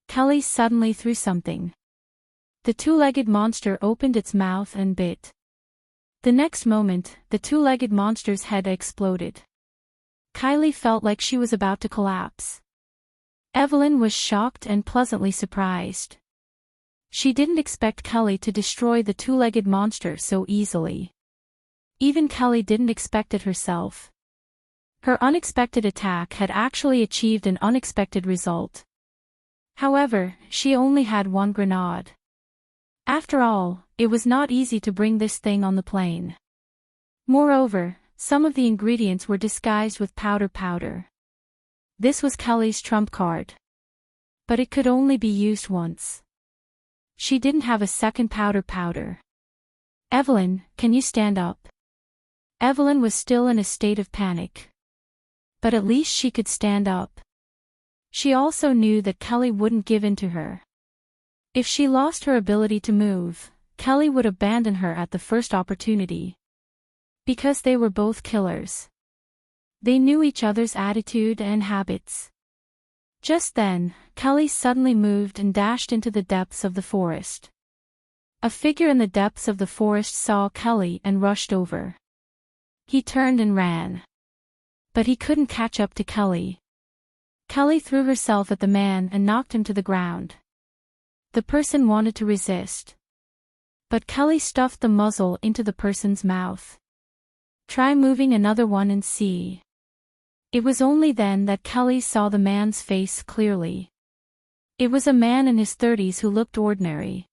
Kelly suddenly threw something. The two-legged monster opened its mouth and bit. The next moment, the two-legged monster's head exploded. Kylie felt like she was about to collapse. Evelyn was shocked and pleasantly surprised. She didn't expect Kelly to destroy the two-legged monster so easily. Even Kelly didn't expect it herself. Her unexpected attack had actually achieved an unexpected result. However, she only had 1 grenade. After all, it was not easy to bring this thing on the plane. Moreover, some of the ingredients were disguised with powder. This was Kelly's trump card. But it could only be used once. She didn't have a second powder. Evelyn, can you stand up? Evelyn was still in a state of panic. But at least she could stand up. She also knew that Kelly wouldn't give in to her. If she lost her ability to move, Kelly would abandon her at the first opportunity. Because they were both killers. They knew each other's attitude and habits. Just then, Kelly suddenly moved and dashed into the depths of the forest. A figure in the depths of the forest saw Kelly and rushed over. He turned and ran. But he couldn't catch up to Kelly. Kelly threw herself at the man and knocked him to the ground. The person wanted to resist. But Kelly stuffed the muzzle into the person's mouth. Try moving another one and see. It was only then that Kelly saw the man's face clearly. It was a man in his 30s who looked ordinary.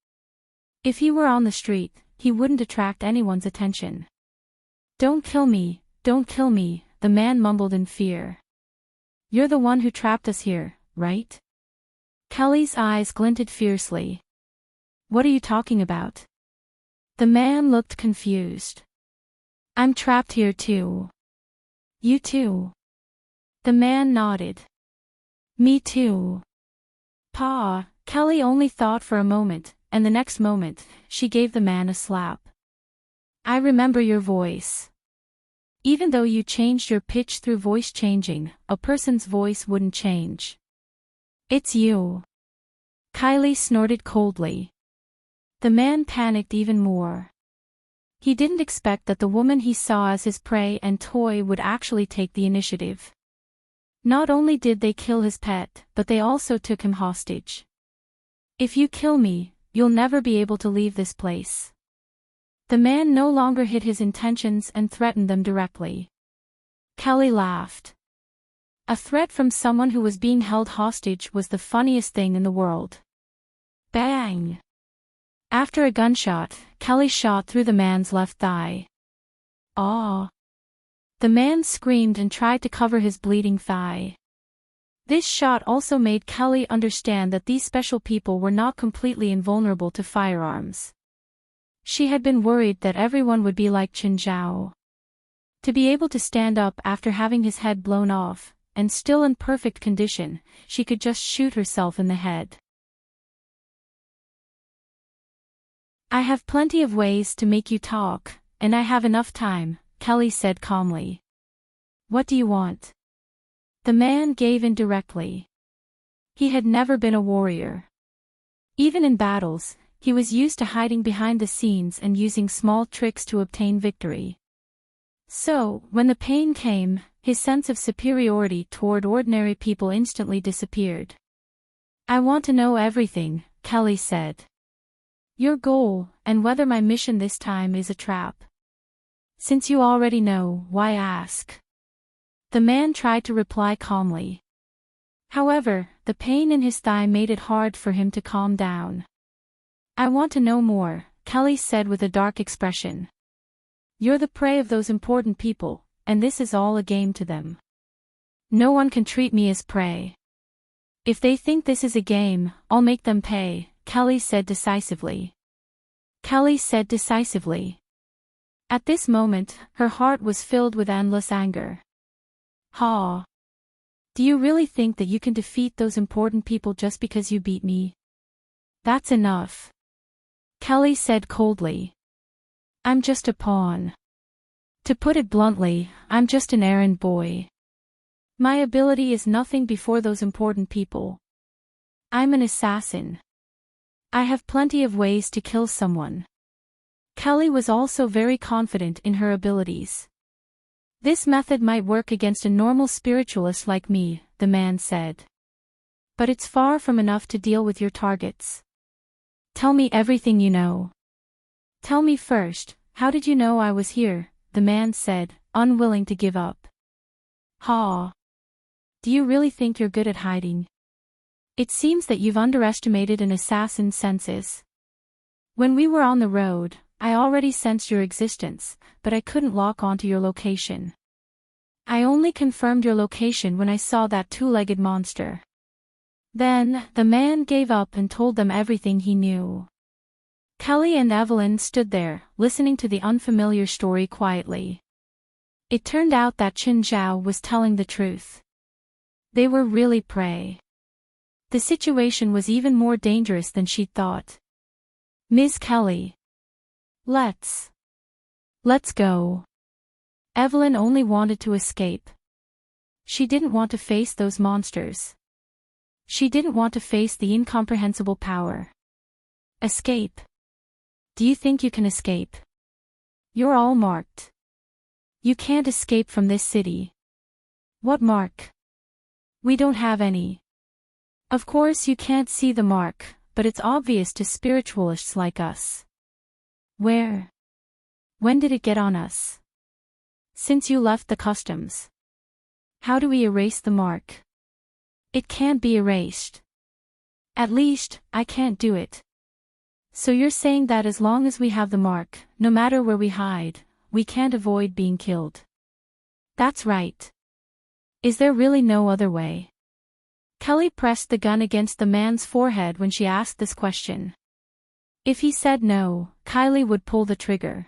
If he were on the street, he wouldn't attract anyone's attention. Don't kill me, the man mumbled in fear. You're the one who trapped us here, right? Kelly's eyes glinted fiercely. What are you talking about? The man looked confused. I'm trapped here too. You too? The man nodded. Me too. Pa, Kelly only thought for a moment, and the next moment, she gave the man a slap. I remember your voice. Even though you changed your pitch through voice changing, a person's voice wouldn't change. It's you. Kylie snorted coldly. The man panicked even more. He didn't expect that the woman he saw as his prey and toy would actually take the initiative. Not only did they kill his pet, but they also took him hostage. If you kill me, you'll never be able to leave this place. The man no longer hid his intentions and threatened them directly. Kelly laughed. A threat from someone who was being held hostage was the funniest thing in the world. Bang! After a gunshot, Kelly shot through the man's left thigh. Aw! The man screamed and tried to cover his bleeding thigh. This shot also made Kelly understand that these special people were not completely invulnerable to firearms. She had been worried that everyone would be like Chen Zhao. To be able to stand up after having his head blown off, and still in perfect condition, she could just shoot herself in the head. I have plenty of ways to make you talk, and I have enough time, Kelly said calmly. What do you want? The man gave in directly. He had never been a warrior. Even in battles, he was used to hiding behind the scenes and using small tricks to obtain victory. So, when the pain came, his sense of superiority toward ordinary people instantly disappeared. I want to know everything, Kelly said. Your goal, and whether my mission this time is a trap. Since you already know, why ask? The man tried to reply calmly. However, the pain in his thigh made it hard for him to calm down. I want to know more, Kelly said with a dark expression. You're the prey of those important people, and this is all a game to them. No one can treat me as prey. If they think this is a game, I'll make them pay, Kelly said decisively. Kelly said decisively. At this moment, her heart was filled with endless anger. Ha! Do you really think that you can defeat those important people just because you beat me? That's enough. Kelly said coldly. I'm just a pawn. To put it bluntly, I'm just an errand boy. My ability is nothing before those important people. I'm an assassin. I have plenty of ways to kill someone. Kelly was also very confident in her abilities. This method might work against a normal spiritualist like me, the man said. But it's far from enough to deal with your targets. Tell me everything you know. Tell me first, how did you know I was here? The man said, unwilling to give up. Ha! Do you really think you're good at hiding? It seems that you've underestimated an assassin's senses. When we were on the road, I already sensed your existence, but I couldn't lock onto your location. I only confirmed your location when I saw that two-legged monster. Then, the man gave up and told them everything he knew. Kelly and Evelyn stood there, listening to the unfamiliar story quietly. It turned out that Chen Zhao was telling the truth. They were really prey. The situation was even more dangerous than she'd thought. Ms. Kelly. Let's go. Evelyn only wanted to escape. She didn't want to face those monsters. She didn't want to face the incomprehensible power. Escape. Do you think you can escape? You're all marked. You can't escape from this city. What mark? We don't have any. Of course you can't see the mark, but it's obvious to spiritualists like us. Where? When did it get on us? Since you left the customs. How do we erase the mark? It can't be erased. At least, I can't do it. So you're saying that as long as we have the mark, no matter where we hide, we can't avoid being killed. That's right. Is there really no other way? Kelly pressed the gun against the man's forehead when she asked this question. If he said no, Kylie would pull the trigger.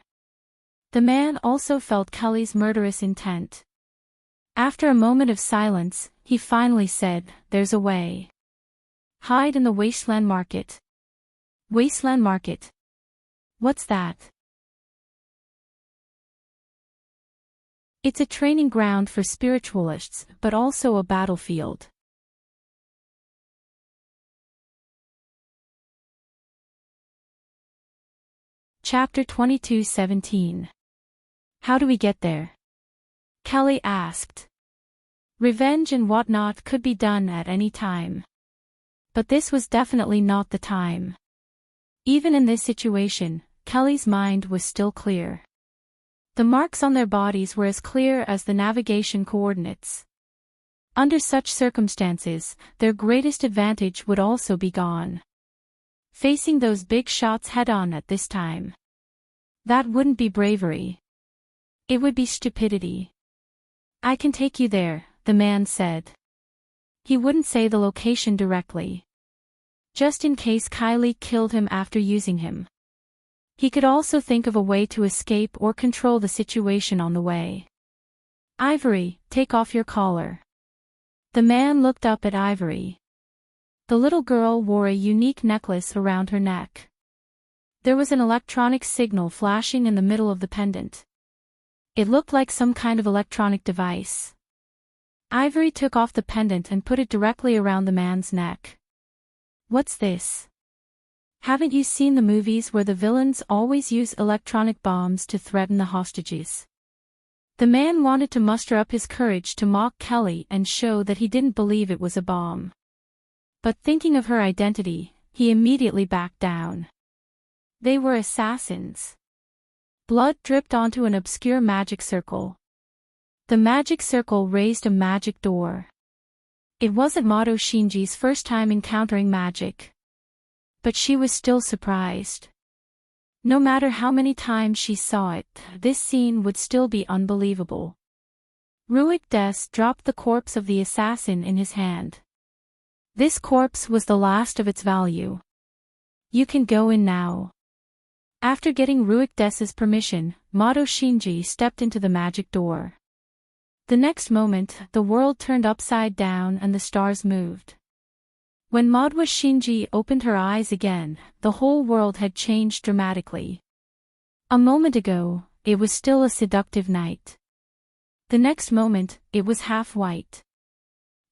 The man also felt Kelly's murderous intent. After a moment of silence, he finally said, "There's a way. Hide in the Wasteland Market." Wasteland Market? What's that? It's a training ground for spiritualists, but also a battlefield. Chapter 22:17. How do we get there? Kelly asked. Revenge and whatnot could be done at any time. But this was definitely not the time. Even in this situation, Kelly's mind was still clear. The marks on their bodies were as clear as the navigation coordinates. Under such circumstances, their greatest advantage would also be gone. Facing those big shots head-on at this time. That wouldn't be bravery. It would be stupidity. "I can take you there," the man said. He wouldn't say the location directly. Just in case Kylie killed him after using him. He could also think of a way to escape or control the situation on the way. "Ivory, take off your collar." The man looked up at Ivory. The little girl wore a unique necklace around her neck. There was an electronic signal flashing in the middle of the pendant. It looked like some kind of electronic device. Ivory took off the pendant and put it directly around the man's neck. "What's this? Haven't you seen the movies where the villains always use electronic bombs to threaten the hostages?" The man wanted to muster up his courage to mock Kelly and show that he didn't believe it was a bomb. But thinking of her identity, he immediately backed down. They were assassins. Blood dripped onto an obscure magic circle. The magic circle raised a magic door. It wasn't Mato Shinji's first time encountering magic. But she was still surprised. No matter how many times she saw it, this scene would still be unbelievable. Ruik Des dropped the corpse of the assassin in his hand. This corpse was the last of its value. "You can go in now." After getting Ruik Des's permission, Mato Shinji stepped into the magic door. The next moment, the world turned upside down and the stars moved. When Mato Shinji opened her eyes again, the whole world had changed dramatically. A moment ago, it was still a seductive night. The next moment, it was half white.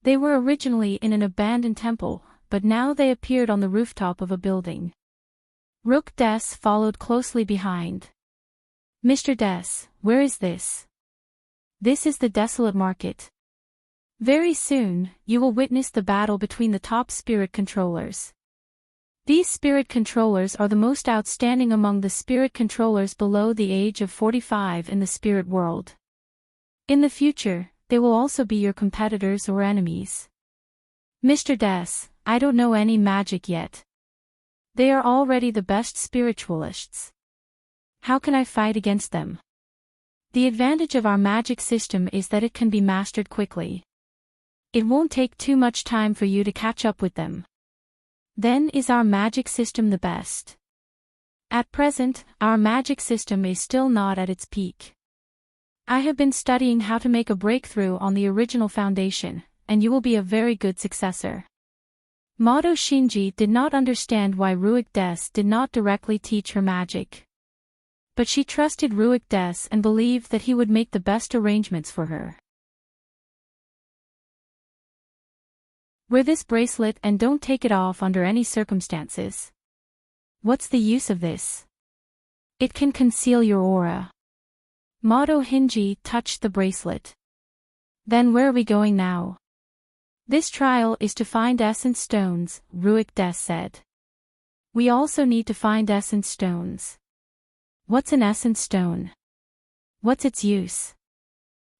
They were originally in an abandoned temple, but now they appeared on the rooftop of a building. Ruik Des followed closely behind. "Mr. Des, where is this?" "This is the desolate market. Very soon, you will witness the battle between the top spirit controllers. These spirit controllers are the most outstanding among the spirit controllers below the age of 45 in the spirit world. In the future, they will also be your competitors or enemies." "Mr. Des, I don't know any magic yet. They are already the best spiritualists. How can I fight against them?" "The advantage of our magic system is that it can be mastered quickly. It won't take too much time for you to catch up with them." "Then is our magic system the best?" "At present, our magic system is still not at its peak. I have been studying how to make a breakthrough on the original foundation, and you will be a very good successor." Mato Shinji did not understand why Ruik Des did not directly teach her magic. But she trusted Ruik Des and believed that he would make the best arrangements for her. "Wear this bracelet and don't take it off under any circumstances." "What's the use of this?" "It can conceal your aura." Mato Shinji touched the bracelet. "Then where are we going now?" "This trial is to find essence stones," Ruik Des said. "We also need to find essence stones." "What's an essence stone? What's its use?"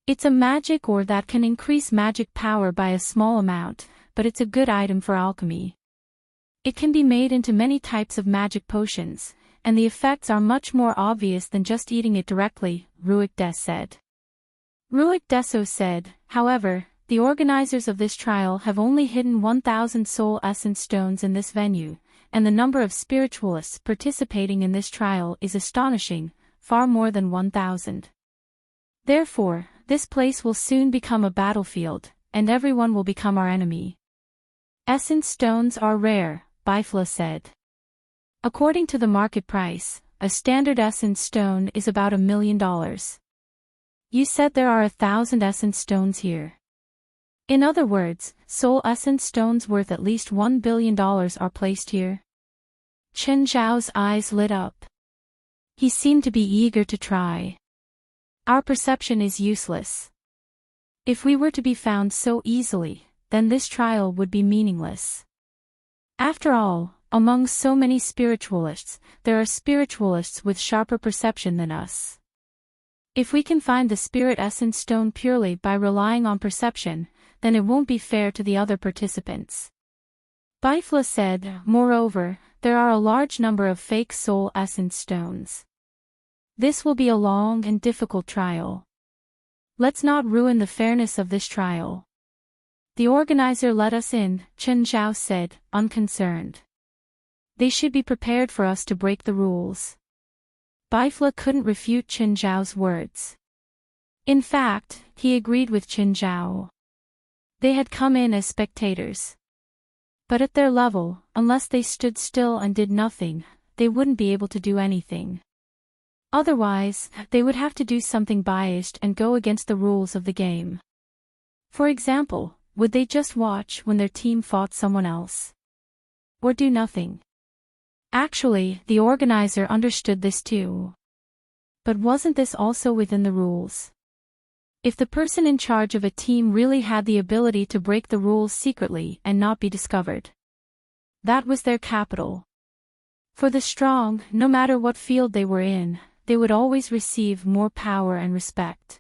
"It's a magic ore that can increase magic power by a small amount, but it's a good item for alchemy. It can be made into many types of magic potions, and the effects are much more obvious than just eating it directly," Ruik Des said. Ruik Deso said, "However, the organizers of this trial have only hidden 1,000 soul essence stones in this venue, and the number of spiritualists participating in this trial is astonishing, far more than 1,000. Therefore, this place will soon become a battlefield, and everyone will become our enemy." "Essence stones are rare," Bifla said. "According to the market price, a standard essence stone is about $1 million. You said there are 1,000 essence stones here. In other words, soul essence stones worth at least $1 billion are placed here?" Chen Zhao's eyes lit up. He seemed to be eager to try. "Our perception is useless. If we were to be found so easily, then this trial would be meaningless. After all, among so many spiritualists, there are spiritualists with sharper perception than us. If we can find the spirit essence stone purely by relying on perception, then it won't be fair to the other participants. Bifla said, moreover, there are a large number of fake soul essence stones. This will be a long and difficult trial. Let's not ruin the fairness of this trial. The organizer let us in, Chen Zhao said, unconcerned. They should be prepared for us to break the rules. Bifla couldn't refute Chen Zhao's words. In fact, he agreed with Chen Zhao. They had come in as spectators. But at their level, unless they stood still and did nothing, they wouldn't be able to do anything. Otherwise, they would have to do something biased and go against the rules of the game. For example, would they just watch when their team fought someone else? Or do nothing? Actually, the organizer understood this too. But wasn't this also within the rules? If the person in charge of a team really had the ability to break the rules secretly and not be discovered, that was their capital. For the strong, no matter what field they were in, they would always receive more power and respect.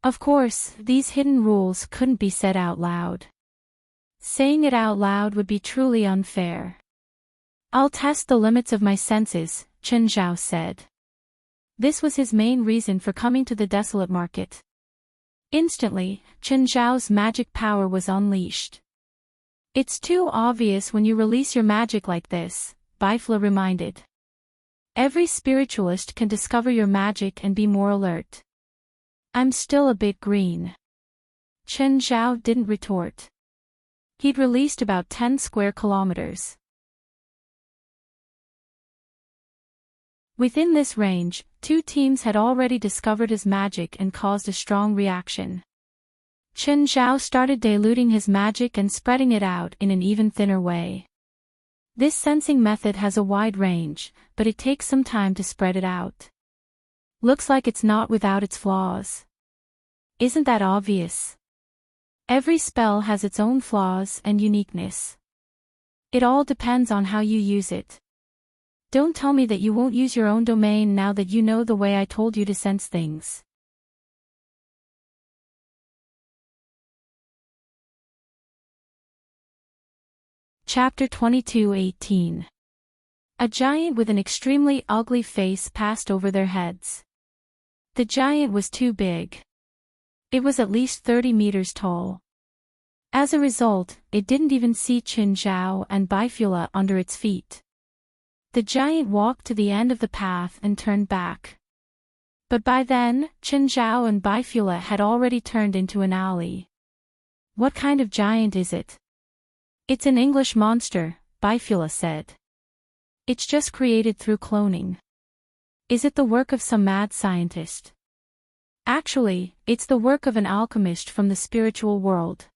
Of course, these hidden rules couldn't be said out loud. Saying it out loud would be truly unfair. I'll test the limits of my senses, Chen Zhao said. This was his main reason for coming to the desolate market. Instantly, Chen Zhao's magic power was unleashed. It's too obvious when you release your magic like this, Bifla reminded. Every spiritualist can discover your magic and be more alert. I'm still a bit green. Chen Zhao didn't retort. He'd released about 10 square kilometers. Within this range, two teams had already discovered his magic and caused a strong reaction. Chen Zhao started diluting his magic and spreading it out in an even thinner way. This sensing method has a wide range, but it takes some time to spread it out. Looks like it's not without its flaws. Isn't that obvious? Every spell has its own flaws and uniqueness. It all depends on how you use it. Don't tell me that you won't use your own domain now that you know the way I told you to sense things. Chapter 22:18. A giant with an extremely ugly face passed over their heads. The giant was too big. It was at least 30 meters tall. As a result, it didn't even see Chen Zhao and Bifula under its feet. The giant walked to the end of the path and turned back. But by then, Chen Zhao and Bifula had already turned into an alley. What kind of giant is it? It's an English monster, Bifula said. It's just created through cloning. Is it the work of some mad scientist? Actually, it's the work of an alchemist from the spiritual world.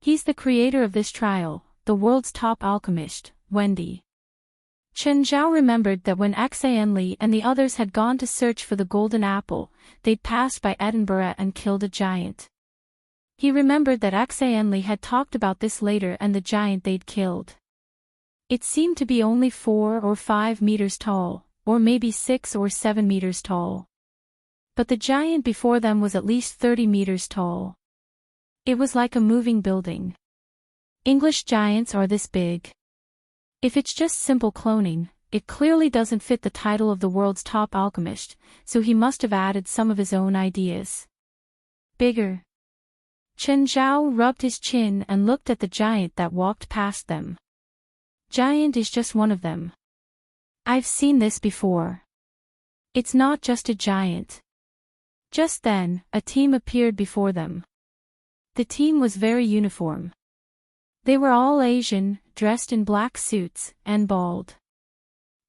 He's the creator of this trial, the world's top alchemist, Wendy. Chen Zhao remembered that when Xanli and the others had gone to search for the golden apple, they'd passed by Edinburgh and killed a giant. He remembered that Xanli had talked about this later and the giant they'd killed. It seemed to be only 4 or 5 meters tall, or maybe 6 or 7 meters tall. But the giant before them was at least 30 meters tall. It was like a moving building. English giants are this big. If it's just simple cloning, it clearly doesn't fit the title of the world's top alchemist, so he must have added some of his own ideas. Bigger. Chen Zhao rubbed his chin and looked at the giant that walked past them. Giant is just one of them. I've seen this before. It's not just a giant. Just then, a team appeared before them. The team was very uniform. They were all Asian, dressed in black suits, and bald.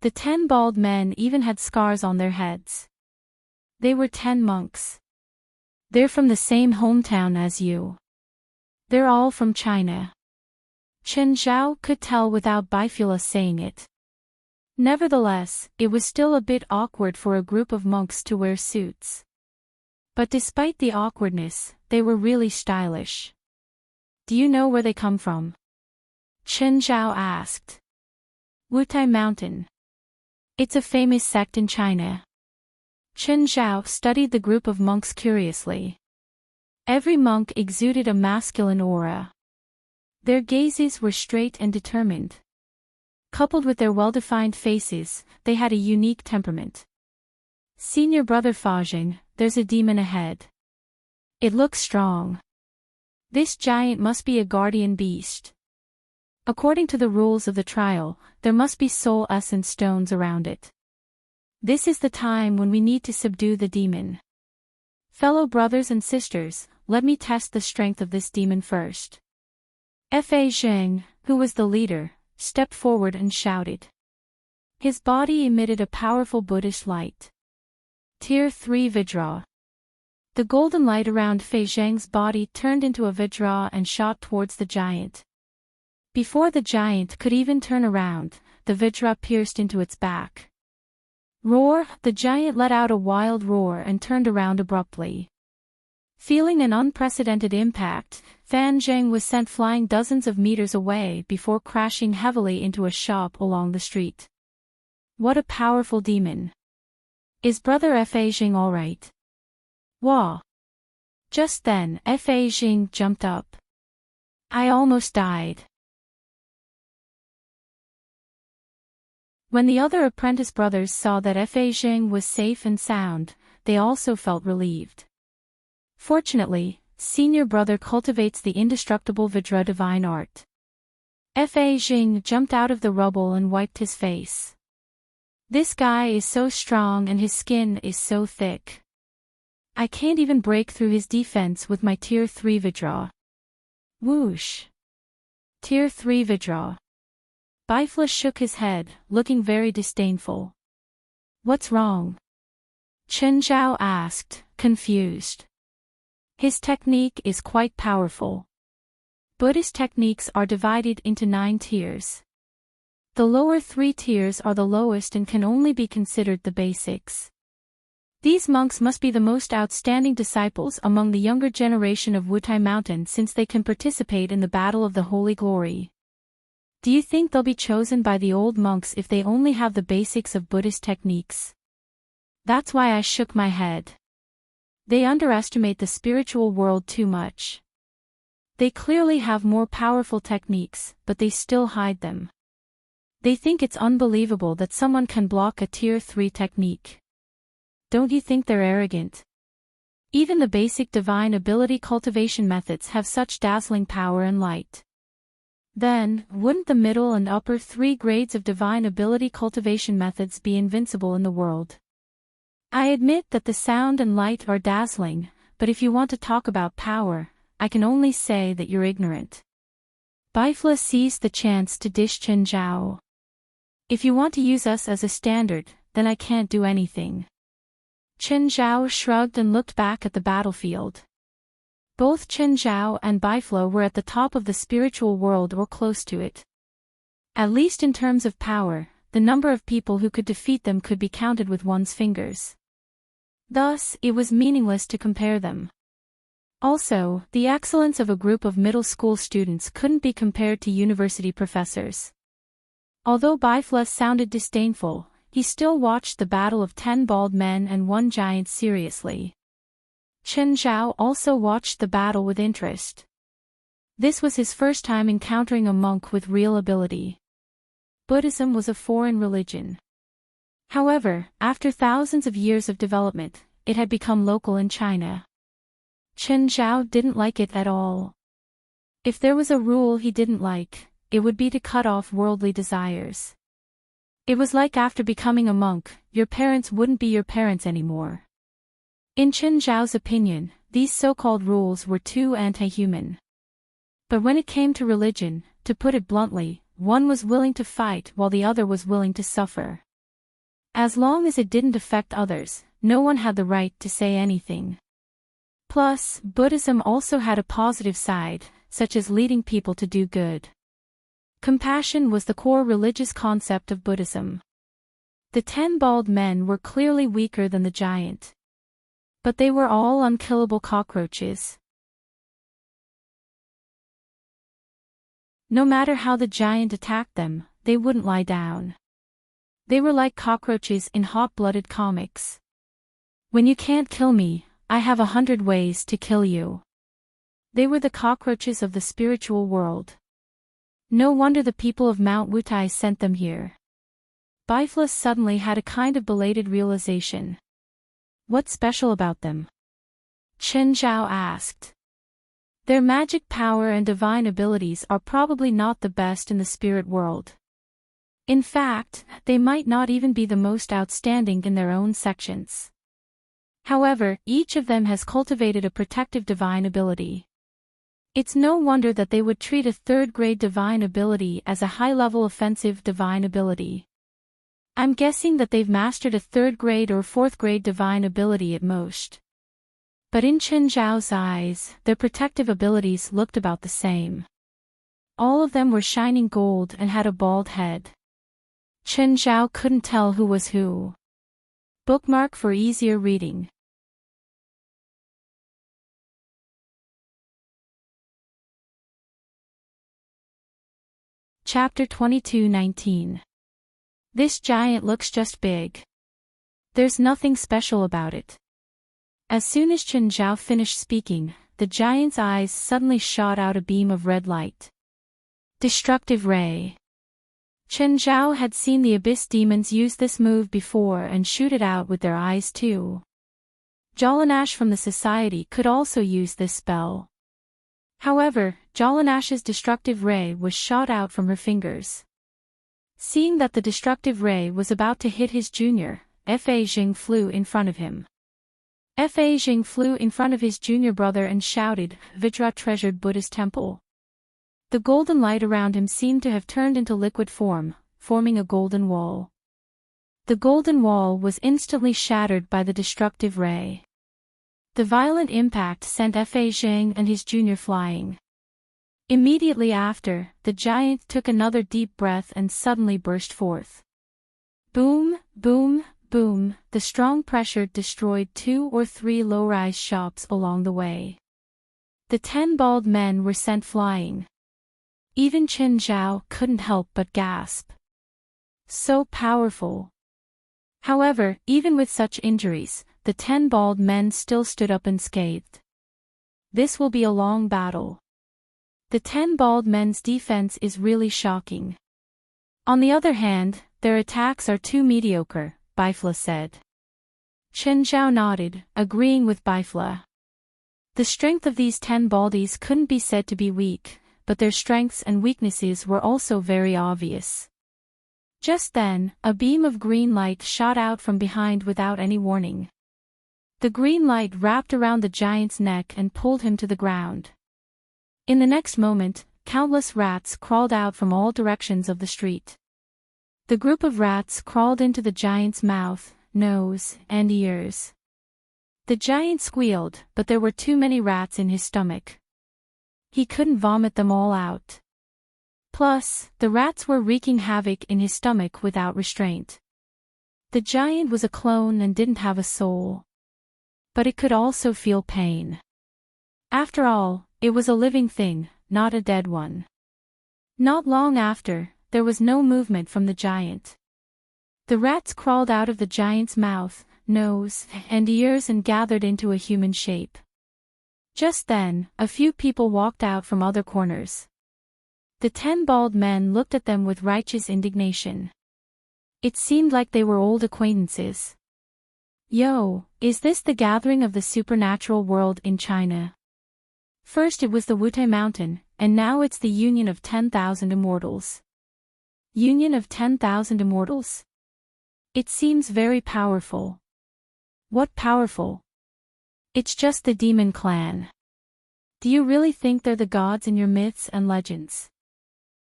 The 10 bald men even had scars on their heads. They were 10 monks. They're from the same hometown as you. They're all from China. Chen Zhao could tell without Bifula saying it. Nevertheless, it was still a bit awkward for a group of monks to wear suits. But despite the awkwardness, they were really stylish. Do you know where they come from? Chen Zhao asked. Wutai Mountain. It's a famous sect in China. Chen Zhao studied the group of monks curiously. Every monk exuded a masculine aura. Their gazes were straight and determined. Coupled with their well-defined faces, they had a unique temperament. Senior brother Fajing, there's a demon ahead. It looks strong. This giant must be a guardian beast. According to the rules of the trial, there must be soul essence stones around it. This is the time when we need to subdue the demon. Fellow brothers and sisters, let me test the strength of this demon first. Fa Zheng, who was the leader, stepped forward and shouted. His body emitted a powerful Buddhist light. Tier 3 Vajra. The golden light around Fei Zheng's body turned into a Vajra and shot towards the giant. Before the giant could even turn around, the Vajra pierced into its back. Roar! The giant let out a wild roar and turned around abruptly. Feeling an unprecedented impact, Fan Zheng was sent flying dozens of meters away before crashing heavily into a shop along the street. What a powerful demon. Is brother Fa Zheng alright? Wah! Just then, Fa Zheng jumped up. I almost died. When the other apprentice brothers saw that Fa Zheng was safe and sound, they also felt relieved. Fortunately, senior brother cultivates the indestructible Vajra divine art. Fa Zheng jumped out of the rubble and wiped his face. This guy is so strong and his skin is so thick. I can't even break through his defense with my Tier 3 Vajra. Whoosh! Tier 3 Vajra. Bifla shook his head, looking very disdainful. What's wrong? Chen Zhao asked, confused. His technique is quite powerful. Buddhist techniques are divided into 9 tiers. The lower 3 tiers are the lowest and can only be considered the basics. These monks must be the most outstanding disciples among the younger generation of Wutai Mountain since they can participate in the Battle of the Holy Glory. Do you think they'll be chosen by the old monks if they only have the basics of Buddhist techniques? That's why I shook my head. They underestimate the spiritual world too much. They clearly have more powerful techniques, but they still hide them. They think it's unbelievable that someone can block a Tier 3 technique. Don't you think they're arrogant? Even the basic divine ability cultivation methods have such dazzling power and light. Then, wouldn't the middle and upper 3 grades of divine ability cultivation methods be invincible in the world? I admit that the sound and light are dazzling, but if you want to talk about power, I can only say that you're ignorant. Bifla seized the chance to dish Chen Zhao. If you want to use us as a standard, then I can't do anything. Chen Zhao shrugged and looked back at the battlefield. Both Chen Zhao and Bifla were at the top of the spiritual world or close to it. At least in terms of power, the number of people who could defeat them could be counted with one's fingers. Thus, it was meaningless to compare them. Also, the excellence of a group of middle school students couldn't be compared to university professors. Although Bifla sounded disdainful, he still watched the battle of 10 bald men and 1 giant seriously. Chen Zhao also watched the battle with interest. This was his first time encountering a monk with real ability. Buddhism was a foreign religion. However, after thousands of years of development, it had become local in China. Chen Zhao didn't like it at all. If there was a rule he didn't like, it would be to cut off worldly desires. It was like after becoming a monk, your parents wouldn't be your parents anymore. In Chen Zhao's opinion, these so-called rules were too anti-human. But when it came to religion, to put it bluntly, one was willing to fight while the other was willing to suffer. As long as it didn't affect others, no one had the right to say anything. Plus, Buddhism also had a positive side, such as leading people to do good. Compassion was the core religious concept of Buddhism. The 10 bald men were clearly weaker than the giant. But they were all unkillable cockroaches. No matter how the giant attacked them, they wouldn't lie down. They were like cockroaches in hot-blooded comics. When you can't kill me, I have 100 ways to kill you. They were the cockroaches of the spiritual world. No wonder the people of Mount Wutai sent them here. Bifla suddenly had a kind of belated realization. What's special about them? Chen Zhao asked. Their magic power and divine abilities are probably not the best in the spirit world. In fact, they might not even be the most outstanding in their own sections. However, each of them has cultivated a protective divine ability. It's no wonder that they would treat a third-grade divine ability as a high-level offensive divine ability. I'm guessing that they've mastered a third-grade or fourth-grade divine ability at most. But in Chen Zhao's eyes, their protective abilities looked about the same. All of them were shining gold and had a bald head. Chen Zhao couldn't tell who was who. Bookmark for easier reading. Chapter 22:19. This giant looks just big. There's nothing special about it. As soon as Chen Zhao finished speaking, the giant's eyes suddenly shot out a beam of red light. Destructive Ray. Chen Zhao had seen the Abyss demons use this move before and shoot it out with their eyes too. Jolanash from the Society could also use this spell. However, Jolanash's destructive ray was shot out from her fingers. Seeing that the destructive ray was about to hit his junior, Fa Jing flew in front of him. Fa Jing flew in front of his junior brother and shouted, "Vajra treasured Buddha's temple." The golden light around him seemed to have turned into liquid form, forming a golden wall. The golden wall was instantly shattered by the destructive ray. The violent impact sent Fa Jing and his junior flying. Immediately after, the giant took another deep breath and suddenly burst forth. Boom, boom, boom, the strong pressure destroyed 2 or 3 low-rise shops along the way. The 10 bald men were sent flying. Even Chen Zhao couldn't help but gasp. So powerful. However, even with such injuries, the 10 bald men still stood up unscathed. This will be a long battle. The 10 bald men's defense is really shocking. On the other hand, their attacks are too mediocre, Bifla said. Chen Zhao nodded, agreeing with Bifla. The strength of these 10 baldies couldn't be said to be weak, but their strengths and weaknesses were also very obvious. Just then, a beam of green light shot out from behind without any warning. The green light wrapped around the giant's neck and pulled him to the ground. In the next moment, countless rats crawled out from all directions of the street. The group of rats crawled into the giant's mouth, nose, and ears. The giant squealed, but there were too many rats in his stomach. He couldn't vomit them all out. Plus, the rats were wreaking havoc in his stomach without restraint. The giant was a clone and didn't have a soul. But it could also feel pain. After all, it was a living thing, not a dead one. Not long after, there was no movement from the giant. The rats crawled out of the giant's mouth, nose, and ears and gathered into a human shape. Just then, a few people walked out from other corners. The 10 bald men looked at them with righteous indignation. It seemed like they were old acquaintances. Yo, is this the gathering of the supernatural world in China? First it was the Wutai Mountain, and now it's the Union of 10,000 Immortals. Union of 10,000 Immortals? It seems very powerful. What powerful? It's just the demon clan. Do you really think they're the gods in your myths and legends?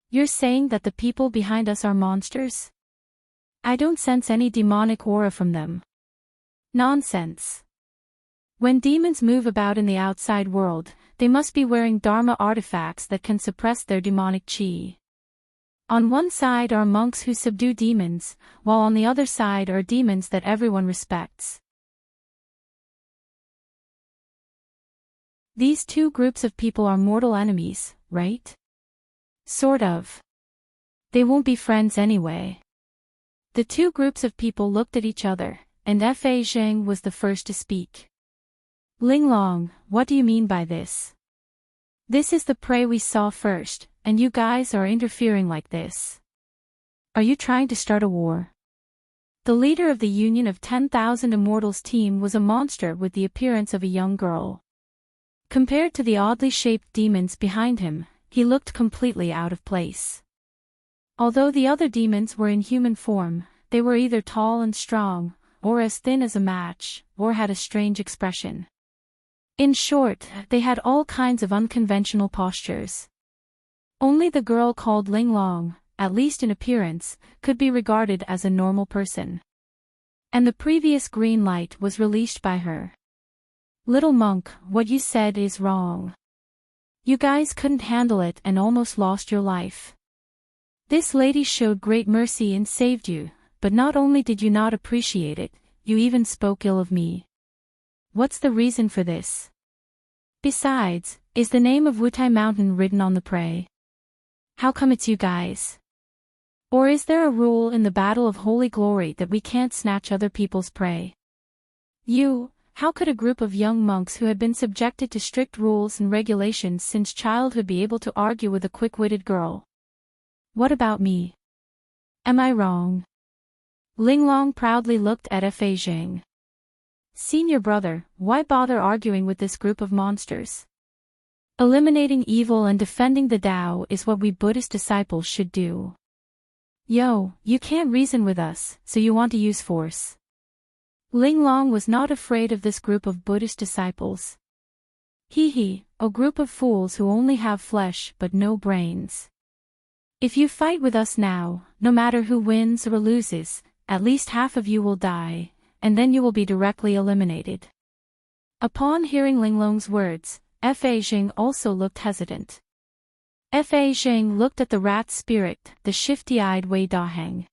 You're saying that the people behind us are monsters? I don't sense any demonic aura from them. Nonsense. When demons move about in the outside world, they must be wearing Dharma artifacts that can suppress their demonic chi. On one side are monks who subdue demons, while on the other side are demons that everyone respects. These two groups of people are mortal enemies, right? Sort of. They won't be friends anyway. The two groups of people looked at each other, and Fa Zheng was the first to speak. Linglong, what do you mean by this? This is the prey we saw first, and you guys are interfering like this. Are you trying to start a war? The leader of the Union of 10,000 Immortals team was a monster with the appearance of a young girl. Compared to the oddly shaped demons behind him, he looked completely out of place. Although the other demons were in human form, they were either tall and strong, or as thin as a match, or had a strange expression. In short, they had all kinds of unconventional postures. Only the girl called Linglong, at least in appearance, could be regarded as a normal person. And the previous green light was released by her. Little monk, what you said is wrong. You guys couldn't handle it and almost lost your life. This lady showed great mercy and saved you, but not only did you not appreciate it, you even spoke ill of me. What's the reason for this? Besides, is the name of Wutai Mountain written on the prey? How come it's you guys? Or is there a rule in the Battle of Holy Glory that we can't snatch other people's prey? How could a group of young monks who had been subjected to strict rules and regulations since childhood be able to argue with a quick-witted girl? What about me? Am I wrong? Linglong proudly looked at Fa Zheng. Senior brother, why bother arguing with this group of monsters? Eliminating evil and defending the Tao is what we Buddhist disciples should do. You can't reason with us, so you want to use force. Linglong was not afraid of this group of Buddhist disciples. A group of fools who only have flesh but no brains. If you fight with us now, no matter who wins or loses, at least half of you will die, and then you will be directly eliminated. Upon hearing Linglong's words, Fa Zheng also looked hesitant. Fa Zheng looked at the rat spirit, the shifty-eyed Wei Daheng.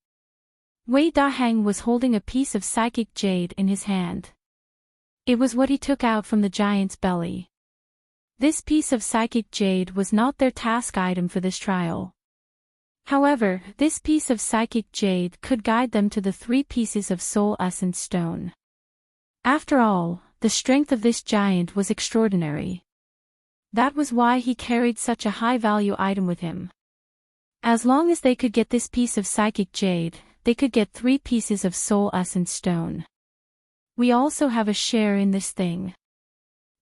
Wei Daheng was holding a piece of psychic jade in his hand. It was what he took out from the giant's belly. This piece of psychic jade was not their task item for this trial. However, this piece of psychic jade could guide them to the 3 pieces of soul essence stone. After all, the strength of this giant was extraordinary. That was why he carried such a high-value item with him. As long as they could get this piece of psychic jade, they could get 3 pieces of soul essence stone. We also have a share in this thing.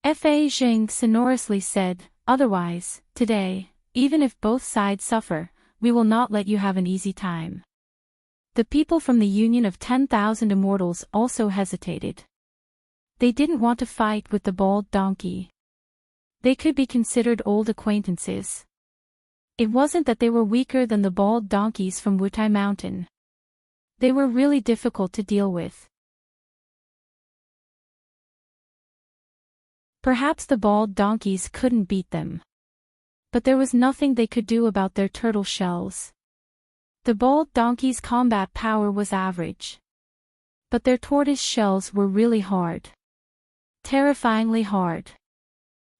Fa Zheng sonorously said, otherwise, today, even if both sides suffer, we will not let you have an easy time. The people from the Union of 10,000 Immortals also hesitated. They didn't want to fight with the bald donkey. They could be considered old acquaintances. It wasn't that they were weaker than the bald donkeys from Wutai Mountain. They were really difficult to deal with. Perhaps the bald donkeys couldn't beat them. But there was nothing they could do about their turtle shells. The bald donkey's combat power was average. But their tortoise shells were really hard. Terrifyingly hard.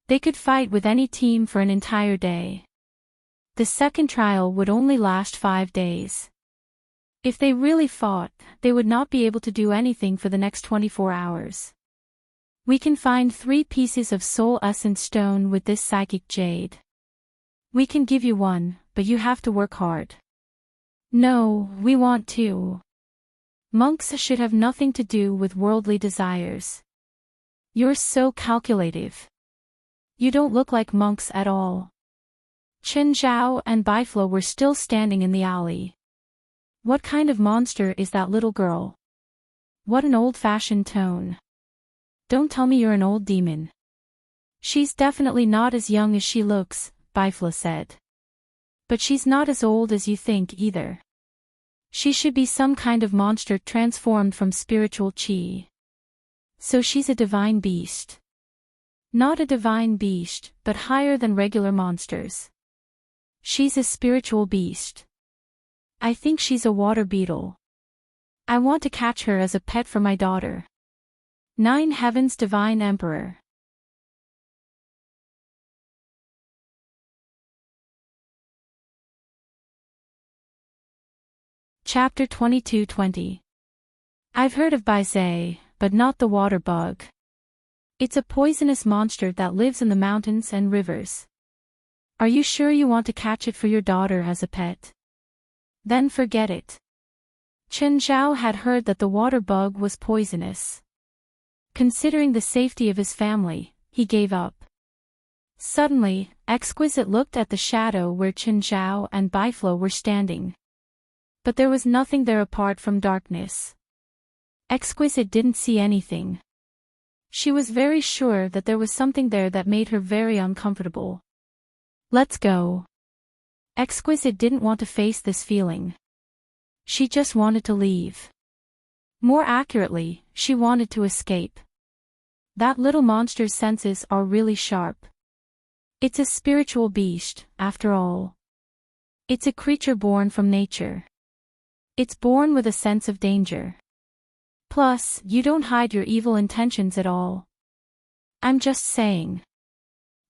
They could fight with any team for an entire day. The second trial would only last 5 days. If they really fought, they would not be able to do anything for the next 24 hours. We can find 3 pieces of soul essence stone with this psychic jade. We can give you 1, but you have to work hard. No, we want to. Monks should have nothing to do with worldly desires. You're so calculative. You don't look like monks at all. Chen Zhao and Biflo were still standing in the alley. What kind of monster is that little girl? What an old-fashioned tone. Don't tell me you're an old demon. She's definitely not as young as she looks, Biflo said. But she's not as old as you think either. She should be some kind of monster transformed from spiritual chi. So she's a divine beast. Not a divine beast, but higher than regular monsters. She's a spiritual beast. I think she's a water beetle. I want to catch her as a pet for my daughter. 9 Heavens Divine Emperor. Chapter 22-20. I've heard of Baizé, but not the water bug. It's a poisonous monster that lives in the mountains and rivers. Are you sure you want to catch it for your daughter as a pet? Then forget it. Chen Zhao had heard that the water bug was poisonous. Considering the safety of his family, he gave up. Suddenly, Exquisite looked at the shadow where Chen Zhao and Biflo were standing. But there was nothing there apart from darkness. Exquisite didn't see anything. She was very sure that there was something there that made her very uncomfortable. Let's go. Exquisite didn't want to face this feeling. She just wanted to leave. More accurately, she wanted to escape. That little monster's senses are really sharp. It's a spiritual beast, after all. It's a creature born from nature. It's born with a sense of danger. Plus, you don't hide your evil intentions at all. I'm just saying.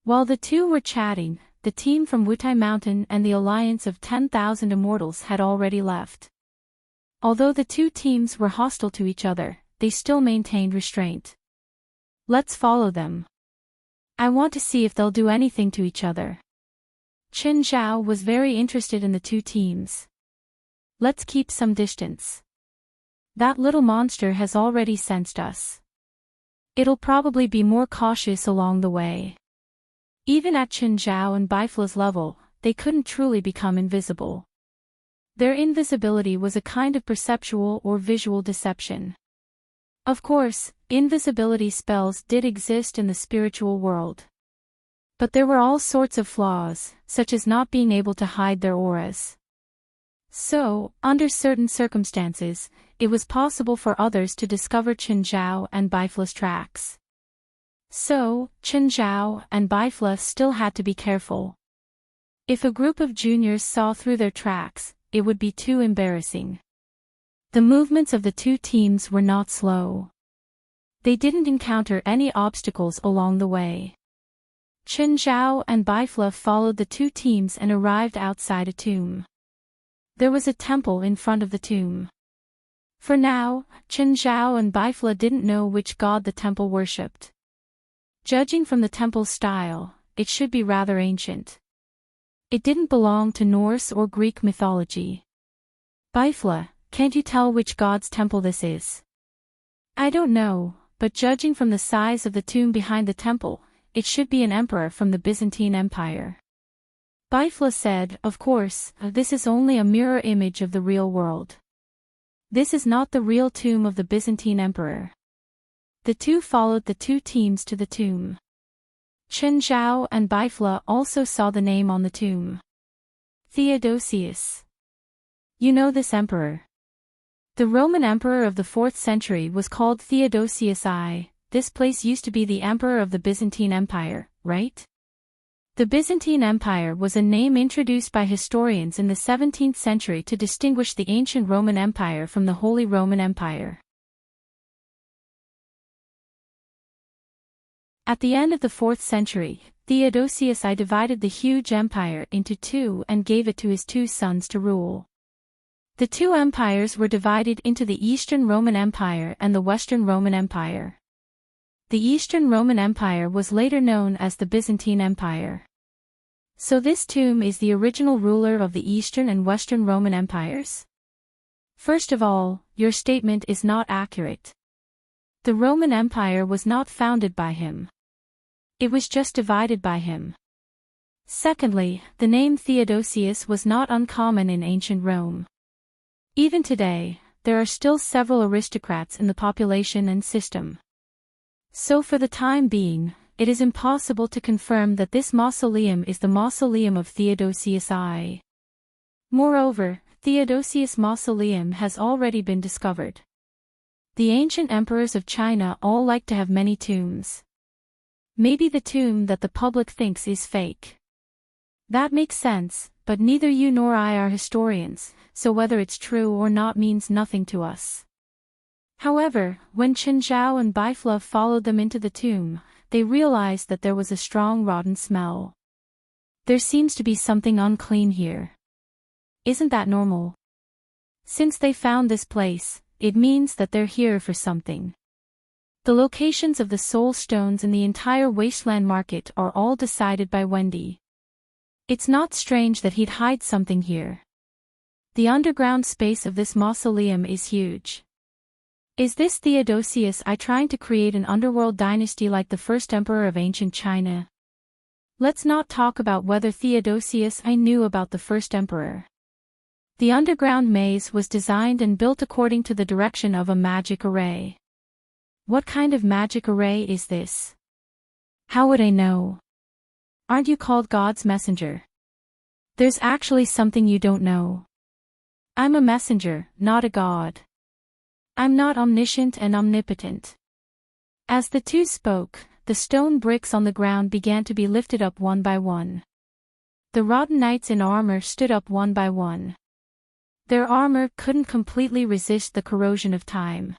While the two were chatting, the team from Wutai Mountain and the Alliance of 10,000 Immortals had already left. Although the two teams were hostile to each other, they still maintained restraint. Let's follow them. I want to see if they'll do anything to each other. Chen Zhao was very interested in the two teams. Let's keep some distance. That little monster has already sensed us. It'll probably be more cautious along the way. Even at Chen Zhao and Bifla's level, they couldn't truly become invisible. Their invisibility was a kind of perceptual or visual deception. Of course, invisibility spells did exist in the spiritual world. But there were all sorts of flaws, such as not being able to hide their auras. So, under certain circumstances, it was possible for others to discover Chen Zhao and Bifla's tracks. So, Chen Zhao and Bifla still had to be careful. If a group of juniors saw through their tracks, it would be too embarrassing. The movements of the two teams were not slow. They didn't encounter any obstacles along the way. Chen Zhao and Bifla followed the two teams and arrived outside a tomb. There was a temple in front of the tomb. For now, Chen Zhao and Bifla didn't know which god the temple worshipped. Judging from the temple's style, it should be rather ancient. It didn't belong to Norse or Greek mythology. Bifla, can't you tell which god's temple this is? I don't know, but judging from the size of the tomb behind the temple, it should be an emperor from the Byzantine Empire. Bifla said, of course, this is only a mirror image of the real world. This is not the real tomb of the Byzantine emperor. The two followed the two teams to the tomb. Chen Zhao and Bifla also saw the name on the tomb. Theodosius. You know this emperor. The Roman emperor of the 4th century was called Theodosius I. This place used to be the emperor of the Byzantine Empire, right? The Byzantine Empire was a name introduced by historians in the 17th century to distinguish the ancient Roman Empire from the Holy Roman Empire. At the end of the 4th century, Theodosius I divided the huge empire into two and gave it to his two sons to rule. The two empires were divided into the Eastern Roman Empire and the Western Roman Empire. The Eastern Roman Empire was later known as the Byzantine Empire. So this tomb is the original ruler of the Eastern and Western Roman Empires? First of all, your statement is not accurate. The Roman Empire was not founded by him. It was just divided by him. Secondly, the name Theodosius was not uncommon in ancient Rome. Even today, there are still several aristocrats in the population and system. So for the time being, it is impossible to confirm that this mausoleum is the mausoleum of Theodosius I. Moreover, Theodosius' mausoleum has already been discovered. The ancient emperors of China all like to have many tombs. Maybe the tomb that the public thinks is fake. That makes sense, but neither you nor I are historians, so whether it's true or not means nothing to us. However, when Chen Zhao and Bifla followed them into the tomb, they realized that there was a strong rotten smell. There seems to be something unclean here. Isn't that normal? Since they found this place, it means that they're here for something. The locations of the soul stones in the entire wasteland market are all decided by Wendy. It's not strange that he'd hide something here. The underground space of this mausoleum is huge. Is this Theodosius I trying to create an underworld dynasty like the first emperor of ancient China? Let's not talk about whether Theodosius I knew about the first emperor. The underground maze was designed and built according to the direction of a magic array. What kind of magic array is this? How would I know? Aren't you called God's messenger? There's actually something you don't know. I'm a messenger, not a god. I'm not omniscient and omnipotent. As the two spoke, the stone bricks on the ground began to be lifted up one by one. The rotten knights in armor stood up one by one. Their armor couldn't completely resist the corrosion of time.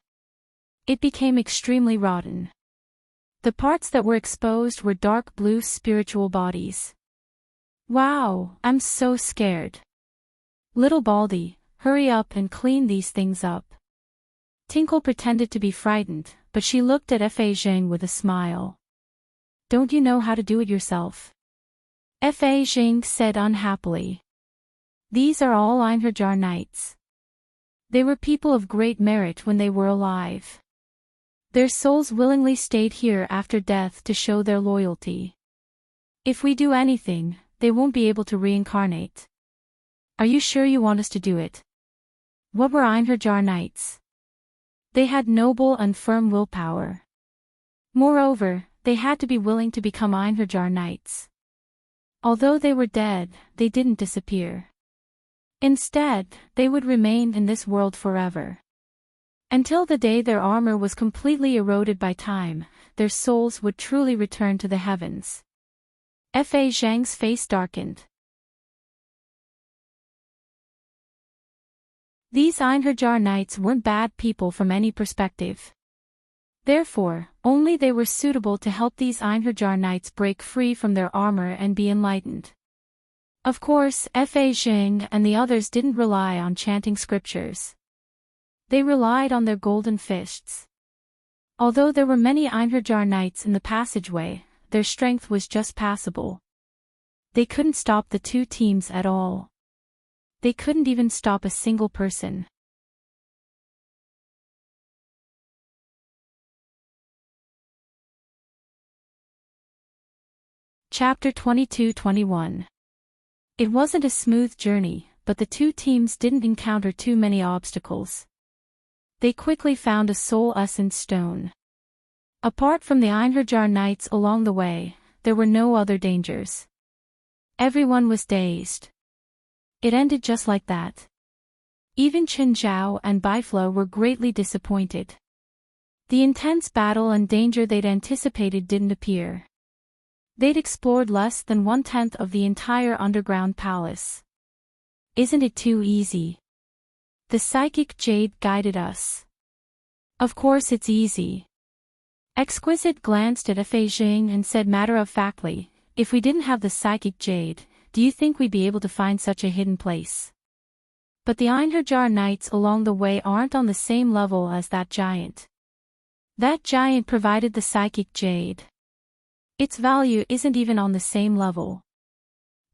It became extremely rotten. The parts that were exposed were dark blue spiritual bodies. Wow, I'm so scared. Little Baldy, hurry up and clean these things up. Tinkle pretended to be frightened, but she looked at Fa Zhang with a smile. Don't you know how to do it yourself? Fa Zhang said unhappily. These are all Einherjar knights. They were people of great merit when they were alive. Their souls willingly stayed here after death to show their loyalty. If we do anything, they won't be able to reincarnate. Are you sure you want us to do it? What were Einherjar knights? They had noble and firm willpower. Moreover, they had to be willing to become Einherjar knights. Although they were dead, they didn't disappear. Instead, they would remain in this world forever. Until the day their armor was completely eroded by time, their souls would truly return to the heavens. Fa Zhang's face darkened. These Einherjar knights weren't bad people from any perspective. Therefore, only they were suitable to help these Einherjar knights break free from their armor and be enlightened. Of course, Fa Zhang and the others didn't rely on chanting scriptures. They relied on their golden fists. Although there were many Einherjar knights in the passageway, their strength was just passable. They couldn't stop the two teams at all. They couldn't even stop a single person. Chapter 22-21. It wasn't a smooth journey, but the two teams didn't encounter too many obstacles. They quickly found a soul essence stone. Apart from the Einherjar knights along the way, there were no other dangers. Everyone was dazed. It ended just like that. Even Chen Zhao and Baifla were greatly disappointed. The intense battle and danger they'd anticipated didn't appear. They'd explored less than 1/10 of the entire underground palace. Isn't it too easy? The psychic jade guided us. Of course it's easy. Exquisite glanced at Fa Zhang and said matter-of-factly, if we didn't have the psychic jade, do you think we'd be able to find such a hidden place? But the Einherjar knights along the way aren't on the same level as that giant. That giant provided the psychic jade. Its value isn't even on the same level.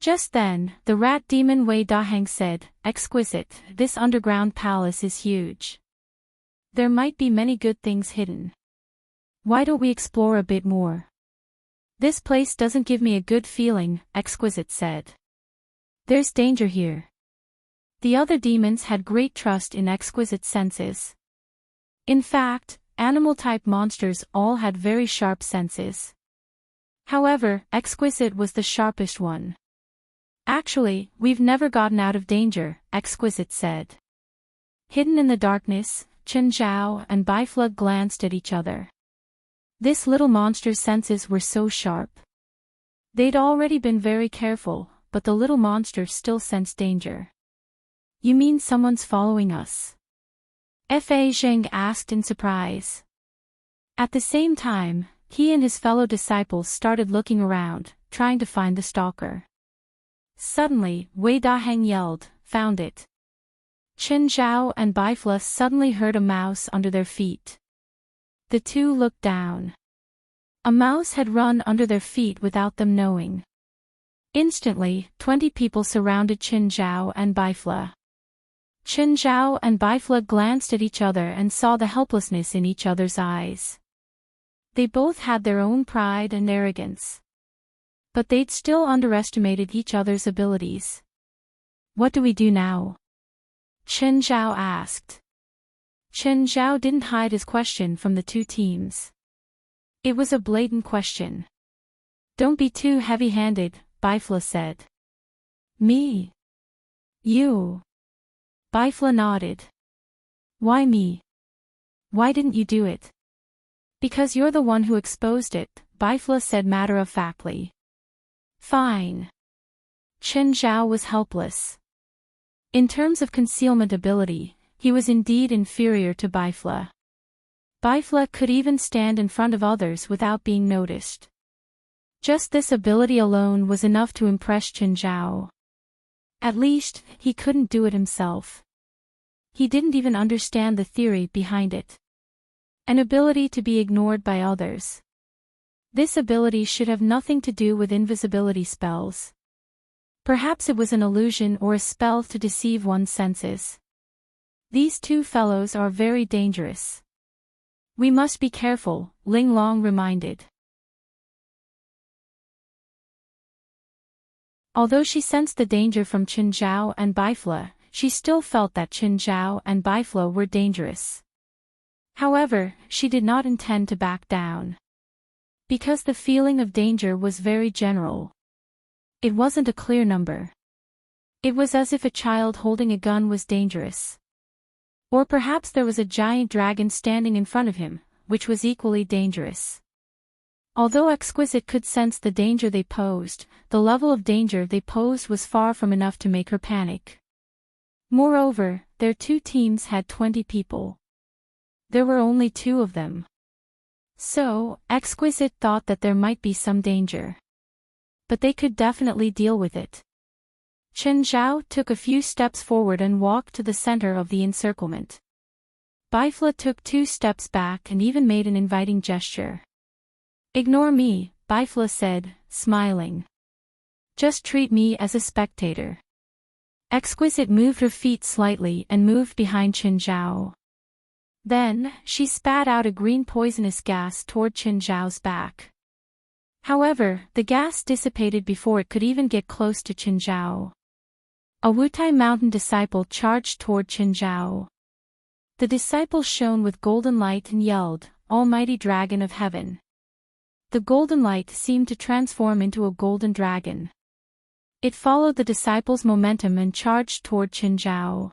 Just then, the rat demon Wei Daheng said, Exquisite, this underground palace is huge. There might be many good things hidden. Why don't we explore a bit more? This place doesn't give me a good feeling, Exquisite said. There's danger here. The other demons had great trust in Exquisite's senses. In fact, animal-type monsters all had very sharp senses. However, Exquisite was the sharpest one. Actually, we've never gotten out of danger, Exquisite said. Hidden in the darkness, Chen Zhao and Baifla glanced at each other. This little monster's senses were so sharp. They'd already been very careful, but the little monster still sensed danger. You mean someone's following us? Fa Zhang asked in surprise. At the same time, he and his fellow disciples started looking around, trying to find the stalker. Suddenly, Wei Daheng yelled, Found it. Qin Zhao and Bifla suddenly heard a mouse under their feet. The two looked down. A mouse had run under their feet without them knowing. Instantly, 20 people surrounded Qin Zhao and Bifla. Qin Zhao and Bifla glanced at each other and saw the helplessness in each other's eyes. They both had their own pride and arrogance. But they'd still underestimated each other's abilities. "What do we do now?" Qin Zhao asked. Qin Zhao didn't hide his question from the two teams. It was a blatant question. "Don't be too heavy-handed," Bifla said. "Me? You?" Bifla nodded. "Why me? Why didn't you do it?" "Because you're the one who exposed it," Bifla said matter-of-factly. "Fine." Qin Zhao was helpless. In terms of concealment ability, he was indeed inferior to Bifla. Bifla could even stand in front of others without being noticed. Just this ability alone was enough to impress Qin Zhao. At least, he couldn't do it himself. He didn't even understand the theory behind it. An ability to be ignored by others. This ability should have nothing to do with invisibility spells. Perhaps it was an illusion or a spell to deceive one's senses. These two fellows are very dangerous. "We must be careful," Ling Long reminded. Although she sensed the danger from Qin Zhao and Bifla, she still felt that Qin Zhao and Bifla were dangerous. However, she did not intend to back down. Because the feeling of danger was very general. It wasn't a clear number. It was as if a child holding a gun was dangerous. Or perhaps there was a giant dragon standing in front of him, which was equally dangerous. Although Exquisite could sense the danger they posed, the level of danger they posed was far from enough to make her panic. Moreover, their two teams had 20 people. There were only 2 of them. So, Exquisite thought that there might be some danger. But they could definitely deal with it. Qin Zhao took a few steps forward and walked to the center of the encirclement. Bifla took 2 steps back and even made an inviting gesture. "Ignore me," Bifla said, smiling. "Just treat me as a spectator." Exquisite moved her feet slightly and moved behind Qin Zhao. Then, she spat out a green poisonous gas toward Qin Zhao's back. However, the gas dissipated before it could even get close to Qin Zhao. A Wutai Mountain disciple charged toward Qin Zhao. The disciple shone with golden light and yelled, "Almighty Dragon of Heaven." The golden light seemed to transform into a golden dragon. It followed the disciple's momentum and charged toward Qin Zhao.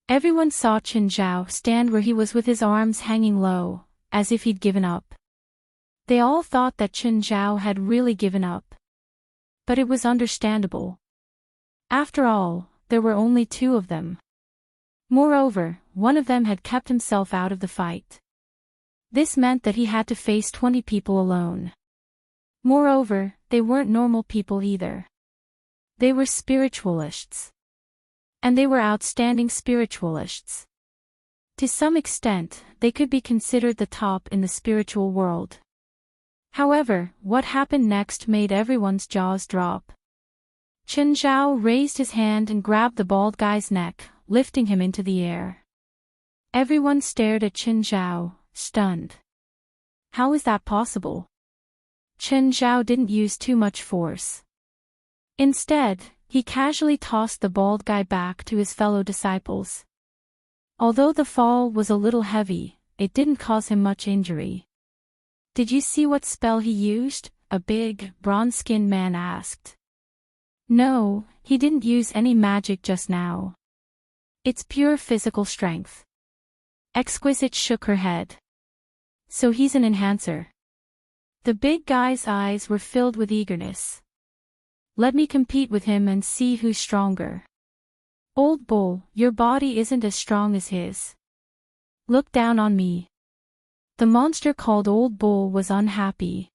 Everyone saw Qin Zhao stand where he was with his arms hanging low, as if he'd given up. They all thought that Qin Zhao had really given up. But it was understandable. After all, there were only 2 of them. Moreover, one of them had kept himself out of the fight. This meant that he had to face 20 people alone. Moreover, they weren't normal people either. They were spiritualists. And they were outstanding spiritualists. To some extent, they could be considered the top in the spiritual world. However, what happened next made everyone's jaws drop. Qin Zhao raised his hand and grabbed the bald guy's neck, lifting him into the air. Everyone stared at Qin Zhao, stunned. How is that possible? Qin Zhao didn't use too much force. Instead, he casually tossed the bald guy back to his fellow disciples. Although the fall was a little heavy, it didn't cause him much injury. "Did you see what spell he used?" a big, bronze-skinned man asked. "No, he didn't use any magic just now. It's pure physical strength." Exquisite shook her head. "So he's an enhancer." The big guy's eyes were filled with eagerness. "Let me compete with him and see who's stronger." "Old bull, your body isn't as strong as his. Look down on me." The monster called Old Bull was unhappy.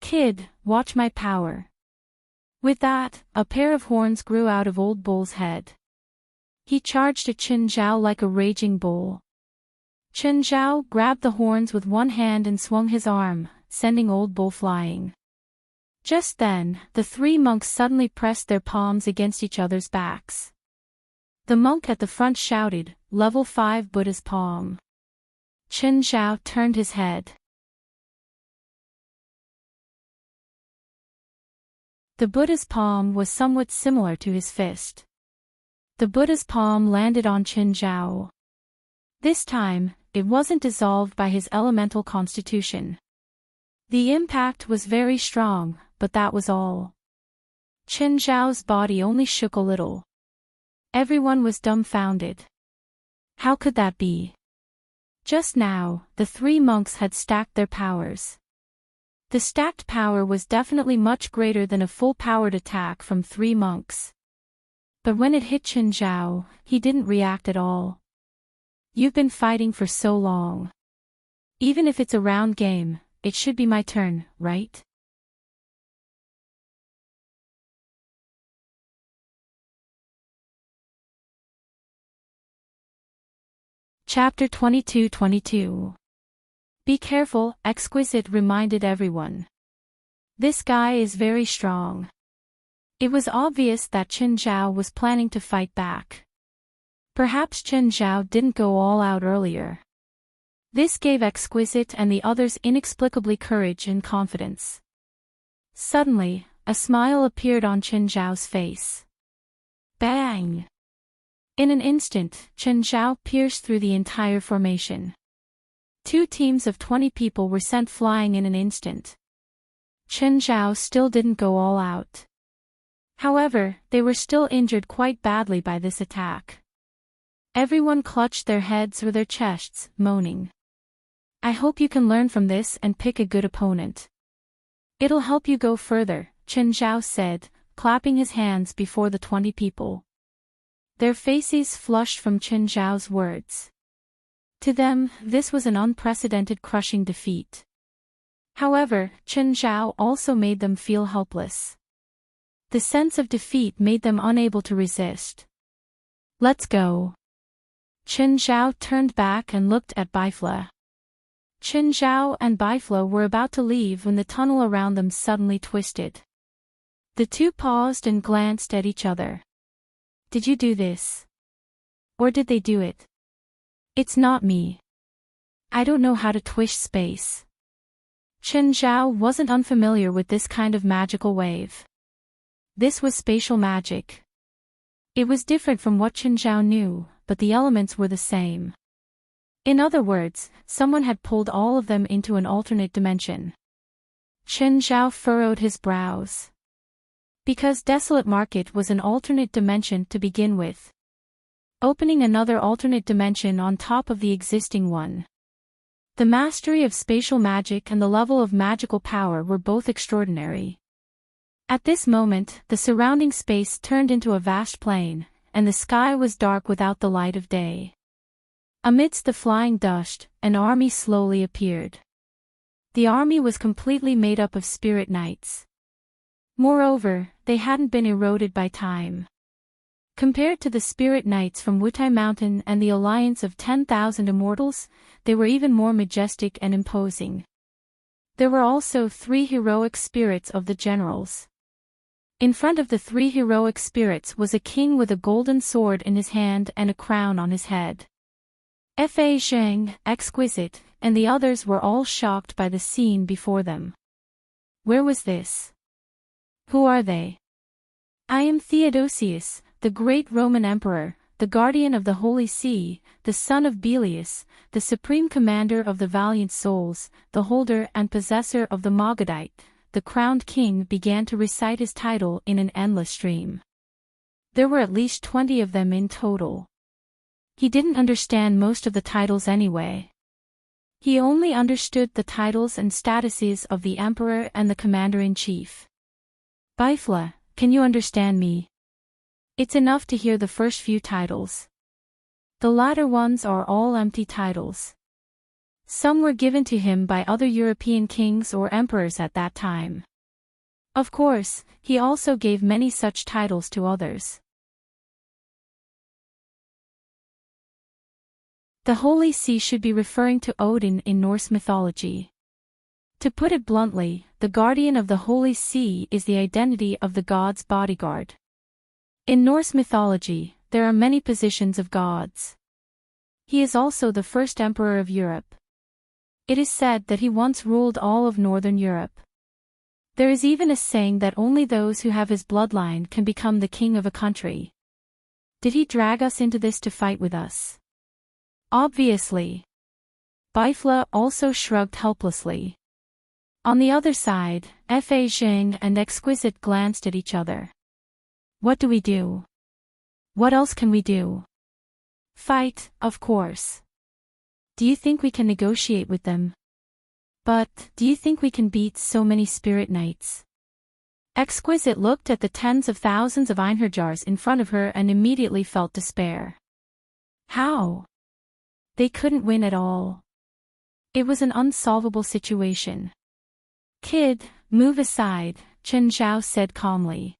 "Kid, watch my power." With that, a pair of horns grew out of Old Bull's head. He charged at Chen Zhao like a raging bull. Chen Zhao grabbed the horns with one hand and swung his arm, sending Old Bull flying. Just then, the three monks suddenly pressed their palms against each other's backs. The monk at the front shouted, "Level 5 Buddha's palm." Chen Zhao turned his head. The Buddha's palm was somewhat similar to his fist. The Buddha's palm landed on Chen Zhao. This time, it wasn't dissolved by his elemental constitution. The impact was very strong, but that was all. Chen Zhao's body only shook a little. Everyone was dumbfounded. How could that be? Just now, the three monks had stacked their powers. The stacked power was definitely much greater than a full-powered attack from three monks. But when it hit Chen Zhao, he didn't react at all. You've been fighting for so long. Even if it's a round game, it should be my turn, right? Chapter 22. Be careful, Exquisite reminded everyone. This guy is very strong. It was obvious that Chen Zhao was planning to fight back. Perhaps Chen Zhao didn't go all out earlier. This gave Exquisite and the others inexplicably courage and confidence. Suddenly, a smile appeared on Chen Zhao's face. Bang! In an instant, Chen Zhao pierced through the entire formation. 2 teams of 20 people were sent flying in an instant. Chen Zhao still didn't go all out. However, they were still injured quite badly by this attack. Everyone clutched their heads or their chests, moaning. I hope you can learn from this and pick a good opponent. It'll help you go further, Chen Zhao said, clapping his hands before the 20 people. Their faces flushed from Chen Zhao's words. To them, this was an unprecedented crushing defeat. However, Chen Zhao also made them feel helpless. The sense of defeat made them unable to resist. Let's go. Chen Zhao turned back and looked at Bifla. Chen Zhao and Bifla were about to leave when the tunnel around them suddenly twisted. The two paused and glanced at each other. Did you do this? Or did they do it? It's not me. I don't know how to twist space. Chen Zhao wasn't unfamiliar with this kind of magical wave. This was spatial magic. It was different from what Chen Zhao knew, but the elements were the same. In other words, someone had pulled all of them into an alternate dimension. Chen Zhao furrowed his brows. Because Desolate Market was an alternate dimension to begin with. Opening another alternate dimension on top of the existing one. The mastery of spatial magic and the level of magical power were both extraordinary. At this moment, the surrounding space turned into a vast plain, and the sky was dark without the light of day. Amidst the flying dust, an army slowly appeared. The army was completely made up of spirit knights. Moreover, they hadn't been eroded by time. Compared to the spirit knights from Wutai Mountain and the alliance of 10,000 immortals, they were even more majestic and imposing. There were also 3 heroic spirits of the generals. In front of the 3 heroic spirits was a king with a golden sword in his hand and a crown on his head. Fa Zheng, Exquisite, and the others were all shocked by the scene before them. Where was this? Who are they? I am Theodosius, the great Roman emperor, the guardian of the Holy See, the son of Belius, the supreme commander of the valiant souls, the holder and possessor of the Magadite. The crowned king began to recite his title in an endless stream. There were at least 20 of them in total. He didn't understand most of the titles anyway. He only understood the titles and statuses of the emperor and the commander-in-chief. Bifla, can you understand me? It's enough to hear the first few titles. The latter ones are all empty titles. Some were given to him by other European kings or emperors at that time. Of course, he also gave many such titles to others. The Holy See should be referring to Odin in Norse mythology. To put it bluntly, the guardian of the Holy See is the identity of the god's bodyguard. In Norse mythology, there are many positions of gods. He is also the first emperor of Europe. It is said that he once ruled all of Northern Europe. There is even a saying that only those who have his bloodline can become the king of a country. Did he drag us into this to fight with us? Obviously. Bifla also shrugged helplessly. On the other side, Fa Zheng and Exquisite glanced at each other. What do we do? What else can we do? Fight, of course. Do you think we can negotiate with them? But, do you think we can beat so many spirit knights? Exquisite looked at the tens of thousands of Einherjars in front of her and immediately felt despair. How? They couldn't win at all. It was an unsolvable situation. Kid, move aside, Chen Zhao said calmly.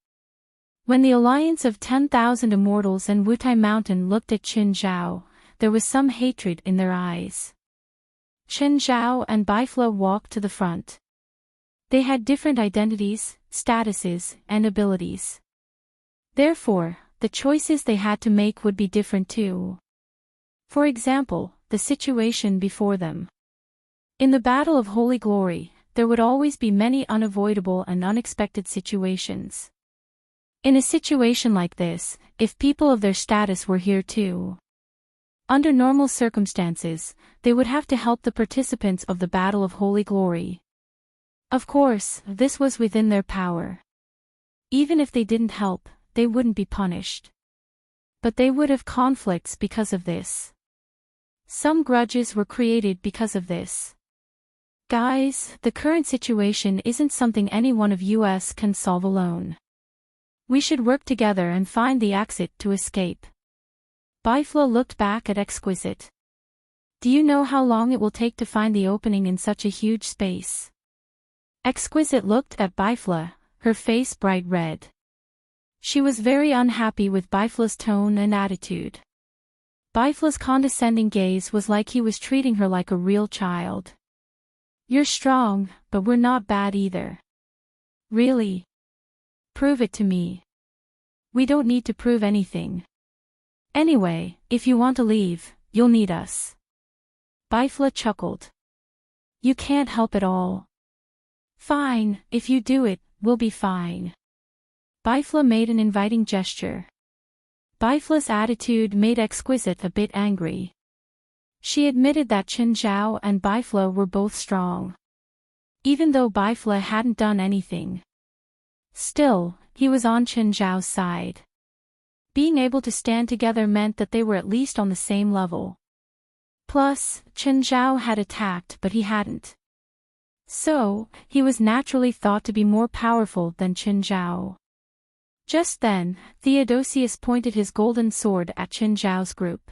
When the alliance of 10,000 immortals and Wutai Mountain looked at Chen Zhao, there was some hatred in their eyes. Chen Zhao and Bifla walked to the front. They had different identities, statuses, and abilities. Therefore, the choices they had to make would be different too. For example, the situation before them. In the Battle of Holy Glory, there would always be many unavoidable and unexpected situations. In a situation like this, if people of their status were here too, under normal circumstances, they would have to help the participants of the Battle of Holy Glory. Of course, this was within their power. Even if they didn't help, they wouldn't be punished. But they would have conflicts because of this. Some grudges were created because of this. Guys, the current situation isn't something any one of us can solve alone. We should work together and find the exit to escape. Bifla looked back at Exquisite. Do you know how long it will take to find the opening in such a huge space? Exquisite looked at Bifla, her face bright red. She was very unhappy with Bifla's tone and attitude. Bifla's condescending gaze was like he was treating her like a real child. You're strong, but we're not bad either. Really? Prove it to me. We don't need to prove anything. Anyway, if you want to leave, you'll need us. Bifla chuckled. You can't help it all. Fine, if you do it, we'll be fine. Bifla made an inviting gesture. Bifla's attitude made Exquisite a bit angry. She admitted that Chen Zhao and Bifla were both strong. Even though Bifla hadn't done anything. Still, he was on Chen Zhao's side. Being able to stand together meant that they were at least on the same level. Plus, Chen Zhao had attacked but he hadn't. So, he was naturally thought to be more powerful than Chen Zhao. Just then, Theodosius pointed his golden sword at Chen Zhao's group.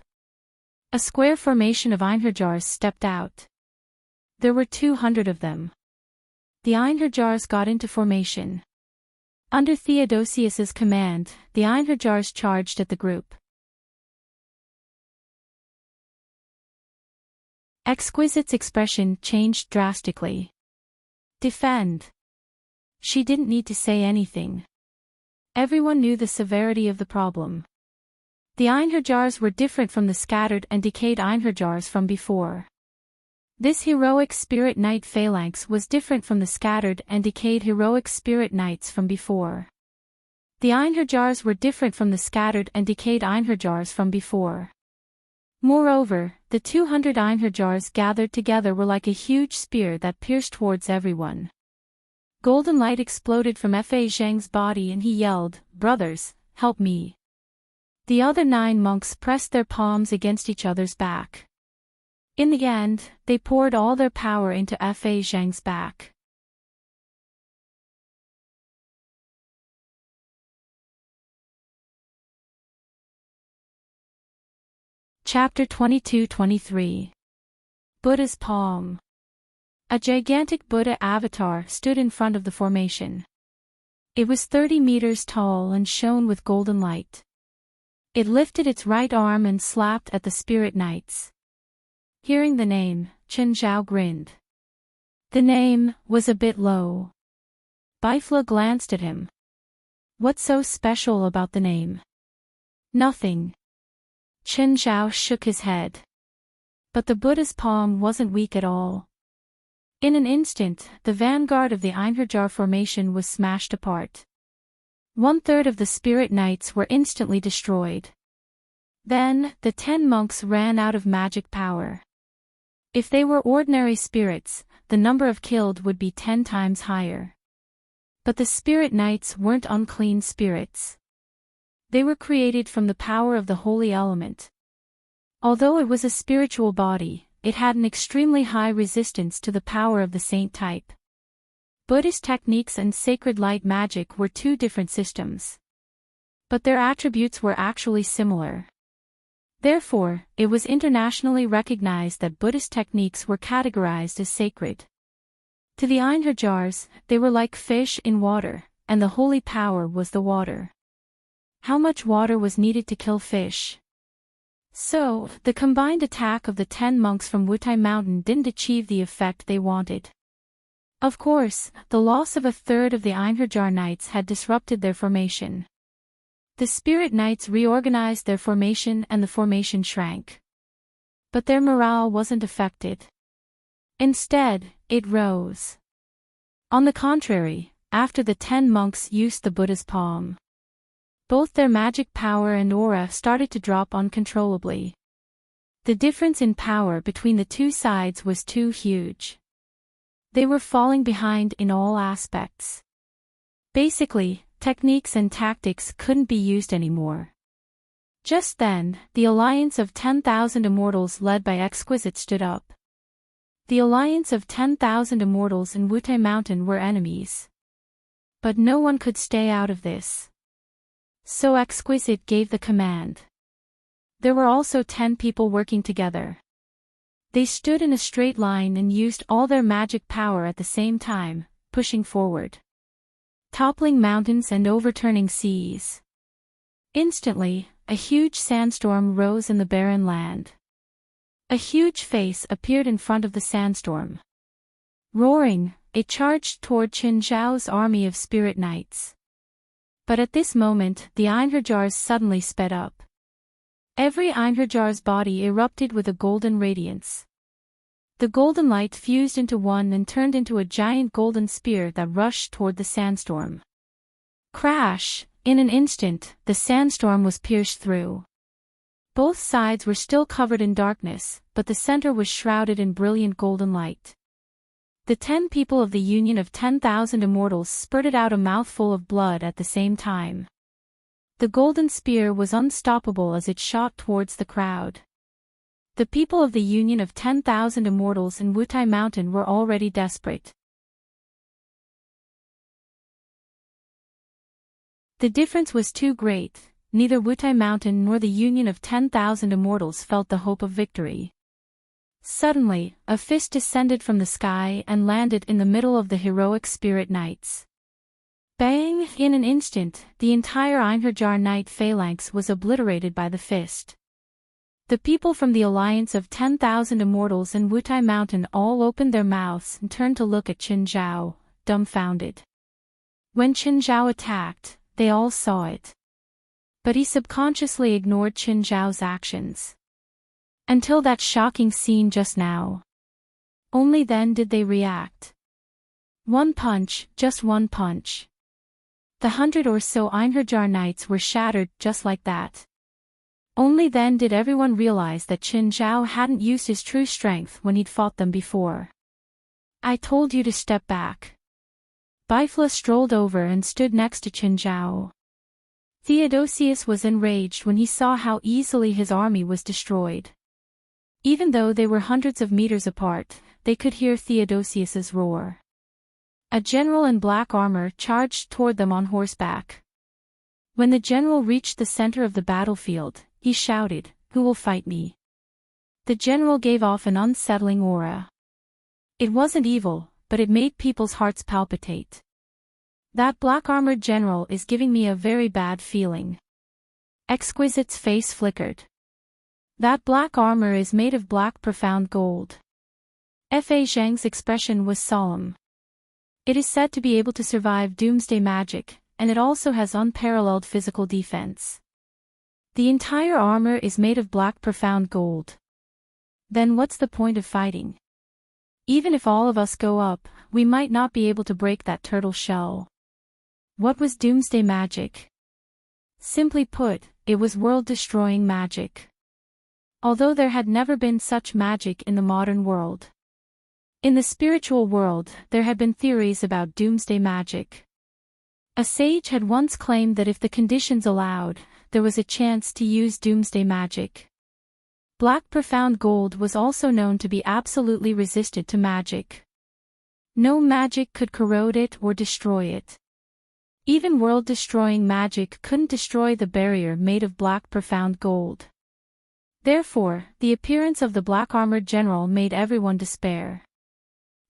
A square formation of Einherjars stepped out. There were 200 of them. The Einherjars got into formation. Under Theodosius's command, the Einherjars charged at the group. Exquisite's expression changed drastically. Defend. She didn't need to say anything. Everyone knew the severity of the problem. The Einherjars were different from the scattered and decayed Einherjars from before. This heroic spirit knight phalanx was different from the scattered and decayed heroic spirit knights from before. The Einherjars were different from the scattered and decayed Einherjars from before. Moreover, the 200 Einherjars gathered together were like a huge spear that pierced towards everyone. Golden light exploded from Fa Zheng's body and he yelled, "Brothers, help me." The other 9 monks pressed their palms against each other's back. In the end, they poured all their power into Fa Zheng's back. Chapter 22-23. Buddha's Palm. A gigantic Buddha avatar stood in front of the formation. It was 30 meters tall and shone with golden light. It lifted its right arm and slapped at the spirit knights. Hearing the name, Chen Zhao grinned. The name was a bit low. Bifla glanced at him. What's so special about the name? Nothing. Chen Zhao shook his head. But the Buddha's palm wasn't weak at all. In an instant, the vanguard of the Einherjar formation was smashed apart. 1/3 of the spirit knights were instantly destroyed. Then, the 10 monks ran out of magic power. If they were ordinary spirits, the number of killed would be 10 times higher. But the spirit knights weren't unclean spirits. They were created from the power of the holy element. Although it was a spiritual body, it had an extremely high resistance to the power of the saint type. Buddhist techniques and sacred light magic were two different systems. But their attributes were actually similar. Therefore, it was internationally recognized that Buddhist techniques were categorized as sacred. To the Einherjars, they were like fish in water, and the holy power was the water. How much water was needed to kill fish? So, the combined attack of the 10 monks from Wutai Mountain didn't achieve the effect they wanted. Of course, the loss of 1/3 of the Einherjar knights had disrupted their formation. The spirit knights reorganized their formation and the formation shrank. But their morale wasn't affected. Instead, it rose. On the contrary, after the 10 monks used the Buddha's palm, both their magic power and aura started to drop uncontrollably. The difference in power between the two sides was too huge. They were falling behind in all aspects. Basically, techniques and tactics couldn't be used anymore. Just then, the alliance of 10,000 immortals led by Exquisite stood up. The alliance of 10,000 immortals in Wutai Mountain were enemies. But no one could stay out of this. So Exquisite gave the command. There were also 10 people working together. They stood in a straight line and used all their magic power at the same time, pushing forward, toppling mountains and overturning seas. Instantly, a huge sandstorm rose in the barren land. A huge face appeared in front of the sandstorm. Roaring, it charged toward Chen Zhao's army of spirit knights. But at this moment, the Einherjars suddenly sped up. Every Einherjar's body erupted with a golden radiance. The golden light fused into one and turned into a giant golden spear that rushed toward the sandstorm. Crash! In an instant, the sandstorm was pierced through. Both sides were still covered in darkness, but the center was shrouded in brilliant golden light. The 10 people of the Union of 10,000 Immortals spurted out a mouthful of blood at the same time. The golden spear was unstoppable as it shot towards the crowd. The people of the Union of 10,000 Immortals in Wutai Mountain were already desperate. The difference was too great. Neither Wutai Mountain nor the Union of 10,000 Immortals felt the hope of victory. Suddenly, a fist descended from the sky and landed in the middle of the heroic spirit knights. Bang! In an instant, the entire Einherjar knight phalanx was obliterated by the fist. The people from the alliance of 10,000 Immortals in Wutai Mountain all opened their mouths and turned to look at Chen Zhao, dumbfounded. When Chen Zhao attacked, they all saw it. But he subconsciously ignored Chen Zhao's actions. Until that shocking scene just now. Only then did they react. One punch, just one punch. The 100 or so Einherjar knights were shattered just like that. Only then did everyone realize that Chen Zhao hadn't used his true strength when he'd fought them before. I told you to step back. Bifla strolled over and stood next to Chen Zhao. Theodosius was enraged when he saw how easily his army was destroyed. Even though they were hundreds of meters apart, they could hear Theodosius's roar. A general in black armor charged toward them on horseback. When the general reached the center of the battlefield, he shouted, "Who will fight me?" The general gave off an unsettling aura. It wasn't evil, but it made people's hearts palpitate. That black-armored general is giving me a very bad feeling. Exquisite's face flickered. That black armor is made of black profound gold. Fa Zhang's expression was solemn. It is said to be able to survive doomsday magic, and it also has unparalleled physical defense. The entire armor is made of black profound gold. Then what's the point of fighting? Even if all of us go up, we might not be able to break that turtle shell. What was doomsday magic? Simply put, it was world-destroying magic. Although there had never been such magic in the modern world. In the spiritual world, there had been theories about doomsday magic. A sage had once claimed that if the conditions allowed, there was a chance to use doomsday magic. Black profound gold was also known to be absolutely resistant to magic. No magic could corrode it or destroy it. Even world-destroying magic couldn't destroy the barrier made of black profound gold. Therefore, the appearance of the black-armored general made everyone despair.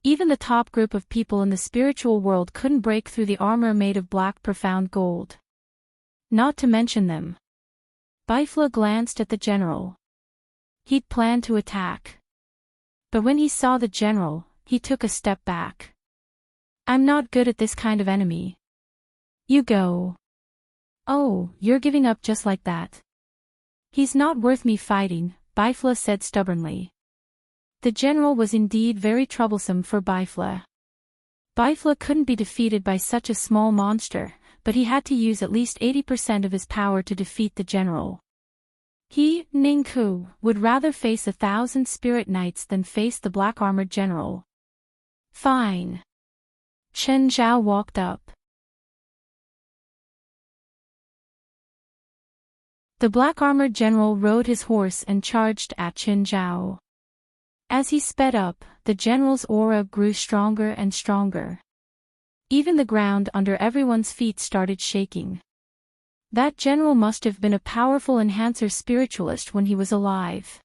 Even the top group of people in the spiritual world couldn't break through the armor made of black profound gold. Not to mention them. Bifla glanced at the general. He'd planned to attack. But when he saw the general, he took a step back. I'm not good at this kind of enemy. You go. Oh, you're giving up just like that. He's not worth me fighting, Bifla said stubbornly. The general was indeed very troublesome for Bifla. Bifla couldn't be defeated by such a small monster, but he had to use at least 80% of his power to defeat the general. He, Ningku, would rather face 1,000 spirit knights than face the black-armored general. Fine. Chen Zhao walked up. The black-armored general rode his horse and charged at Chen Zhao. As he sped up, the general's aura grew stronger and stronger. Even the ground under everyone's feet started shaking. That general must have been a powerful enhancer spiritualist when he was alive.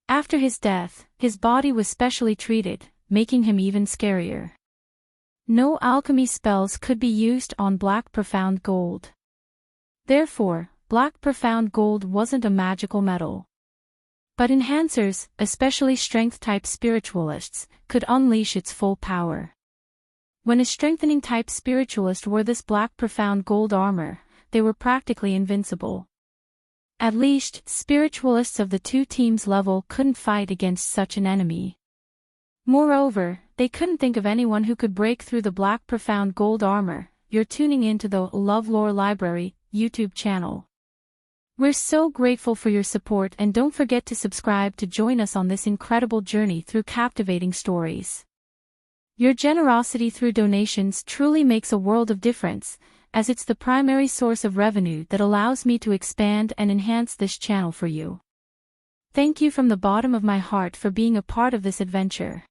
After his death, his body was specially treated, making him even scarier. No alchemy spells could be used on black profound gold. Therefore, black profound gold wasn't a magical metal. But enhancers, especially strength-type spiritualists, could unleash its full power. When a strengthening-type spiritualist wore this black profound gold armor, they were practically invincible. At least, spiritualists of the two teams' level couldn't fight against such an enemy. Moreover, they couldn't think of anyone who could break through the black profound gold armor. You're tuning into the LoveLore Library YouTube channel. We're so grateful for your support, and don't forget to subscribe to join us on this incredible journey through captivating stories. Your generosity through donations truly makes a world of difference, as it's the primary source of revenue that allows me to expand and enhance this channel for you. Thank you from the bottom of my heart for being a part of this adventure.